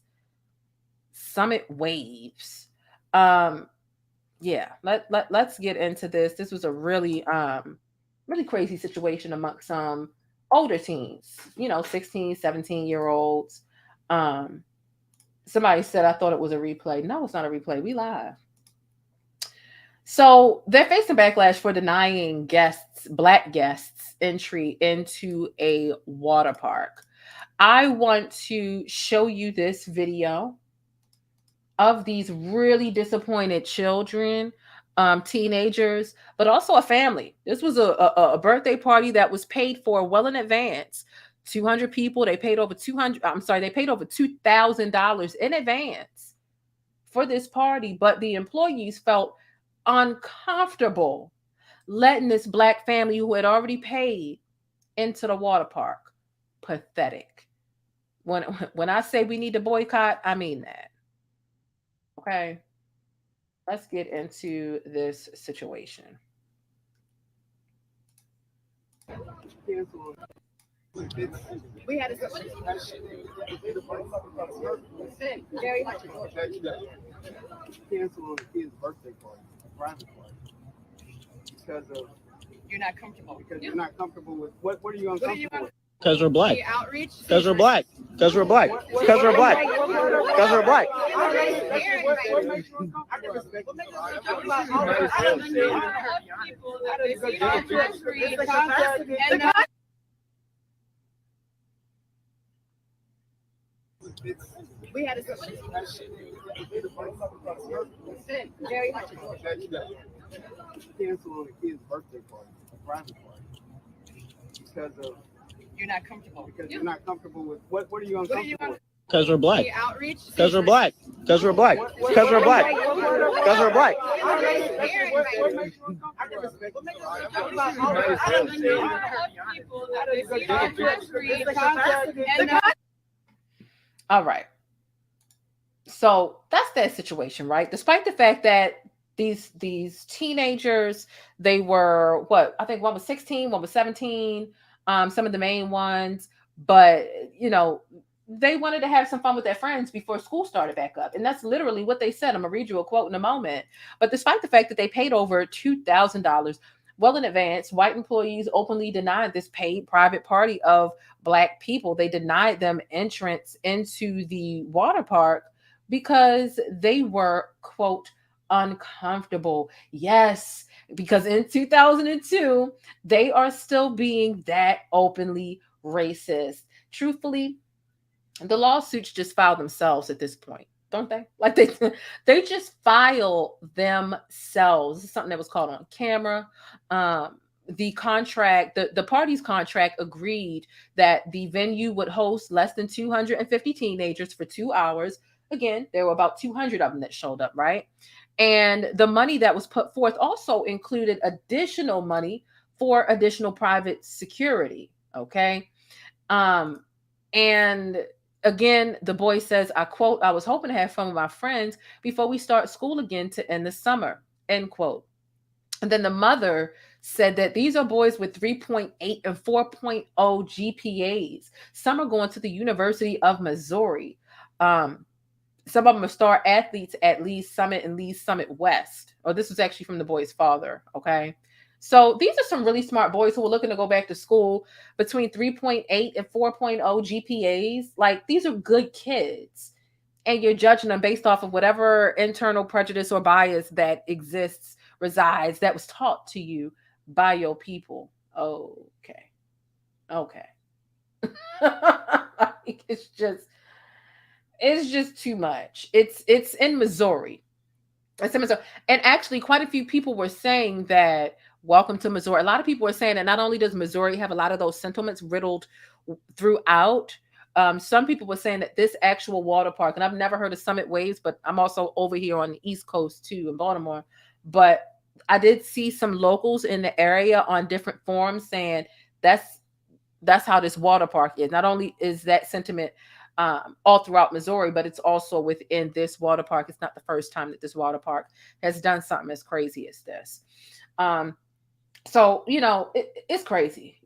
Summit Waves. Yeah. Let's get into this. This was a really crazy situation amongst some older teens, 16, 17-year-olds. Somebody said, I thought it was a replay. No, it's not a replay. We live. So they're facing backlash for denying Black guests, entry into a water park. I want to show you this video of these really disappointed children, teenagers, but also a family. This was a birthday party that was paid for well in advance. 200 people. They paid over $2,000 in advance for this party, but the employees felt uncomfortable letting this Black family who had already paid into the water park. Pathetic. When I say we need to boycott, I mean that. Okay. Let's get into this situation. We had a very much. Cancel on the kid's birthday party, a private party, because of You're not comfortable. because you're not comfortable with what are you uncomfortable with? Because we're black. Outreach. Because we're black. Because we're black. Because we're black. Because we're black. We had a very much. Cancel on the kid's birthday party, a private party, because of You're not comfortable. because you're not comfortable with what are you uncomfortable with? Because we're black. Outreach. Because we're black. Because we're black. Because we're black. Because we're black. All right. So that's that situation, right? Despite the fact that these teenagers, they were what? I think one was 16, one was 17, some of the main ones, but they wanted to have some fun with their friends before school started back up. And that's literally what they said. I'm gonna read you a quote in a moment. But despite the fact that they paid over $2,000 well in advance, white employees openly denied this paid private party of Black people. They denied them entrance into the water park because they were, quote, uncomfortable. Yes, because in 2002, they are still being that openly racist. Truthfully, the lawsuits just file themselves at this point, don't they? Like they just file themselves. It's something that was caught on camera. The contract, the parties' contract agreed that the venue would host less than 250 teenagers for 2 hours. Again, there were about 200 of them that showed up, right? And the money that was put forth also included additional money for additional private security. Okay. And again, the boy says, I quote, I was hoping to have fun with my friends before we start school again to end the summer, end quote. And then the mother said that these are boys with 3.8 and 4.0 GPAs. Some are going to the University of Missouri. Some of them are star athletes at Lee's Summit and Lee's Summit West. Oh, this was actually from the boy's father. Okay. So these are some really smart boys who are looking to go back to school between 3.8 and 4.0 GPAs. Like, these are good kids. And you're judging them based off of whatever internal prejudice or bias that resides, that was taught to you by your people. Okay. Like, it's just too much. It's in Missouri. It's in Missouri. And actually, quite a few people were saying that welcome to Missouri. A lot of people are saying that not only does Missouri have a lot of those sentiments riddled throughout, some people were saying that this actual water park, and I've never heard of Summit Waves, but I'm also over here on the East Coast too, in Baltimore. But I did see some locals in the area on different forums saying that's how this water park is. Not only is that sentiment all throughout Missouri, but it's also within this water park. It's not the first time that this water park has done something as crazy as this. So, it's crazy.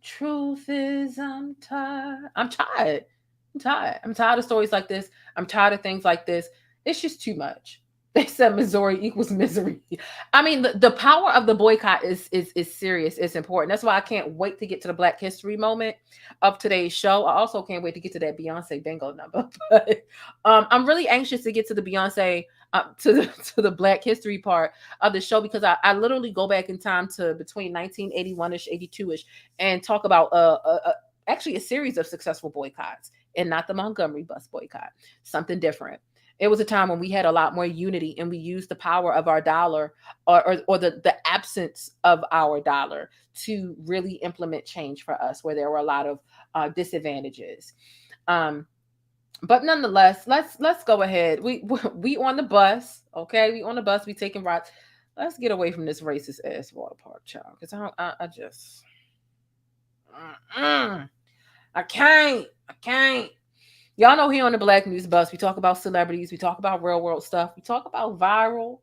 Truth is, I'm tired. I'm tired of stories like this. I'm tired of things like this. It's just too much. They said Missouri equals misery. I mean, the power of the boycott is serious. It's important. That's why I can't wait to get to the Black History moment of today's show. I also can't wait to get to that Beyonce bingo number. But I'm really anxious to get to the Beyonce, to the Black History part of the show, because I literally go back in time to between 1981-ish, 82-ish, and talk about actually a series of successful boycotts, and not the Montgomery bus boycott, something different. It was a time when we had a lot more unity, and we used the power of our dollar or the absence of our dollar to really implement change for us, where there were a lot of disadvantages. But nonetheless, let's go ahead. We on the bus, okay? We on the bus. We taking rides. Let's get away from this racist ass water park, child, because I just I can't. Y'all know here on the Black News Bus, we talk about celebrities, we talk about real world stuff, we talk about viral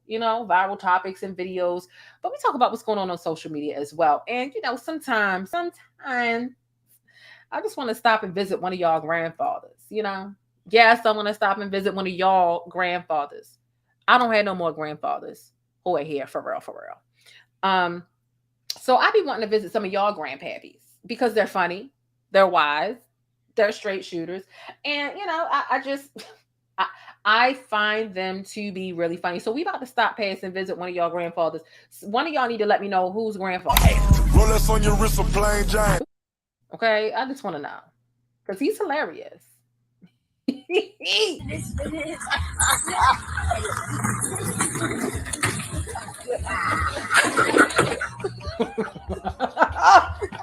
topics and videos, but we talk about what's going on social media as well. And sometimes I just want to stop and visit one of y'all grandfathers. Yes, I want to stop and visit one of y'all grandfathers. I don't have no more grandfathers who are here for real. So I be wanting to visit some of y'all grandpappies because they're funny, they're wise, they're straight shooters. And, I find them to be really funny. So we about to stop past and visit one of y'all grandfathers. One of y'all need to let me know who's grandfather. Roll us on your wrist, DaBaby. Okay, I just want to know. Because he's hilarious.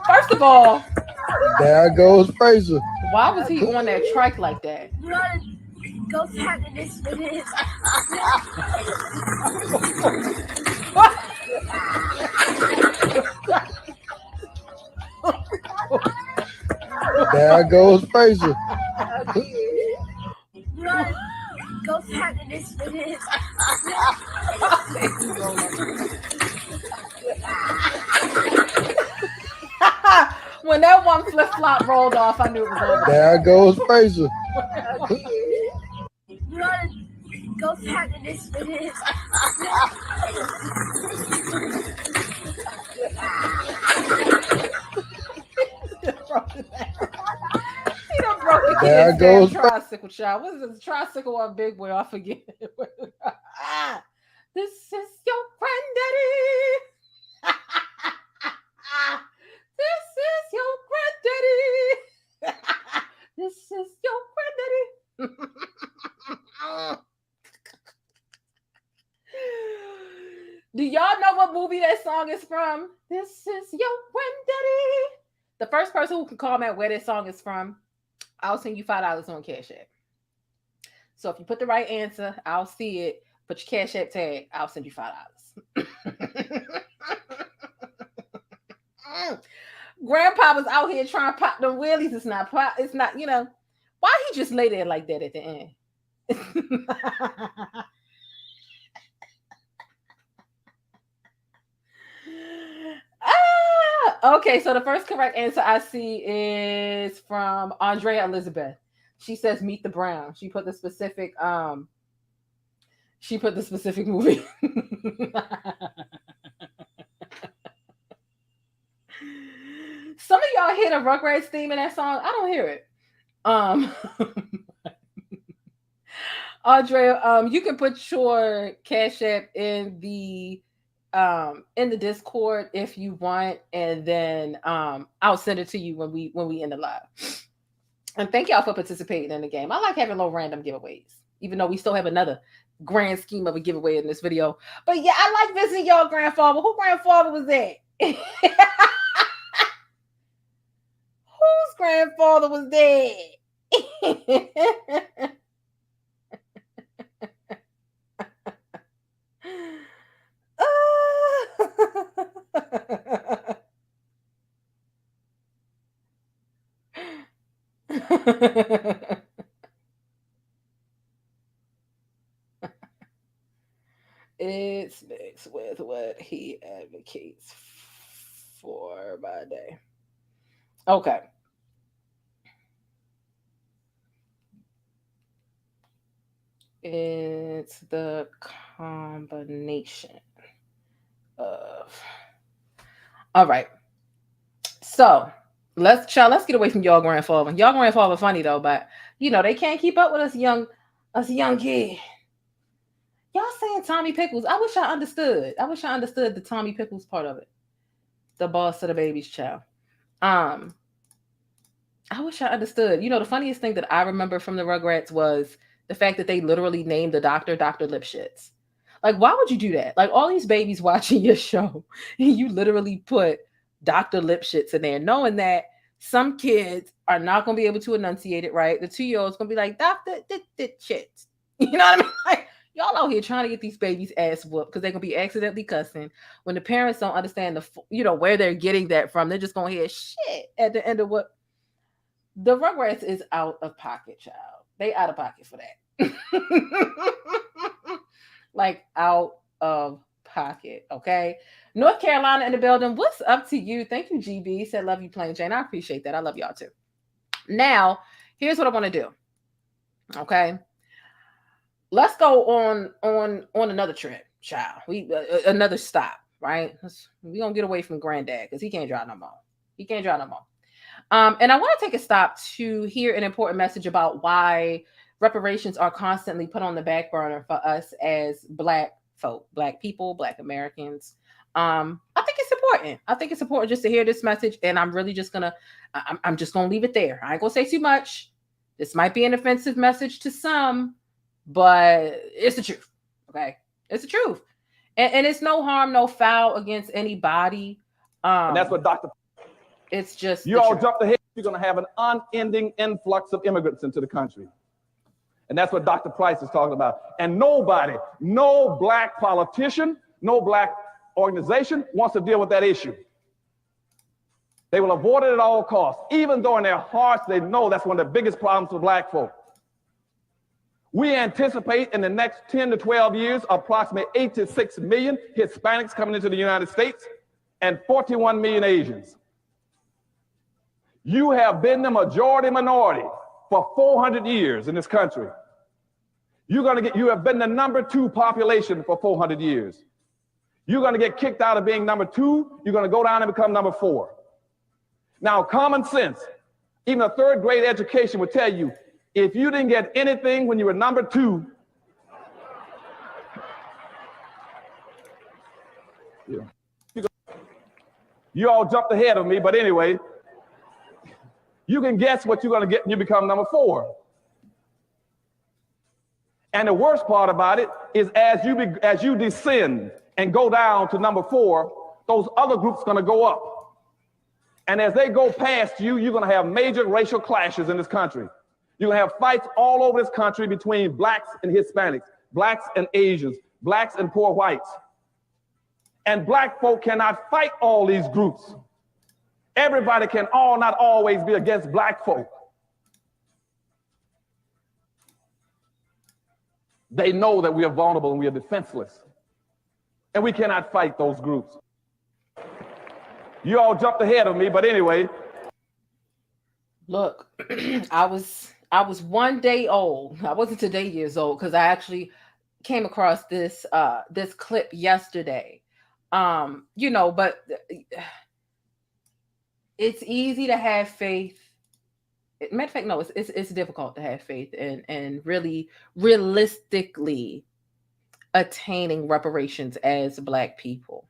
First of all, there goes Fraser. Why was he on that trike like that? Go back to this. There goes Fraser. go back to this for this. When that one flip flop rolled off, I knew it was over. There goes Fraser. You gotta go back to this for this. He done broke the There kid's goes tricycle, child. What is this? Tricycle or big wheel? I forget. This is your granddaddy. This is your granddaddy. This is your granddaddy. Do y'all know what movie that song is from? This is your granddaddy. The first person who can comment where this song is from, I'll send you $5 on Cash App. So if you put the right answer, I'll see it. Put your Cash App tag, I'll send you $5. Grandpa was out here trying to pop them wheelies. It's not, you know, why he just lay there like that at the end? Okay, so the first correct answer I see is from Andrea Elizabeth. She says Meet the Brown. She put the specific movie. Some of y'all hear the Rugrats theme in that song. I don't hear it. Andrea, you can put your Cash App in the Discord if you want, and then I'll send it to you when we end the live. And thank y'all for participating in the game. I like having little random giveaways, even though we still have another grand scheme of a giveaway in this video. But yeah, I like visiting y'all grandfather. Who grandfather was that? Whose grandfather was that? It's mixed with what he advocates for by day. Okay. It's the combination of. All right. So let's get away from y'all grandfather. Y'all grandfather funny though, but you know they can't keep up with us young kids. Y'all saying Tommy Pickles. I wish I understood the Tommy Pickles part of it. The boss of the baby's child. I wish I understood. You know, the funniest thing that I remember from the Rugrats was the fact that they literally named the doctor Dr. Lipschitz. Like, why would you do that? Like, all these babies watching your show, and you literally put Dr. Lipschitz in there, knowing that some kids are not going to be able to enunciate it right. The 2-year-old's going to be like, Dr. Lipschitz. You know what I mean? Like, y'all out here trying to get these babies ass whooped because they're going to be accidentally cussing. When the parents don't understand where they're getting that from, they're just going to hear shit at the end of what. The Rugrats is out of pocket, child. They out of pocket for that. Like, out of pocket, okay? North Carolina in the building. What's up to you? Thank you, GB. Said, love you, PLAINESTjane. I appreciate that. I love y'all too. Now, here's what I want to do. Okay? Let's go on another trip, child. Another stop, right? We're going to get away from Granddad because he can't drive no more. And I want to take a stop to hear an important message about why reparations are constantly put on the back burner for us as Black folk, Black people, Black Americans. I think it's important. I think it's important just to hear this message. And I'm really just I'm just going to leave it there. I ain't going to say too much. This might be an offensive message to some, but it's the truth. Okay. It's the truth. And it's no harm, no foul against anybody. And that's what Dr. It's just you all jumped ahead. You're going to have an unending influx of immigrants into the country. And that's what Dr. Price is talking about. And nobody, no Black politician, no Black organization wants to deal with that issue. They will avoid it at all costs, even though in their hearts they know that's one of the biggest problems for Black folk. We anticipate in the next 10 to 12 years, approximately 86 million Hispanics coming into the United States and 41 million Asians. You have been the majority minority for 400 years in this country. You have been the number 2 population for 400 years. You're going to get kicked out of being number 2. You're going to go down and become number 4. Now, common sense, even a 3rd grade education would tell you, if you didn't get anything when you were number 2, you all jumped ahead of me, but anyway, you can guess what you're going to get when you become number 4. And the worst part about it is as you descend and go down to number 4, those other groups are going to go up. And as they go past you, you're going to have major racial clashes in this country. You're going to have fights all over this country between blacks and Hispanics, blacks and Asians, blacks and poor whites. And black folk cannot fight all these groups. Everybody can not always be against black folk. They know that we are vulnerable and we are defenseless. And we cannot fight those groups. You all jumped ahead of me, but anyway. Look, I was 1 day old. I wasn't today years old because I actually came across this this clip yesterday. But it's easy to have faith. Matter of fact, no, it's difficult to have faith and really realistically attaining reparations as Black people.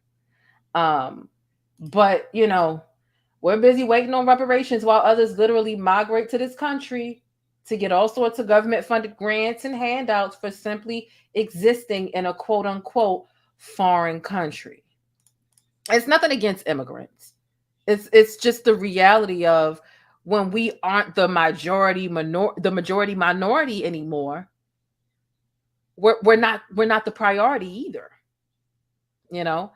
But we're busy waiting on reparations while others literally migrate to this country to get all sorts of government funded grants and handouts for simply existing in a quote unquote foreign country. It's nothing against immigrants. It's just the reality of when we aren't the majority minority anymore, we're not the priority either. And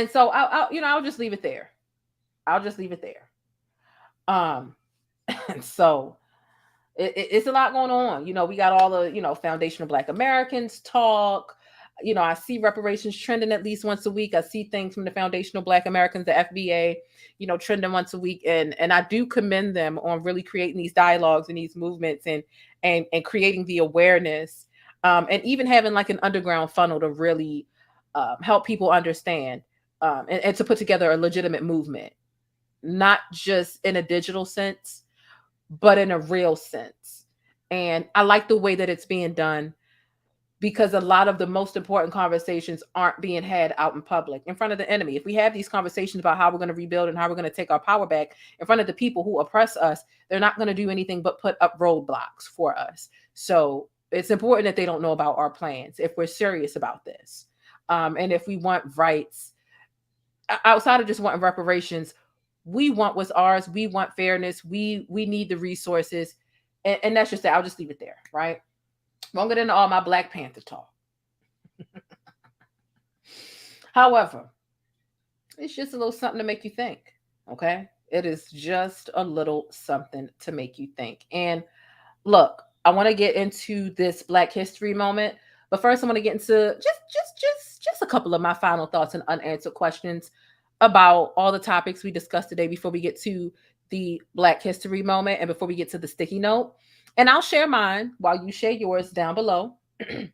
so I'll just leave it there. And so it's a lot going on. We got all the, foundational Black Americans talk. I see reparations trending at least once a week. I see things from the foundational Black Americans, the FBA, trending once a week. And I do commend them on really creating these dialogues and these movements and creating the awareness and even having like an underground funnel to really help people understand and to put together a legitimate movement, not just in a digital sense, but in a real sense. And I like the way that it's being done, because a lot of the most important conversations aren't being had out in public in front of the enemy. If we have these conversations about how we're going to rebuild and how we're going to take our power back in front of the people who oppress us, they're not going to do anything but put up roadblocks for us. So it's important that they don't know about our plans if we're serious about this. And if we want rights, outside of just wanting reparations, we want what's ours. We want fairness. We need the resources. And that's just that. I'll just leave it there, right? Won't get into all my Black Panther talk. However, it's just a little something to make you think, okay? It is just a little something to make you think. And look, I want to get into this Black History moment, but first I want to get into just a couple of my final thoughts and unanswered questions about all the topics we discussed today before we get to the Black History moment and before we get to the sticky note. And I'll share mine while you share yours down below in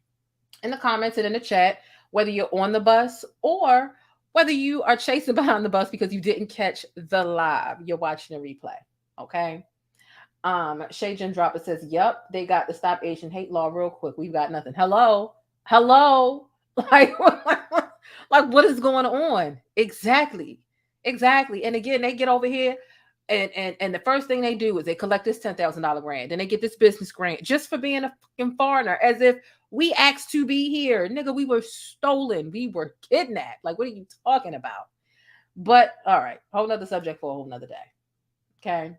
the comments and in the chat, whether you're on the bus or whether you are chasing behind the bus because you didn't catch the live. You're watching a replay, okay? Shay Jen Dropper says, yep, they got the Stop Asian Hate law real quick. We've got nothing. Hello? Like what is going on? Exactly. And again, they get over here and the first thing they do is they collect this $10,000 grant. Then they get this business grant just for being a fucking foreigner, as if we asked to be here. Nigga, we were stolen. We were kidnapped. Like, what are you talking about? But all right, whole nother subject for a whole nother day. Okay.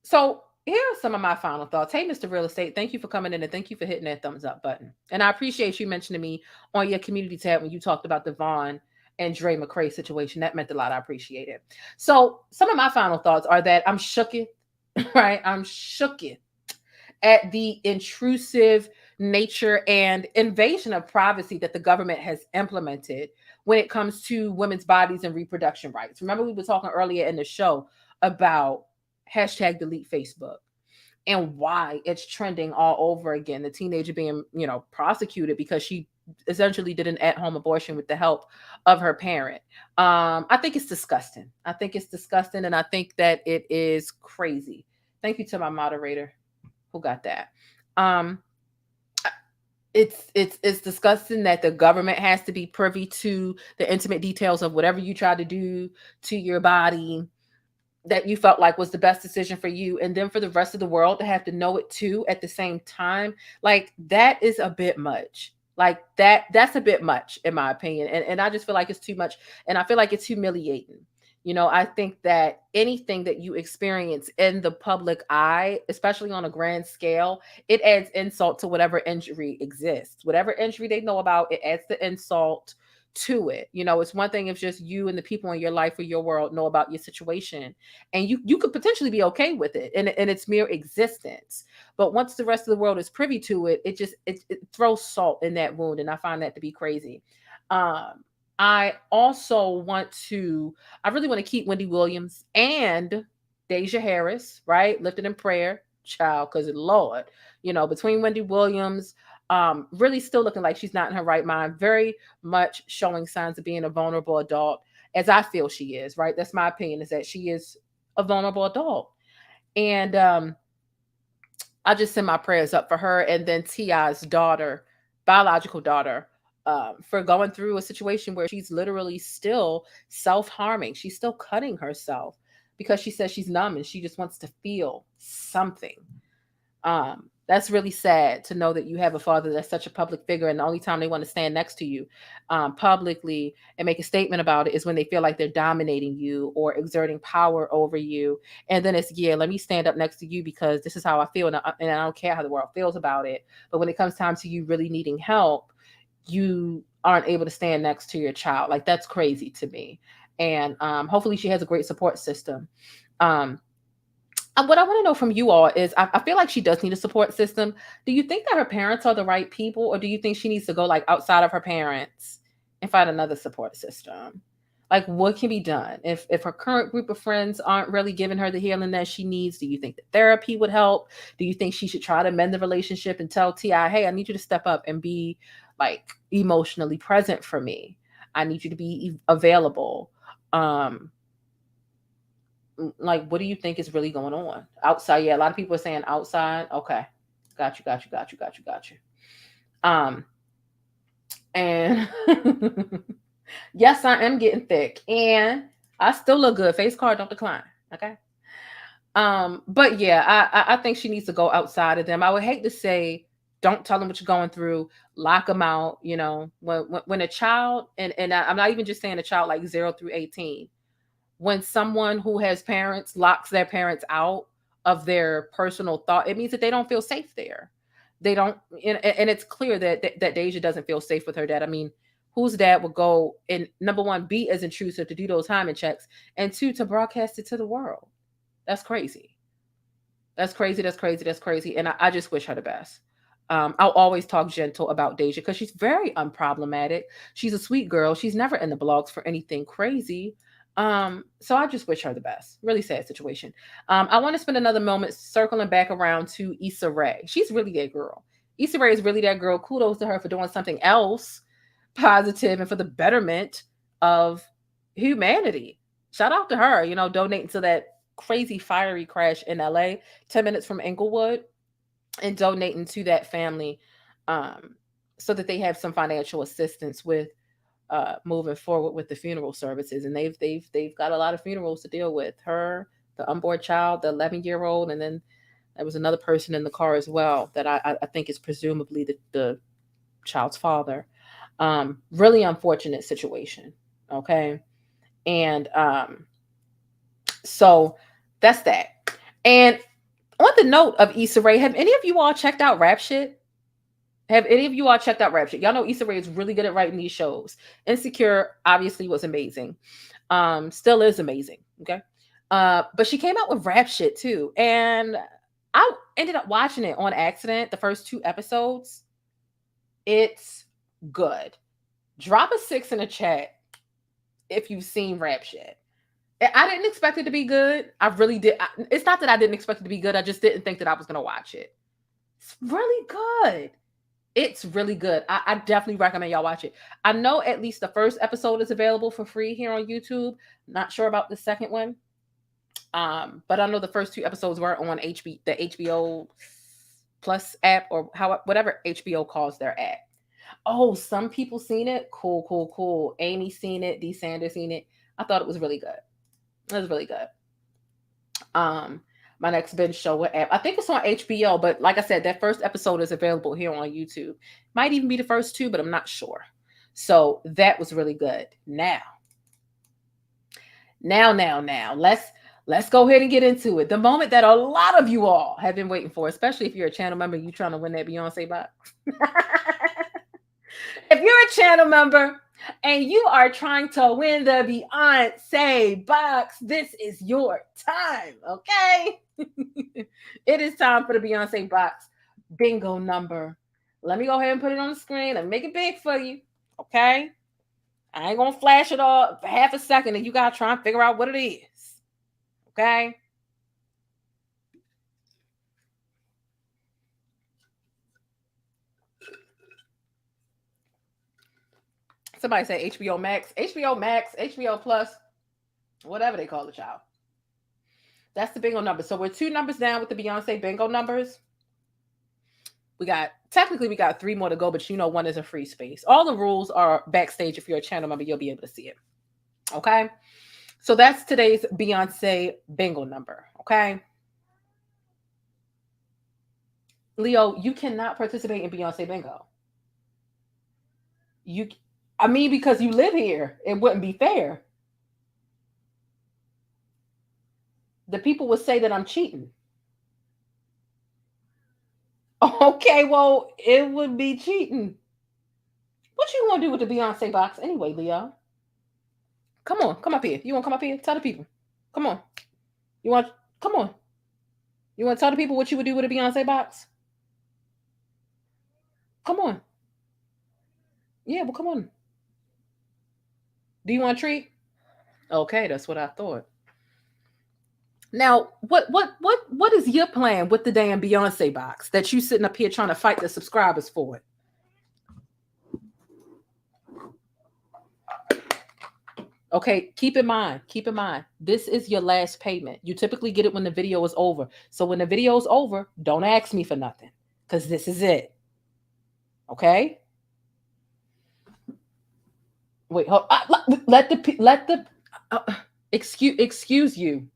So here are some of my final thoughts. Hey, Mr. Real Estate, thank you for coming in and thank you for hitting that thumbs up button. And I appreciate you mentioning me on your community tab when you talked about the Vaughn and Dre McCray situation. That meant a lot. I appreciate it. So some of my final thoughts are that I'm shooketh right? I'm shook at the intrusive nature and invasion of privacy that the government has implemented when it comes to women's bodies and reproduction rights. Remember, we were talking earlier in the show about hashtag delete Facebook and why it's trending all over again. The teenager being, prosecuted because she essentially did an at-home abortion with the help of her parent. I think it's disgusting. And I think that it is crazy. Thank you to my moderator who got that. It's disgusting that the government has to be privy to the intimate details of whatever you try to do to your body that you felt like was the best decision for you, and then for the rest of the world to have to know it too at the same time. Like, that is a bit much. Like, that's a bit much in my opinion, and I just feel like it's too much, and I feel like it's humiliating. I think that anything that you experience in the public eye, especially on a grand scale, it adds insult to whatever injury exists. Whatever injury they know about, it adds the insult to it. It's one thing if just you and the people in your life or your world know about your situation, and you could potentially be okay with it and its mere existence. But once the rest of the world is privy to it, it throws salt in that wound, and I find that to be crazy. I really want to keep Wendy Williams and Deyjah Harris, right, lifted in prayer, child, because Lord, between Wendy Williams, really still looking like she's not in her right mind, very much showing signs of being a vulnerable adult, as I feel she is, right? That's my opinion, is that she is a vulnerable adult. And I just send my prayers up for her, and then T.I.'s daughter, biological daughter, for going through a situation where she's literally still self-harming. She's still cutting herself because she says she's numb and she just wants to feel something. That's really sad to know that you have a father that's such a public figure, and the only time they want to stand next to you publicly and make a statement about it is when they feel like they're dominating you or exerting power over you. And then it's, let me stand up next to you because this is how I feel, and I don't care how the world feels about it. But when it comes time to you really needing help, you aren't able to stand next to your child. Like, that's crazy to me. And hopefully she has a great support system. What I want to know from you all is, I feel like she does need a support system. Do you think that her parents are the right people, or do you think she needs to go like outside of her parents and find another support system? Like, what can be done if her current group of friends aren't really giving her the healing that she needs? Do you think that therapy would help? Do you think she should try to mend the relationship and tell T.I., hey, I need you to step up and be like emotionally present for me. I need you to be available. Like, what do you think is really going on outside? Yeah, a lot of people are saying outside. Okay, got you. And yes, I am getting thick, and I still look good. Face card, don't decline. Okay. But yeah, I think she needs to go outside of them. I would hate to say, don't tell them what you're going through, lock them out. When a child, and I'm not even just saying a child like 0 through 18, when someone who has parents locks their parents out of their personal thought, it means that they don't feel safe there. They don't, and it's clear that Deyjah doesn't feel safe with her dad. I mean, whose dad would go and, number one, be as intrusive to do those hymen checks, and two, to broadcast it to the world? That's crazy. That's crazy. And I just wish her the best. I'll always talk gentle about Deyjah because she's very unproblematic. She's a sweet girl. She's never in the blogs for anything crazy. So I just wish her the best. Really sad situation. I want to spend another moment circling back around to Issa Rae. She's really that girl. Issa Rae is really that girl. Kudos to her for doing something else positive and for the betterment of humanity. Shout out to her, donating to that crazy fiery crash in LA, 10 minutes from Inglewood, and donating to that family so that they have some financial assistance with moving forward with the funeral services. And they've got a lot of funerals to deal with. Her, the unborn child, the 11-year-old, and then there was another person in the car as well that I think is presumably the child's father. Really unfortunate situation. Okay. And so that's that. And on the note of Issa Rae, have any of you all checked out Rap Shit? Y'all know Issa Rae is really good at writing these shows. Insecure obviously was amazing. Still is amazing. Okay. But she came out with rap shit too. And I ended up watching it on accident, the first 2 episodes. It's good. Drop a 6 in the chat if you've seen rap shit. I didn't expect it to be good. I really did. It's not that I didn't expect it to be good. I just didn't think that I was going to watch it. It's really good. It's really good. I definitely recommend y'all watch it. I know at least the first episode is available for free here on YouTube. Not sure about the second one. But I know the first 2 episodes were on the HBO Plus app, or whatever HBO calls their app. Oh, some people seen it. Cool. Amy seen it. D. Sanders seen it. I thought it was really good. It was really good. My next binge show app. I think it's on HBO, but like I said, that first episode is available here on YouTube. Might even be the first 2, but I'm not sure. So that was really good. Now. Let's go ahead and get into it. The moment that a lot of you all have been waiting for, especially if you're a channel member, you trying to win that Beyoncé box. If you're a channel member and you are trying to win the Beyoncé box, this is your time, okay? It is time for the Beyoncé box bingo number. Let me go ahead and put it on the screen and make it big for you, okay? I ain't gonna flash it all for half a second and you gotta try and figure out what it is, okay? Somebody say HBO Max, HBO Plus, whatever they call the child. That's the bingo number. So we're 2 numbers down with the Beyonce bingo numbers. We got 3 more to go, but you know 1 is a free space. All the rules are backstage. If you're a channel member, you'll be able to see it. Okay. So that's today's Beyonce bingo number. Okay. Leo, you cannot participate in Beyonce bingo. Because you live here, it wouldn't be fair. The people would say that I'm cheating. Okay, well, it would be cheating. What you want to do with the Beyonce box anyway, Leo? Come on, come up here. You want to come up here? Tell the people. Come on. Come on. You want to tell the people what you would do with a Beyonce box? Come on. Yeah, well, come on. Do you want a treat? Okay, that's what I thought. Now, what is your plan with the damn Beyonce box that you sitting up here trying to fight the subscribers for it? Okay, keep in mind, this is your last payment. You typically get it when the video is over. So when the video is over, don't ask me for nothing because this is it. Okay? Wait, excuse you.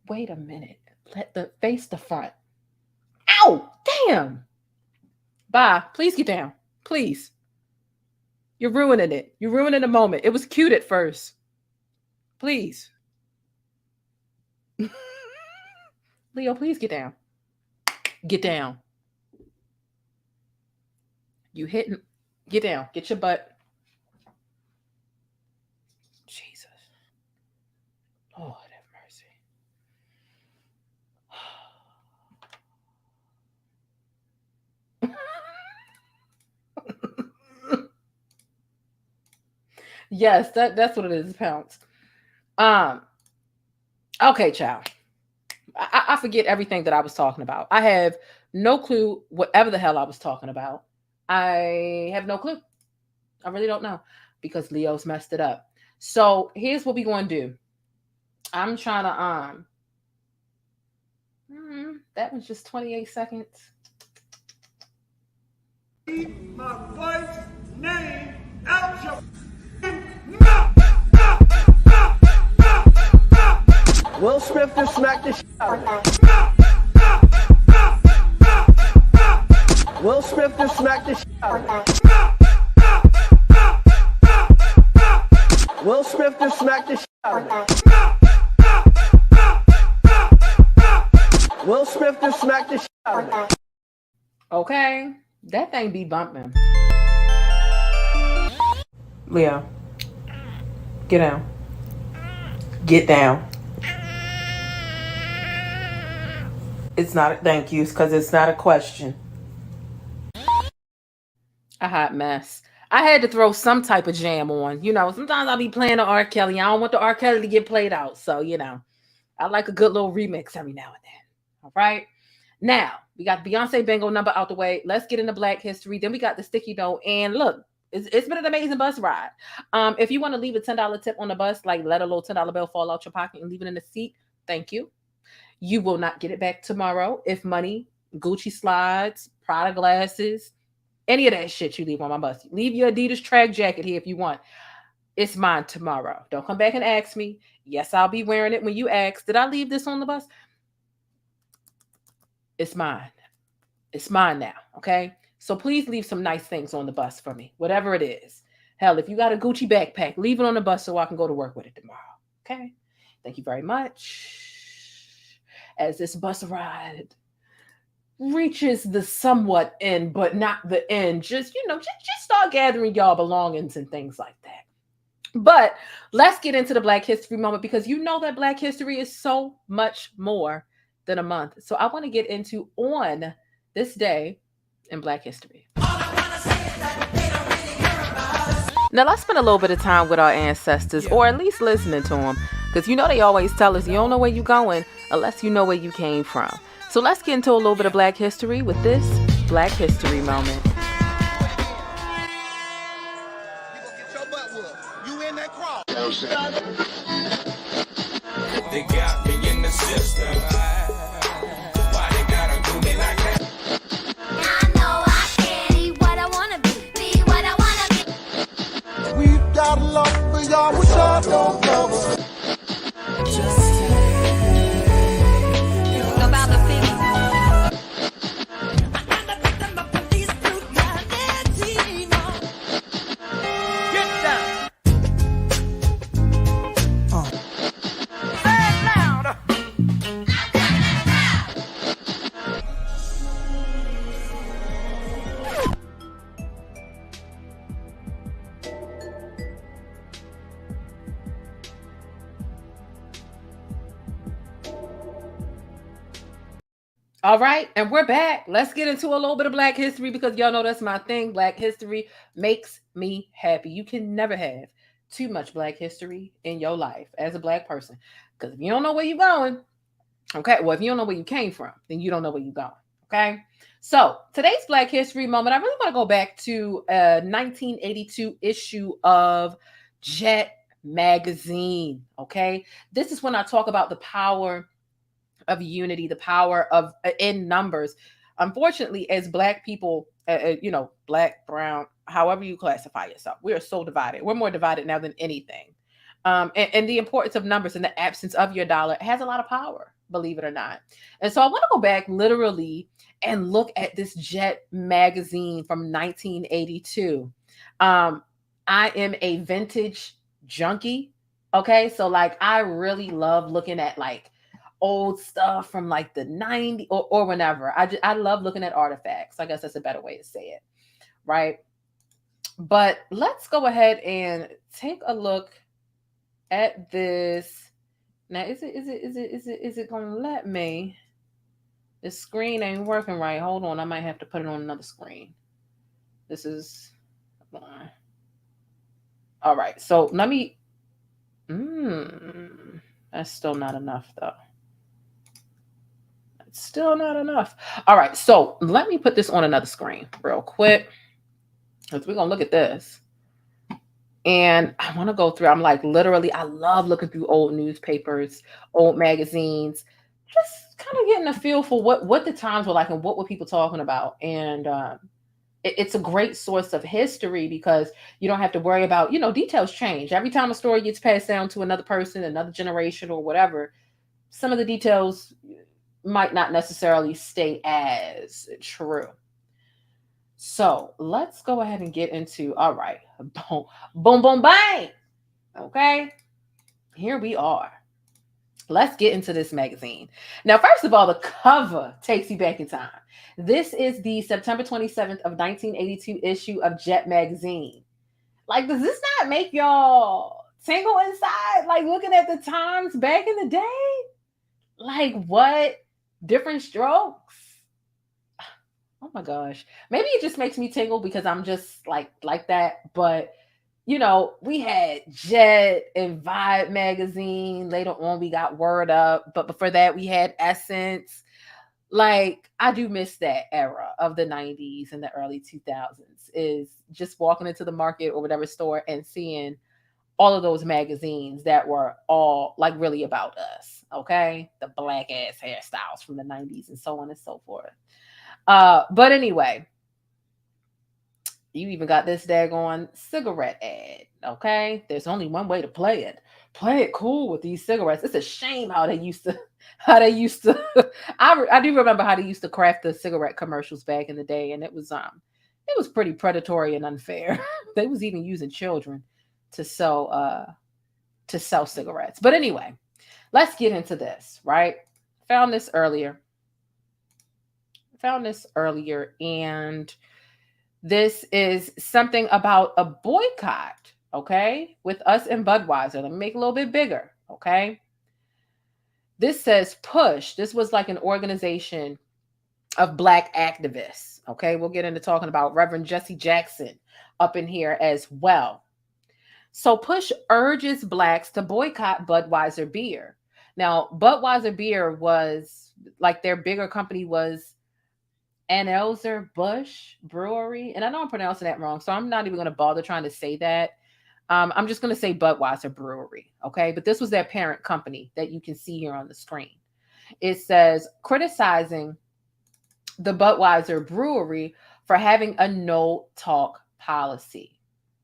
Wait a minute. Face the front. Ow! Damn! Bye. Please get down. Please. You're ruining it. You're ruining the moment. It was cute at first. Please. Leo, please get down. Get down. You hitting. Get down. Get your butt. Jesus. Lord have mercy. Yes, that's what it is. Pounce. Okay, child. I forget everything that I was talking about. I have no clue whatever the hell I was talking about. I have no clue. I really don't know because Leo's messed it up. So here's what we're going to do. I'm trying to that was just 28 seconds. Keep my wife's name out your Will Smith just smacked the shit out of her. Will Smith just smacked the shit out of her. Will Smith just smacked the shit out of her. Will Smith just smacked the shit out of her. Okay, that thing be bumping. Leo, get down. Get down. It's not a thank you, because it's not a question. A hot mess. I had to throw some type of jam on. You know, sometimes I'll be playing the R. Kelly. I don't want the R. Kelly to get played out. So, you know, I like a good little remix every now and then. All right. Now, we got Beyonce bingo number out the way. Let's get into Black history. Then we got the sticky note. And look, it's been an amazing bus ride. If you want to leave a $10 tip on the bus, like let a little $10 bill fall out your pocket and leave it in the seat, thank you. You will not get it back tomorrow. If money, Gucci slides, Prada glasses, any of that shit you leave on my bus. Leave your Adidas track jacket here if you want. It's mine tomorrow. Don't come back and ask me. Yes, I'll be wearing it when you ask, did I leave this on the bus? It's mine. It's mine now, okay? So please leave some nice things on the bus for me, whatever it is. Hell, if you got a Gucci backpack, leave it on the bus so I can go to work with it tomorrow, okay? Thank you very much. As this bus ride reaches the somewhat end, but not the end, just start gathering y'all belongings and things like that. But let's get into the Black History moment, because you know that Black history is so much more than a month. So I want to get into on this day in Black history. Now let's spend a little bit of time with our ancestors, or at least listening to them, because you know they always tell us you don't know where you're going unless you know where you came from. So let's get into a little bit of Black history with this Black History moment. They got me in the system. Why they gotta do me like that? I know I can be what I wanna be what I wanna be. We've got love for y'all, which I don't know. Just about the feeling. Get down. All right, and we're back. Let's get into a little bit of Black history, because y'all know that's my thing. Black history makes me happy. You can never have too much Black history in your life as a Black person, because if you don't know where you're going, okay, well, if you don't know where you came from, then you don't know where you're going, okay? So today's Black History moment, I really want to go back to a 1982 issue of Jet magazine, okay? This is when I talk about the power of unity, the power of in numbers. Unfortunately, as Black people, Black, brown, however you classify yourself, we are so divided. We're more divided now than anything. And the importance of numbers and the absence of your dollar has a lot of power, believe it or not. And so I want to go back literally and look at this Jet magazine from 1982. I am a vintage junkie. Okay. So like, I really love looking at like old stuff from like the 90s or whenever. I love looking at artifacts. I guess that's a better way to say it. Right. But let's go ahead and take a look at this. Now, is it gonna let me? The screen ain't working right. Hold on, I might have to put it on another screen. This is all right. So let me. That's still not enough though. It's still not enough. All right, so let me put this on another screen real quick, because we're gonna look at this. And I want to go through, I'm like, literally, I love looking through old newspapers, old magazines, just kind of getting a feel for what the times were like and what were people talking about. And it's a great source of history, because you don't have to worry about, details change. Every time a story gets passed down to another person, another generation or whatever, some of the details might not necessarily stay as true. So let's go ahead and get into, all right, boom, boom, boom, bang. Okay, here we are. Let's get into this magazine. Now, first of all, the cover takes you back in time. This is the September 27th of 1982 issue of Jet magazine. Like, does this not make y'all tingle inside? Like, looking at the times back in the day? Like, what? Different strokes? Oh my gosh. Maybe it just makes me tingle because I'm just like that. But, you know, we had Jet and Vibe magazine. Later on, we got Word Up. But before that, we had Essence. Like, I do miss that era of the 90s and the early 2000s, is just walking into the market or whatever store and seeing all of those magazines that were all like really about us. Okay. The black ass hairstyles from the 90s and so on and so forth. But anyway, you even got this daggone cigarette ad. Okay. There's only one way to play it. Play it cool with these cigarettes. It's a shame how they used to I do remember how they used to craft the cigarette commercials back in the day, and it was pretty predatory and unfair. They was even using children to sell cigarettes. But anyway, let's get into this, right? Found this earlier, and this is something about a boycott, okay, with us and Budweiser. Let me make it a little bit bigger, okay? This says Push. This was like an organization of Black activists, okay? We'll get into talking about Reverend Jesse Jackson up in here as well. So Push urges Blacks to boycott Budweiser beer. Now, Budweiser beer was, like, their bigger company was Anheuser-Busch Brewery. And I know I'm pronouncing that wrong, so I'm not even going to bother trying to say that. I'm just going to say Budweiser Brewery, okay? But this was their parent company that you can see here on the screen. It says, criticizing the Budweiser Brewery for having a no-talk policy,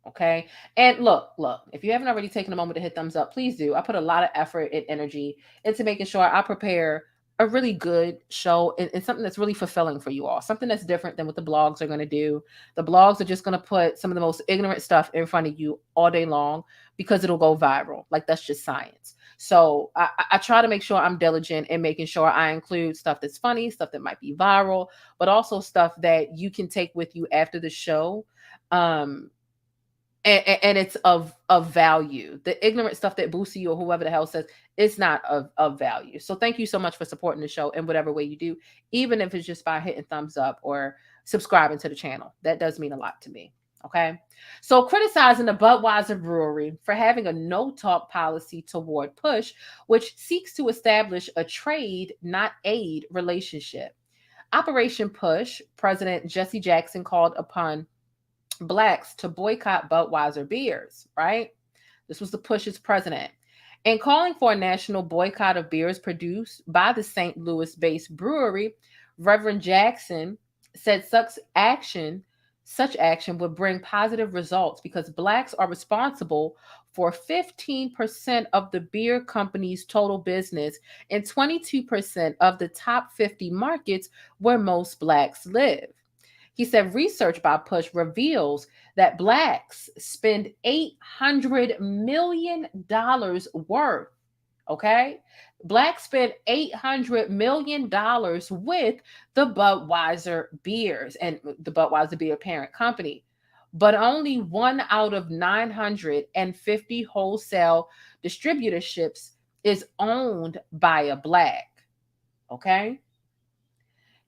okay? And look, if you haven't already taken a moment to hit thumbs up, please do. I put a lot of effort and energy into making sure I prepare a really good show and something that's really fulfilling for you all, something that's different than what the blogs are going to do. The blogs are just going to put some of the most ignorant stuff in front of you all day long because it'll go viral. Like, that's just science. So I try to make sure I'm diligent in making sure I include stuff that's funny, stuff that might be viral, but also stuff that you can take with you after the show. And it's of value. The ignorant stuff that Boosie or whoever the hell says, it's not of value. So thank you so much for supporting the show in whatever way you do, even if it's just by hitting thumbs up or subscribing to the channel. That does mean a lot to me. Okay. So criticizing the Budweiser Brewery for having a no-talk policy toward Push, which seeks to establish a trade, not aid relationship. Operation Push, President Jesse Jackson called upon Blacks to boycott Budweiser beers, right? This was the Push's president. And calling for a national boycott of beers produced by the St. Louis-based brewery, Reverend Jackson said such action would bring positive results because Blacks are responsible for 15% of the beer company's total business and 22% of the top 50 markets where most Blacks live. He said research by Push reveals that Blacks spend $800 million worth, okay? Blacks spend $800 million with the Budweiser beers and the Budweiser beer parent company. But only 1 out of 950 wholesale distributorships is owned by a Black, okay?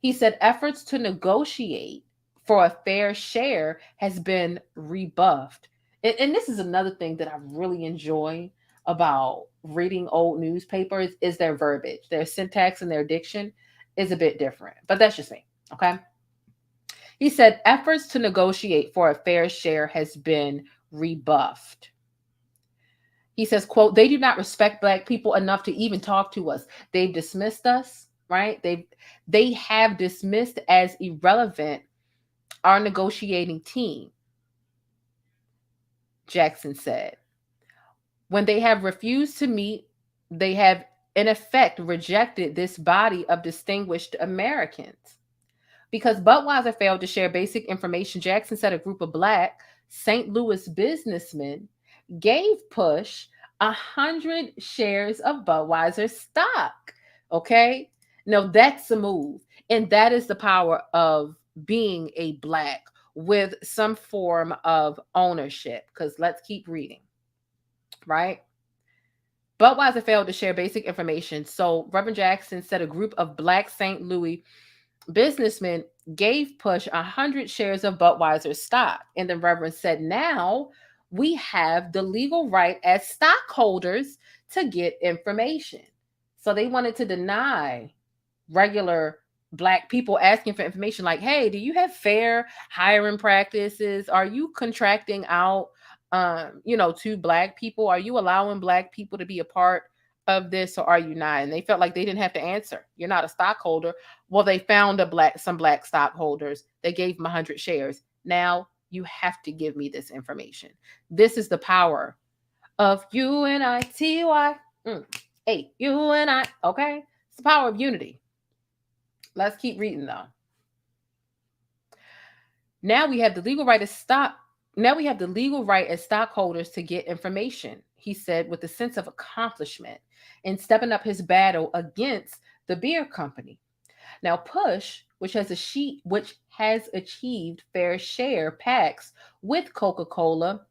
He said efforts to negotiate for a fair share has been rebuffed. And this is another thing that I really enjoy about reading old newspapers is their verbiage. Their syntax and their diction is a bit different, but that's just me, okay? He said efforts to negotiate for a fair share has been rebuffed. He says, quote, they do not respect Black people enough to even talk to us. They've dismissed us, right? They have dismissed as irrelevant our negotiating team, Jackson said. When they have refused to meet, they have in effect rejected this body of distinguished Americans. Because Budweiser failed to share basic information, Jackson said a group of Black St. Louis businessmen gave Push 100 shares of Budweiser stock. Okay? Now that's a move. And that is the power of being a Black with some form of ownership. Because let's keep reading, right? Budweiser failed to share basic information. So Reverend Jackson said a group of Black St. Louis businessmen gave Push 100 shares of Budweiser stock. And the Reverend said, now we have the legal right as stockholders to get information. So they wanted to deny regular Black people asking for information like, hey, do you have fair hiring practices? Are you contracting out, to Black people? Are you allowing Black people to be a part of this, or are you not? And they felt like they didn't have to answer. You're not a stockholder. Well, they found some Black stockholders. They gave them 100 shares. Now you have to give me this information. This is the power of UNITY. Hey, you and I. Okay, it's the power of unity. Let's keep reading though. Now we have the legal right as stockholders to get information, he said with a sense of accomplishment in stepping up his battle against the beer company. Now Push, which has achieved fair share pacts with Coca-Cola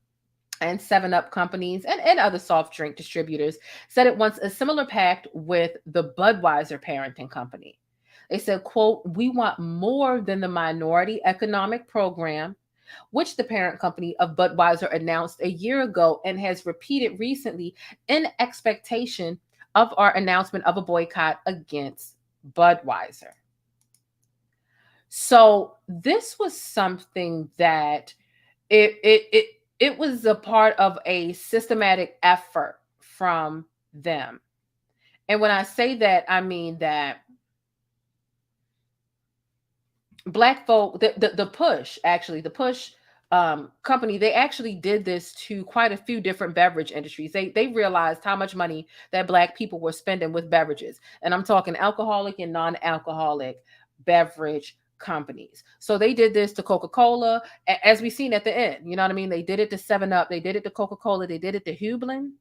and 7-Up companies and other soft drink distributors, said it wants a similar pact with the Budweiser parenting company. They said, quote, we want more than the Minority Economic Program, which the parent company of Budweiser announced a year ago and has repeated recently in expectation of our announcement of a boycott against Budweiser. So this was something that it was a part of a systematic effort from them. And when I say that, I mean that Black folk, the Push company, they actually did this to quite a few different beverage industries. They realized how much money that Black people were spending with beverages. And I'm talking alcoholic and non-alcoholic beverage companies. So they did this to Coca-Cola, as we've seen at the end. You know what I mean? They did it to 7-Up. They did it to Coca-Cola. They did it to Hubline.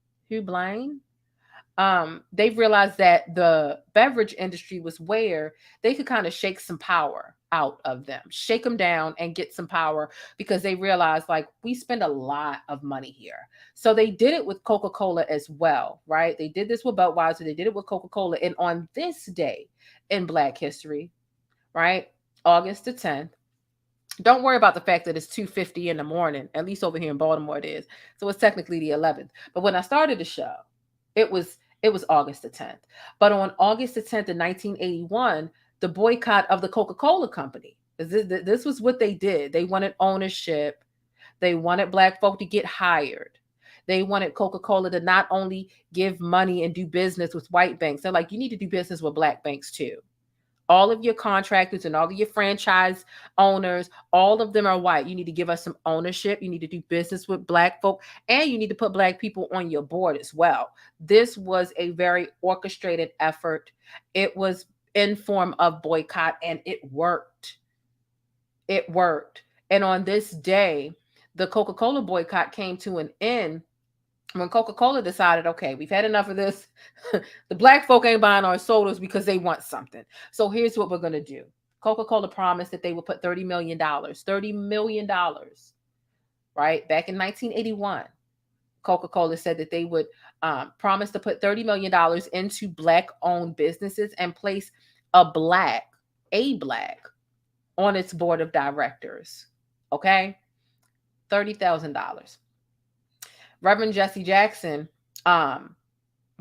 They've realized that the beverage industry was where they could kind of shake some power out of them, shake them down and get some power, because they realized like we spend a lot of money here. So they did it with Coca-Cola as well, right? They did this with Budweiser. They did it with Coca-Cola. And on this day in Black history, right? August the 10th. Don't worry about the fact that it's 2:50 in the morning, at least over here in Baltimore it is. So it's technically the 11th. But when I started the show, it was August the 10th. But on August the 10th of 1981, the boycott of the Coca-Cola company. This was what they did. They wanted ownership. They wanted Black folk to get hired. They wanted Coca-Cola to not only give money and do business with white banks. They're like, you need to do business with Black banks too. All of your contractors and all of your franchise owners, all of them are white. You need to give us some ownership. You need to do business with Black folk, and you need to put Black people on your board as well. This was a very orchestrated effort. It was in form of boycott, and it worked. It worked. And on this day, the Coca-Cola boycott came to an end when Coca-Cola decided, okay, we've had enough of this. The Black folk ain't buying our sodas because they want something. So here's what we're going to do. Coca-Cola promised that they would put $30 million, right? Back in 1981, Coca-Cola said that they would promise to put $30 million into Black-owned businesses and place a black on its board of directors. Okay? $30,000. Reverend Jesse Jackson,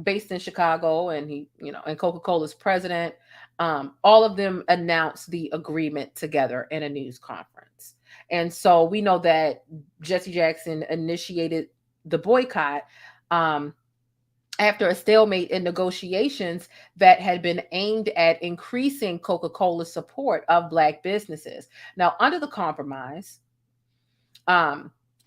based in Chicago, and and Coca-Cola's president, all of them announced the agreement together in a news conference. And so we know that Jesse Jackson initiated the boycott after a stalemate in negotiations that had been aimed at increasing Coca-Cola's support of Black businesses. Now, under the compromise,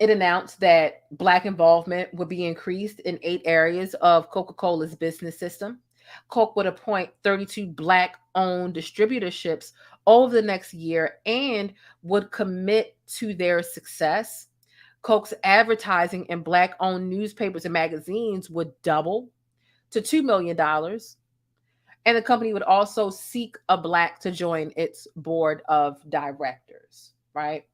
it announced that Black involvement would be increased in 8 areas of Coca-Cola's business system. Coke would appoint 32 Black-owned distributorships over the next year and would commit to their success. Coke's advertising in Black-owned newspapers and magazines would double to $2 million. And the company would also seek a Black to join its board of directors, right?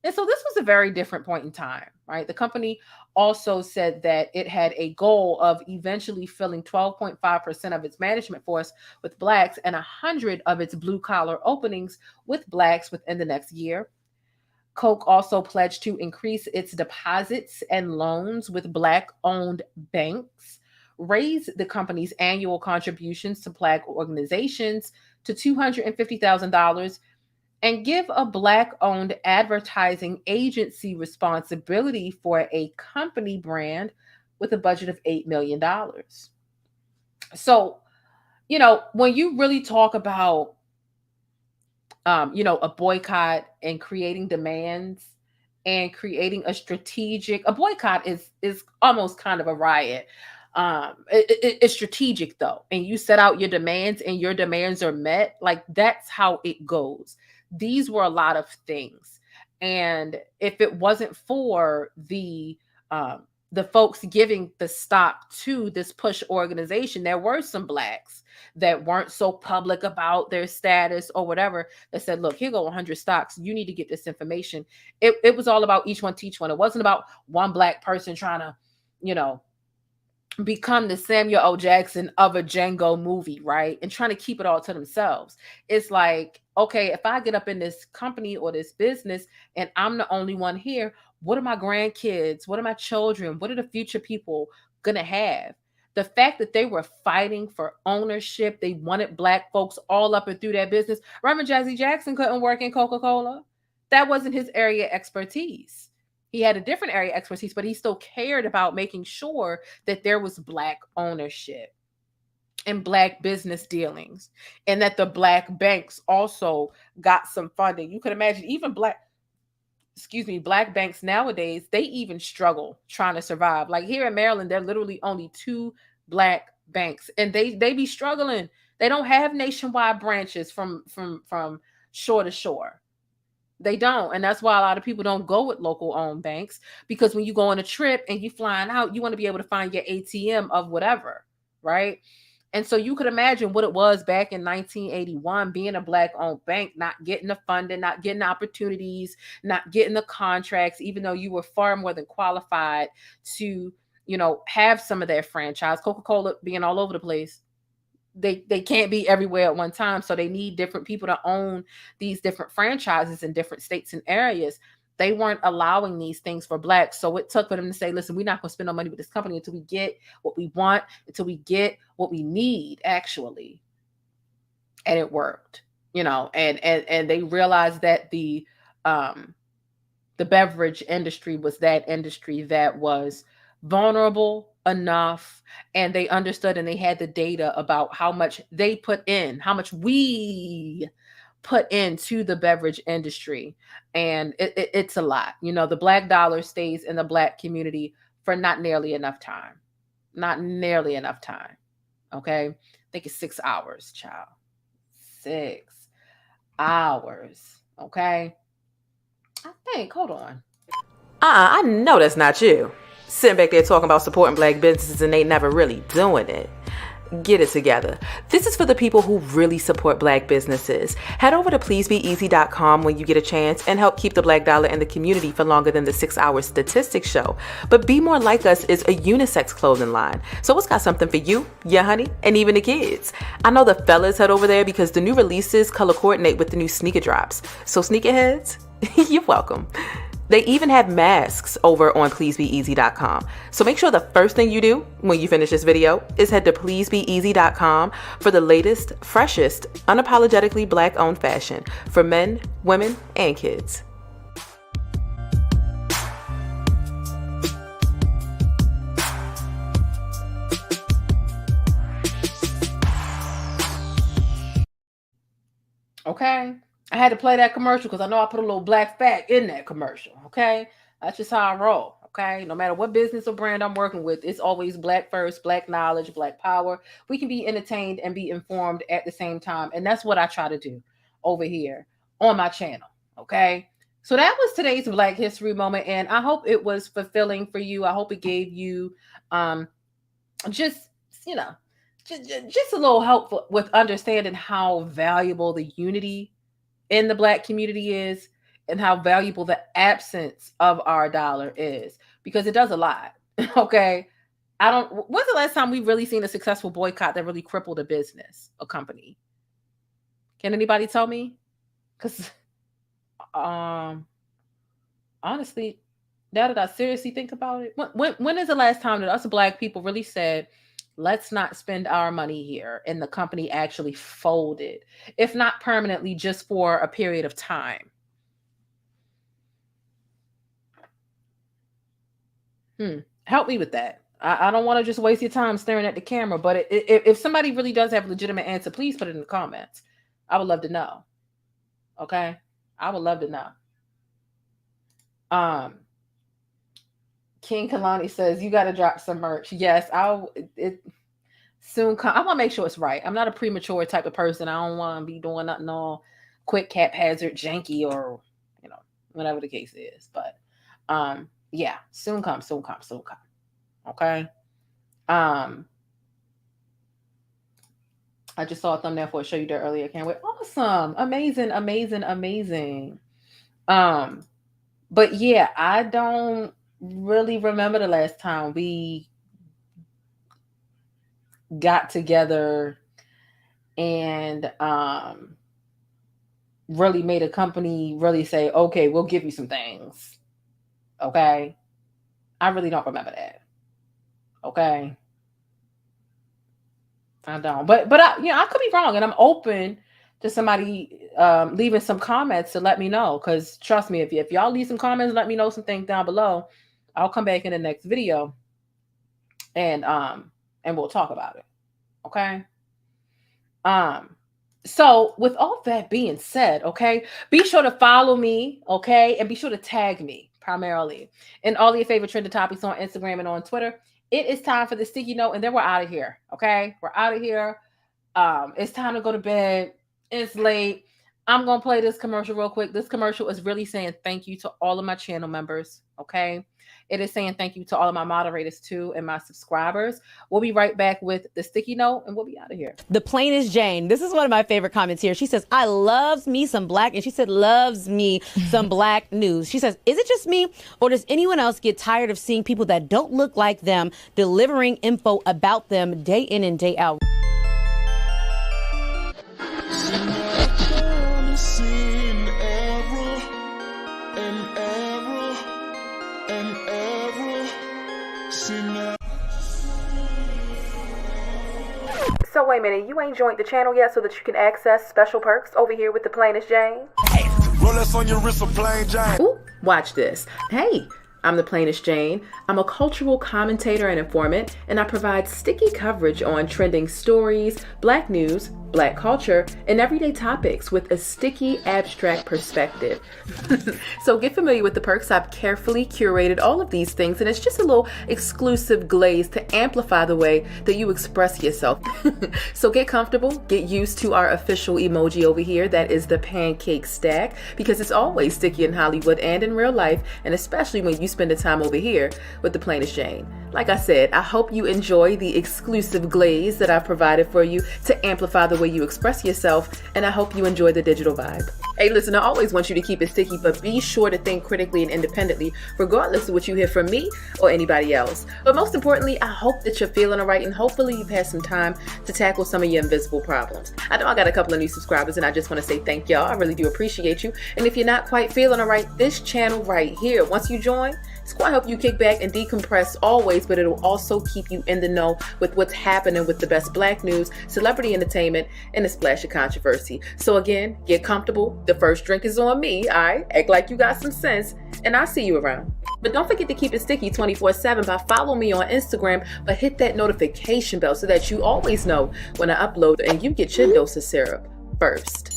And so this was a very different point in time, right? The company also said that it had a goal of eventually filling 12.5% of its management force with Blacks and 100 of its blue collar openings with Blacks within the next year. Coke also pledged to increase its deposits and loans with Black-owned banks, raise the company's annual contributions to Black organizations to $250,000, and give a Black-owned advertising agency responsibility for a company brand with a budget of $8 million. So, when you really talk about a boycott and creating demands and creating a boycott is almost kind of a riot. It's strategic though. And you set out your demands and your demands are met. Like that's how it goes. These were a lot of things. And if it wasn't for the folks giving the stock to this push organization, there were some Blacks that weren't so public about their status or whatever that said, look, here go 100 stocks. You need to get this information. It was all about each one teach one. It wasn't about one Black person trying to, become the Samuel L. Jackson of a Django movie, right? And trying to keep it all to themselves. It's like, okay, if I get up in this company or this business and I'm the only one here, what are my grandkids? What are my children? What are the future people going to have? The fact that they were fighting for ownership, they wanted Black folks all up and through that business. Reverend Jazzy Jackson couldn't work in Coca-Cola. That wasn't his area of expertise. He had a different area of expertise, but he still cared about making sure that there was Black ownership and Black business dealings, and that the Black banks also got some funding. You could imagine even Black banks nowadays, they even struggle trying to survive. Like here in Maryland, there are literally only 2 Black banks, and they be struggling. They don't have nationwide branches from shore to shore. They don't. And that's why a lot of people don't go with local owned banks, because when you go on a trip and you flying out, you want to be able to find your ATM of whatever, right? And so you could imagine what it was back in 1981, being a Black owned bank, not getting the funding, not getting opportunities, not getting the contracts, even though you were far more than qualified to, have some of their franchise. Coca-Cola being all over the place. They can't be everywhere at one time. So they need different people to own these different franchises in different states and areas. They weren't allowing these things for Blacks. So it took for them to say, listen, we're not going to spend no money with this company until we get what we want, until we get what we need, actually. And it worked, and they realized that the beverage industry was that industry that was vulnerable enough, and they understood and they had the data about how much they put in, how much we put into the beverage industry. And it's a lot. The Black dollar stays in the Black community for not nearly enough time. Okay. I think it's 6 hours, child. 6 hours. Okay. Hold on. I know that's not you. Sitting back there talking about supporting Black businesses and they never really doing it. Get it together. This is for the people who really support Black businesses. Head over to pleasebeeasy.com when you get a chance and help keep the Black dollar in the community for longer than the 6 hour statistics show. But Be More Like Us is a unisex clothing line, so it's got something for you, your honey, and even the kids. I know the fellas head over there because the new releases color coordinate with the new sneaker drops. So sneakerheads, you're welcome. They even have masks over on pleasebeeasy.com. So make sure the first thing you do when you finish this video is head to pleasebeeasy.com for the latest, freshest, unapologetically Black-owned fashion for men, women, and kids. Okay. I had to play that commercial because I know I put a little Black fact in that commercial. Okay. That's just how I roll. Okay. No matter what business or brand I'm working with, it's always Black first, Black knowledge, Black power. We can be entertained and be informed at the same time. And that's what I try to do over here on my channel. Okay. So that was today's Black History Moment. And I hope it was fulfilling for you. I hope it gave you just a little help with understanding how valuable the unity in the Black community is. and how valuable the absence of our dollar is, because it does a lot. Okay. When's the last time we really seen a successful boycott that really crippled a business, a company? Can anybody tell me? Because honestly, now that I seriously think about it, when is the last time that us Black people really said, let's not spend our money here, and the company actually folded, if not permanently, just for a period of time? Help me with that. I don't want to just waste your time staring at the camera, but if somebody really does have a legitimate answer, please put it in the comments. I would love to know. Okay? I would love to know. King Kalani says, you got to drop some merch. Yes, it soon come. I want to make sure it's right. I'm not a premature type of person. I don't want to be doing nothing all quick, haphazard, janky, or, whatever the case is. But, yeah, soon come. Okay. I just saw a thumbnail for a show you did earlier. Can't wait. Awesome. Amazing. But yeah, I don't really remember the last time we got together and really made a company really say, okay, we'll give you some things. Okay. I really don't remember that. Okay. I don't, but I could be wrong, and I'm open to somebody leaving some comments to let me know. Because trust me, if y'all leave some comments, let me know some things down below. I'll come back in the next video, and we'll talk about it. Okay. So with all that being said, okay, be sure to follow me, okay, and be sure to tag me primarily in all your favorite trending topics on Instagram and on Twitter. It is time for the sticky note, and then we're out of here. Okay, we're out of here. It's time to go to bed. It's late. I'm gonna play this commercial real quick. This commercial is really saying thank you to all of my channel members. Okay, it is saying thank you to all of my moderators too, and my subscribers. We'll be right back with the sticky note, and we'll be out of here. thePLAINESTjane. This is one of my favorite comments here. She says, I loves me some black, and she said loves me some black news. She says, is it just me, or does anyone else get tired of seeing people that don't look like them delivering info about them day in and day out? So wait a minute, you ain't joined the channel yet so that you can access special perks over here with thePLAINESTjane? Rolex on your wrist, a plain Jane. Ooh, watch this. Hey, I'm thePLAINESTjane. I'm a cultural commentator and informant, and I provide sticky coverage on trending stories, Black news, Black culture, and everyday topics with a sticky, abstract perspective. So get familiar with the perks. I've carefully curated all of these things, and it's just a little exclusive glaze to amplify the way that you express yourself. So get comfortable, get used to our official emoji over here. That is the pancake stack, because it's always sticky in Hollywood and in real life, and especially when you spend the time over here with thePLAINESTjane. Like I said, I hope you enjoy the exclusive glaze that I've provided for you to amplify the way you express yourself, and I hope you enjoy the digital vibe. Hey, listen, I always want you to keep it sticky, but be sure to think critically and independently, regardless of what you hear from me or anybody else. But most importantly, I hope that you're feeling all right, and hopefully you've had some time to tackle some of your invisible problems. I know I got a couple of new subscribers, and I just want to say thank y'all. I really do appreciate you. And if you're not quite feeling all right, this channel right here, once you join, it's going to help you kick back and decompress always, but it'll also keep you in the know with what's happening with the best Black news, celebrity entertainment, and a splash of controversy. So again, get comfortable. The first drink is on me, all right? Act like you got some sense, and I'll see you around. But don't forget to keep it sticky 24/7 by following me on Instagram, but hit that notification bell so that you always know when I upload and you get your dose of syrup first.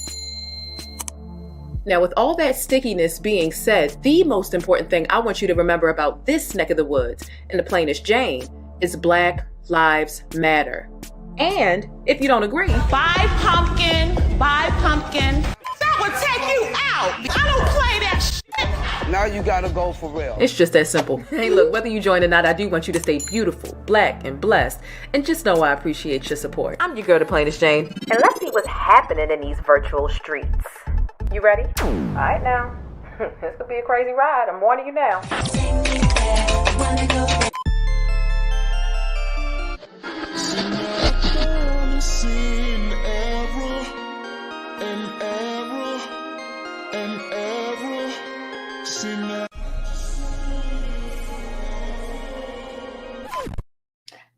Now, with all that stickiness being said, the most important thing I want you to remember about this neck of the woods and thePLAINESTjane is Black Lives Matter. And if you don't agree, Buy pumpkin. That would take you out. I don't play that shit. Now you gotta go for real. it's just that simple. Hey, look, whether you join or not, I do want you to stay beautiful, Black, and blessed. And just know I appreciate your support. I'm your girl, thePLAINESTjane. And let's see what's happening in these virtual streets. You ready? All right now. This could be a crazy ride. I'm warning you now.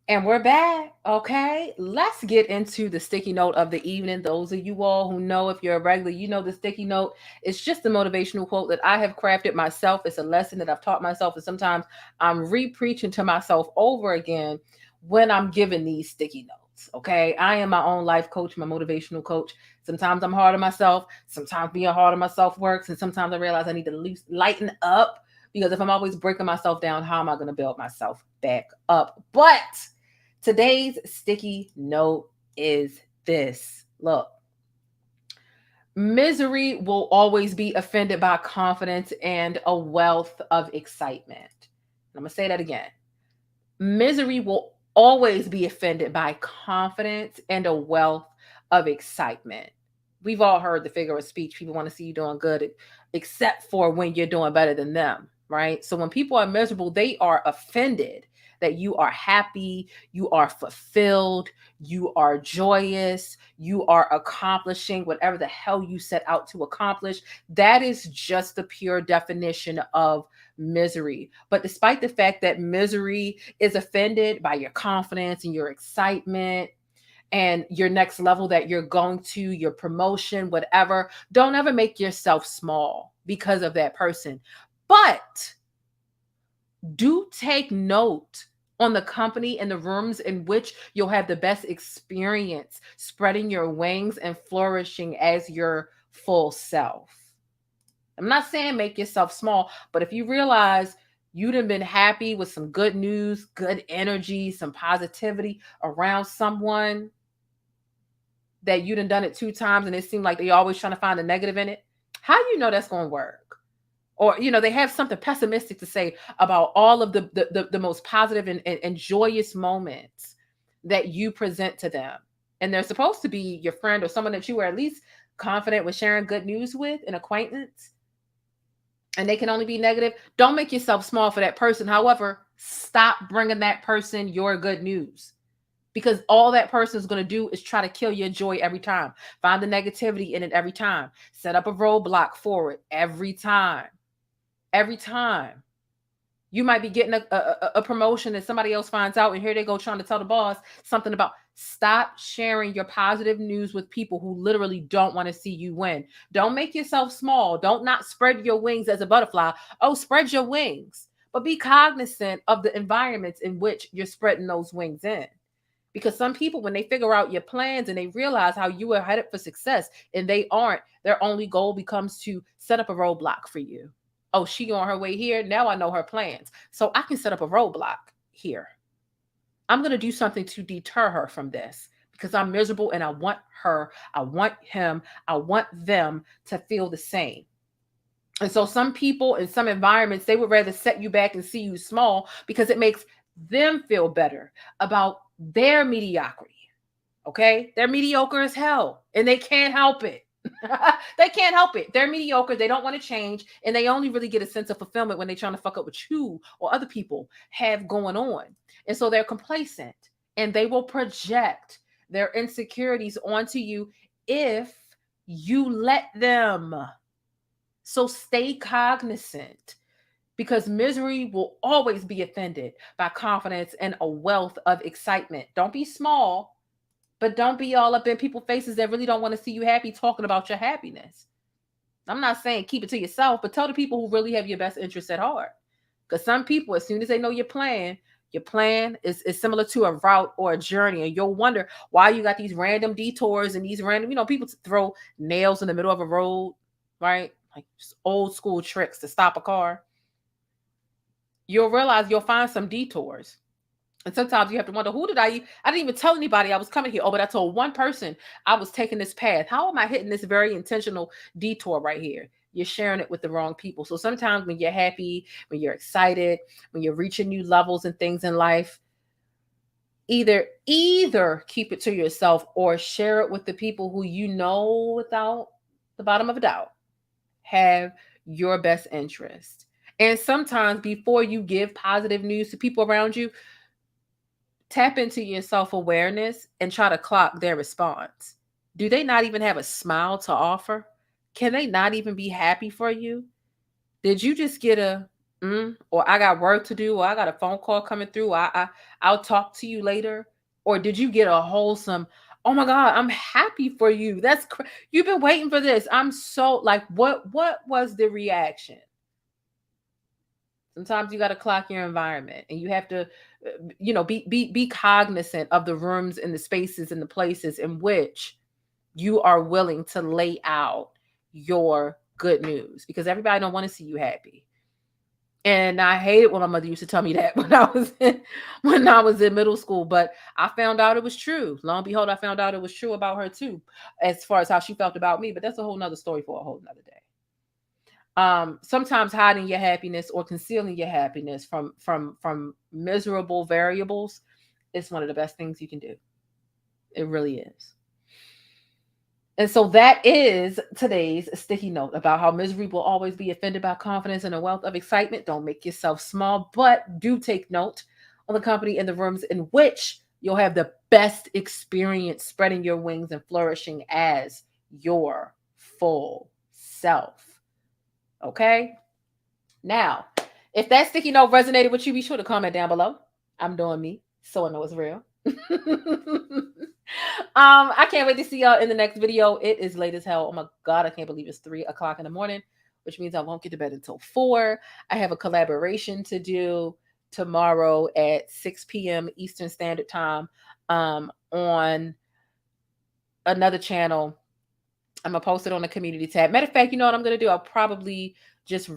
And we're back. Okay, let's get into the sticky note of the evening. Those of you all who know, if you're a regular, you know the sticky note. It's just a motivational quote that I have crafted myself. It's a lesson that I've taught myself, and sometimes I'm re-preaching to myself over again when I'm given these sticky notes. Okay, I am my own life coach, my motivational coach. Sometimes I'm hard on myself. Sometimes being hard on myself works, and sometimes I realize I need to lighten up, because if I'm always breaking myself down, how am I going to build myself back up? But today's sticky note is this. Look, misery will always be offended by confidence and a wealth of excitement. I'm going to say that again. Misery will always be offended by confidence and a wealth of excitement. We've all heard the figure of speech. People want to see you doing good, except for when you're doing better than them, right? So when people are miserable, they are offended that you are happy, you are fulfilled, you are joyous, you are accomplishing whatever the hell you set out to accomplish. That is just the pure definition of misery. But despite the fact that misery is offended by your confidence and your excitement and your next level that you're going to, your promotion, whatever, don't ever make yourself small because of that person. But do take note on the company and the rooms in which you'll have the best experience spreading your wings and flourishing as your full self. I'm not saying make yourself small, but if you realize you'd have been happy with some good news, good energy, some positivity around someone, that you'd have done it 2 times and it seemed like they're always trying to find a negative in it, how do you know that's going to work? Or, they have something pessimistic to say about all of the most positive and joyous moments that you present to them. And they're supposed to be your friend or someone that you were at least confident with sharing good news with, an acquaintance. And they can only be negative. Don't make yourself small for that person. However, stop bringing that person your good news. Because all that person is going to do is try to kill your joy every time. Find the negativity in it every time. Set up a roadblock for it every time. Every time. You might be getting a promotion and somebody else finds out, and here they go trying to tell the boss something about, stop sharing your positive news with people who literally don't want to see you win. Don't make yourself small. Don't not spread your wings as a butterfly. Oh, spread your wings. But be cognizant of the environments in which you're spreading those wings in. Because some people, when they figure out your plans and they realize how you are headed for success and they aren't, their only goal becomes to set up a roadblock for you. Oh, she on her way here. Now I know her plans. So I can set up a roadblock here. I'm going to do something to deter her from this because I'm miserable and I want her, I want him, I want them to feel the same. And so some people in some environments, they would rather set you back and see you small because it makes them feel better about their mediocrity. Okay? They're mediocre as hell and they can't help it. They can't help it. They're mediocre. They don't want to change. And they only really get a sense of fulfillment when they're trying to fuck up what you or other people have going on. And so they're complacent and they will project their insecurities onto you if you let them. So stay cognizant because misery will always be offended by confidence and a wealth of excitement. Don't be small. But don't be all up in people's faces that really don't want to see you happy talking about your happiness. I'm not saying keep it to yourself, but tell the people who really have your best interests at heart. Because some people, as soon as they know your plan is similar to a route or a journey. And you'll wonder why you got these random detours and these random, people throw nails in the middle of a road, right? Like just old school tricks to stop a car. You'll realize you'll find some detours. And sometimes you have to wonder, I didn't even tell anybody I was coming here. Oh, but I told one person I was taking this path. How am I hitting this very intentional detour right here? You're sharing it with the wrong people. So sometimes when you're happy, when you're excited, when you're reaching new levels and things in life, either keep it to yourself or share it with the people who you know without the bottom of a doubt have your best interest. And sometimes before you give positive news to people around you, tap into your self-awareness and try to clock their response. Do they not even have a smile to offer? Can they not even be happy for you? Did you just get a or I got work to do, or I got a phone call coming through, I'll talk to you later? Or did you get a wholesome, oh my God, I'm happy for you. You've been waiting for this. I'm so like, what was the reaction? Sometimes you got to clock your environment, and you have to, be cognizant of the rooms and the spaces and the places in which you are willing to lay out your good news, because everybody don't want to see you happy. And I hated when my mother used to tell me that when I was in middle school, but I found out it was true. Lo and behold, I found out it was true about her too, as far as how she felt about me. But that's a whole nother story for a whole nother day. Sometimes hiding your happiness or concealing your happiness from miserable variables is one of the best things you can do. It really is. And so that is today's sticky note about how misery will always be offended by confidence and a wealth of excitement. Don't make yourself small, but do take note on the company and the rooms in which you'll have the best experience spreading your wings and flourishing as your full self. Okay? Now, if that sticky note resonated with you, be sure to comment down below. I'm doing me, so I know it's real. I can't wait to see y'all in the next video. It is late as hell. Oh my God, I can't believe it's 3 o'clock in the morning, which means I won't get to bed until 4. I have a collaboration to do tomorrow at 6 p.m. Eastern Standard Time on another channel. I'm gonna post it on the community tab. Matter of fact, you know what I'm gonna do? I'll probably just,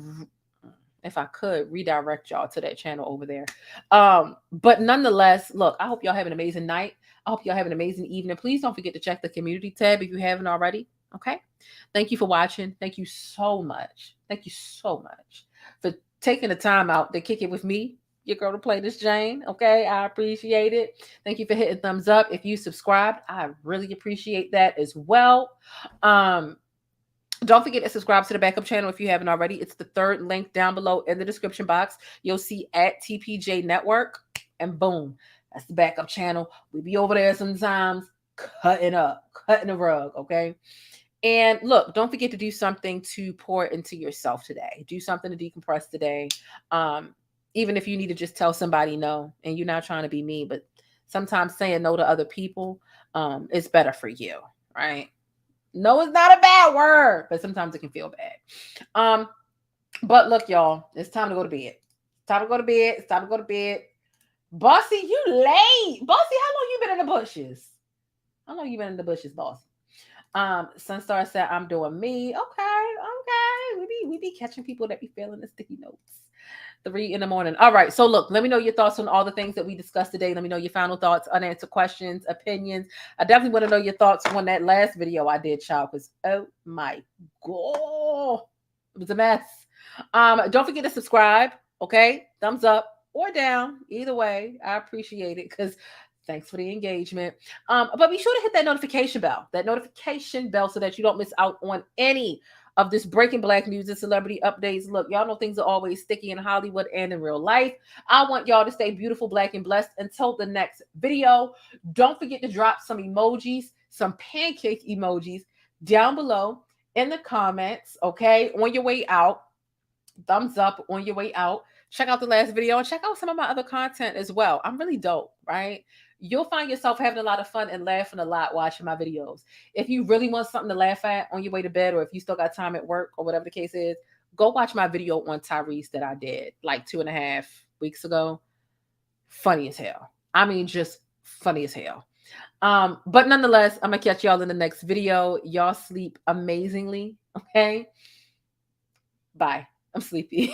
if I could, redirect y'all to that channel over there. But nonetheless, look, I hope y'all have an amazing night. I hope y'all have an amazing evening. Please don't forget to check the community tab if you haven't already. Okay. Thank you for watching. Thank you so much. Thank you so much for taking the time out to kick it with me, your girl, thePLAINESTjane. Okay. I appreciate it. Thank you for hitting thumbs up. If you subscribed, I really appreciate that as well. Don't forget to subscribe to the backup channel if you haven't already. It's the third link down below in the description box. You'll see at TPJ Network, and boom, that's the backup channel. We be over there sometimes cutting the rug, okay? And look, don't forget to do something to pour into yourself today. Do something to decompress today. Even if you need to just tell somebody no, and you're not trying to be mean, but sometimes saying no to other people is better for you, right? No, it's not a bad word, but sometimes it can feel bad. But look, y'all, it's time to go to bed. It's time to go to bed. It's time to go to bed. Bossy, you late. Bossy, how long you been in the bushes? How long you been in the bushes, Bossy? Sunstar said, I'm doing me. Okay. We be catching people that be feeling the sticky notes. 3 in the morning. All right. So look, let me know your thoughts on all the things that we discussed today. Let me know your final thoughts, unanswered questions, opinions. I definitely want to know your thoughts on that last video I did, child, because oh my God, it was a mess. Don't forget to subscribe. Okay. Thumbs up or down. Either way, I appreciate it, because thanks for the engagement. But be sure to hit that notification bell, so that you don't miss out on any of this breaking Black news and celebrity updates. Look, y'all know things are always sticky in Hollywood and in real life. I want y'all to stay beautiful, Black, and blessed until the next video. Don't forget to drop some emojis, some pancake emojis down below in the comments, okay? On your way out, thumbs up on your way out. Check out the last video and check out some of my other content as well. I'm really dope, right? You'll find yourself having a lot of fun and laughing a lot watching my videos. If you really want something to laugh at on your way to bed, or if you still got time at work or whatever the case is, go watch my video on Tyrese that I did like 2.5 weeks ago. Funny as hell. I mean, just funny as hell. But nonetheless, I'm going to catch y'all in the next video. Y'all sleep amazingly, okay? Bye. I'm sleepy.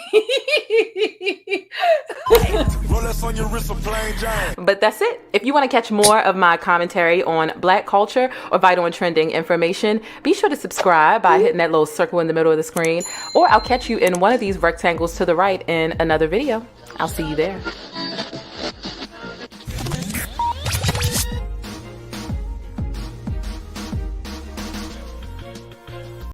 But that's it. If you want to catch more of my commentary on Black culture or vital and trending information, be sure to subscribe by hitting that little circle in the middle of the screen, or I'll catch you in one of these rectangles to the right in another video. I'll see you there.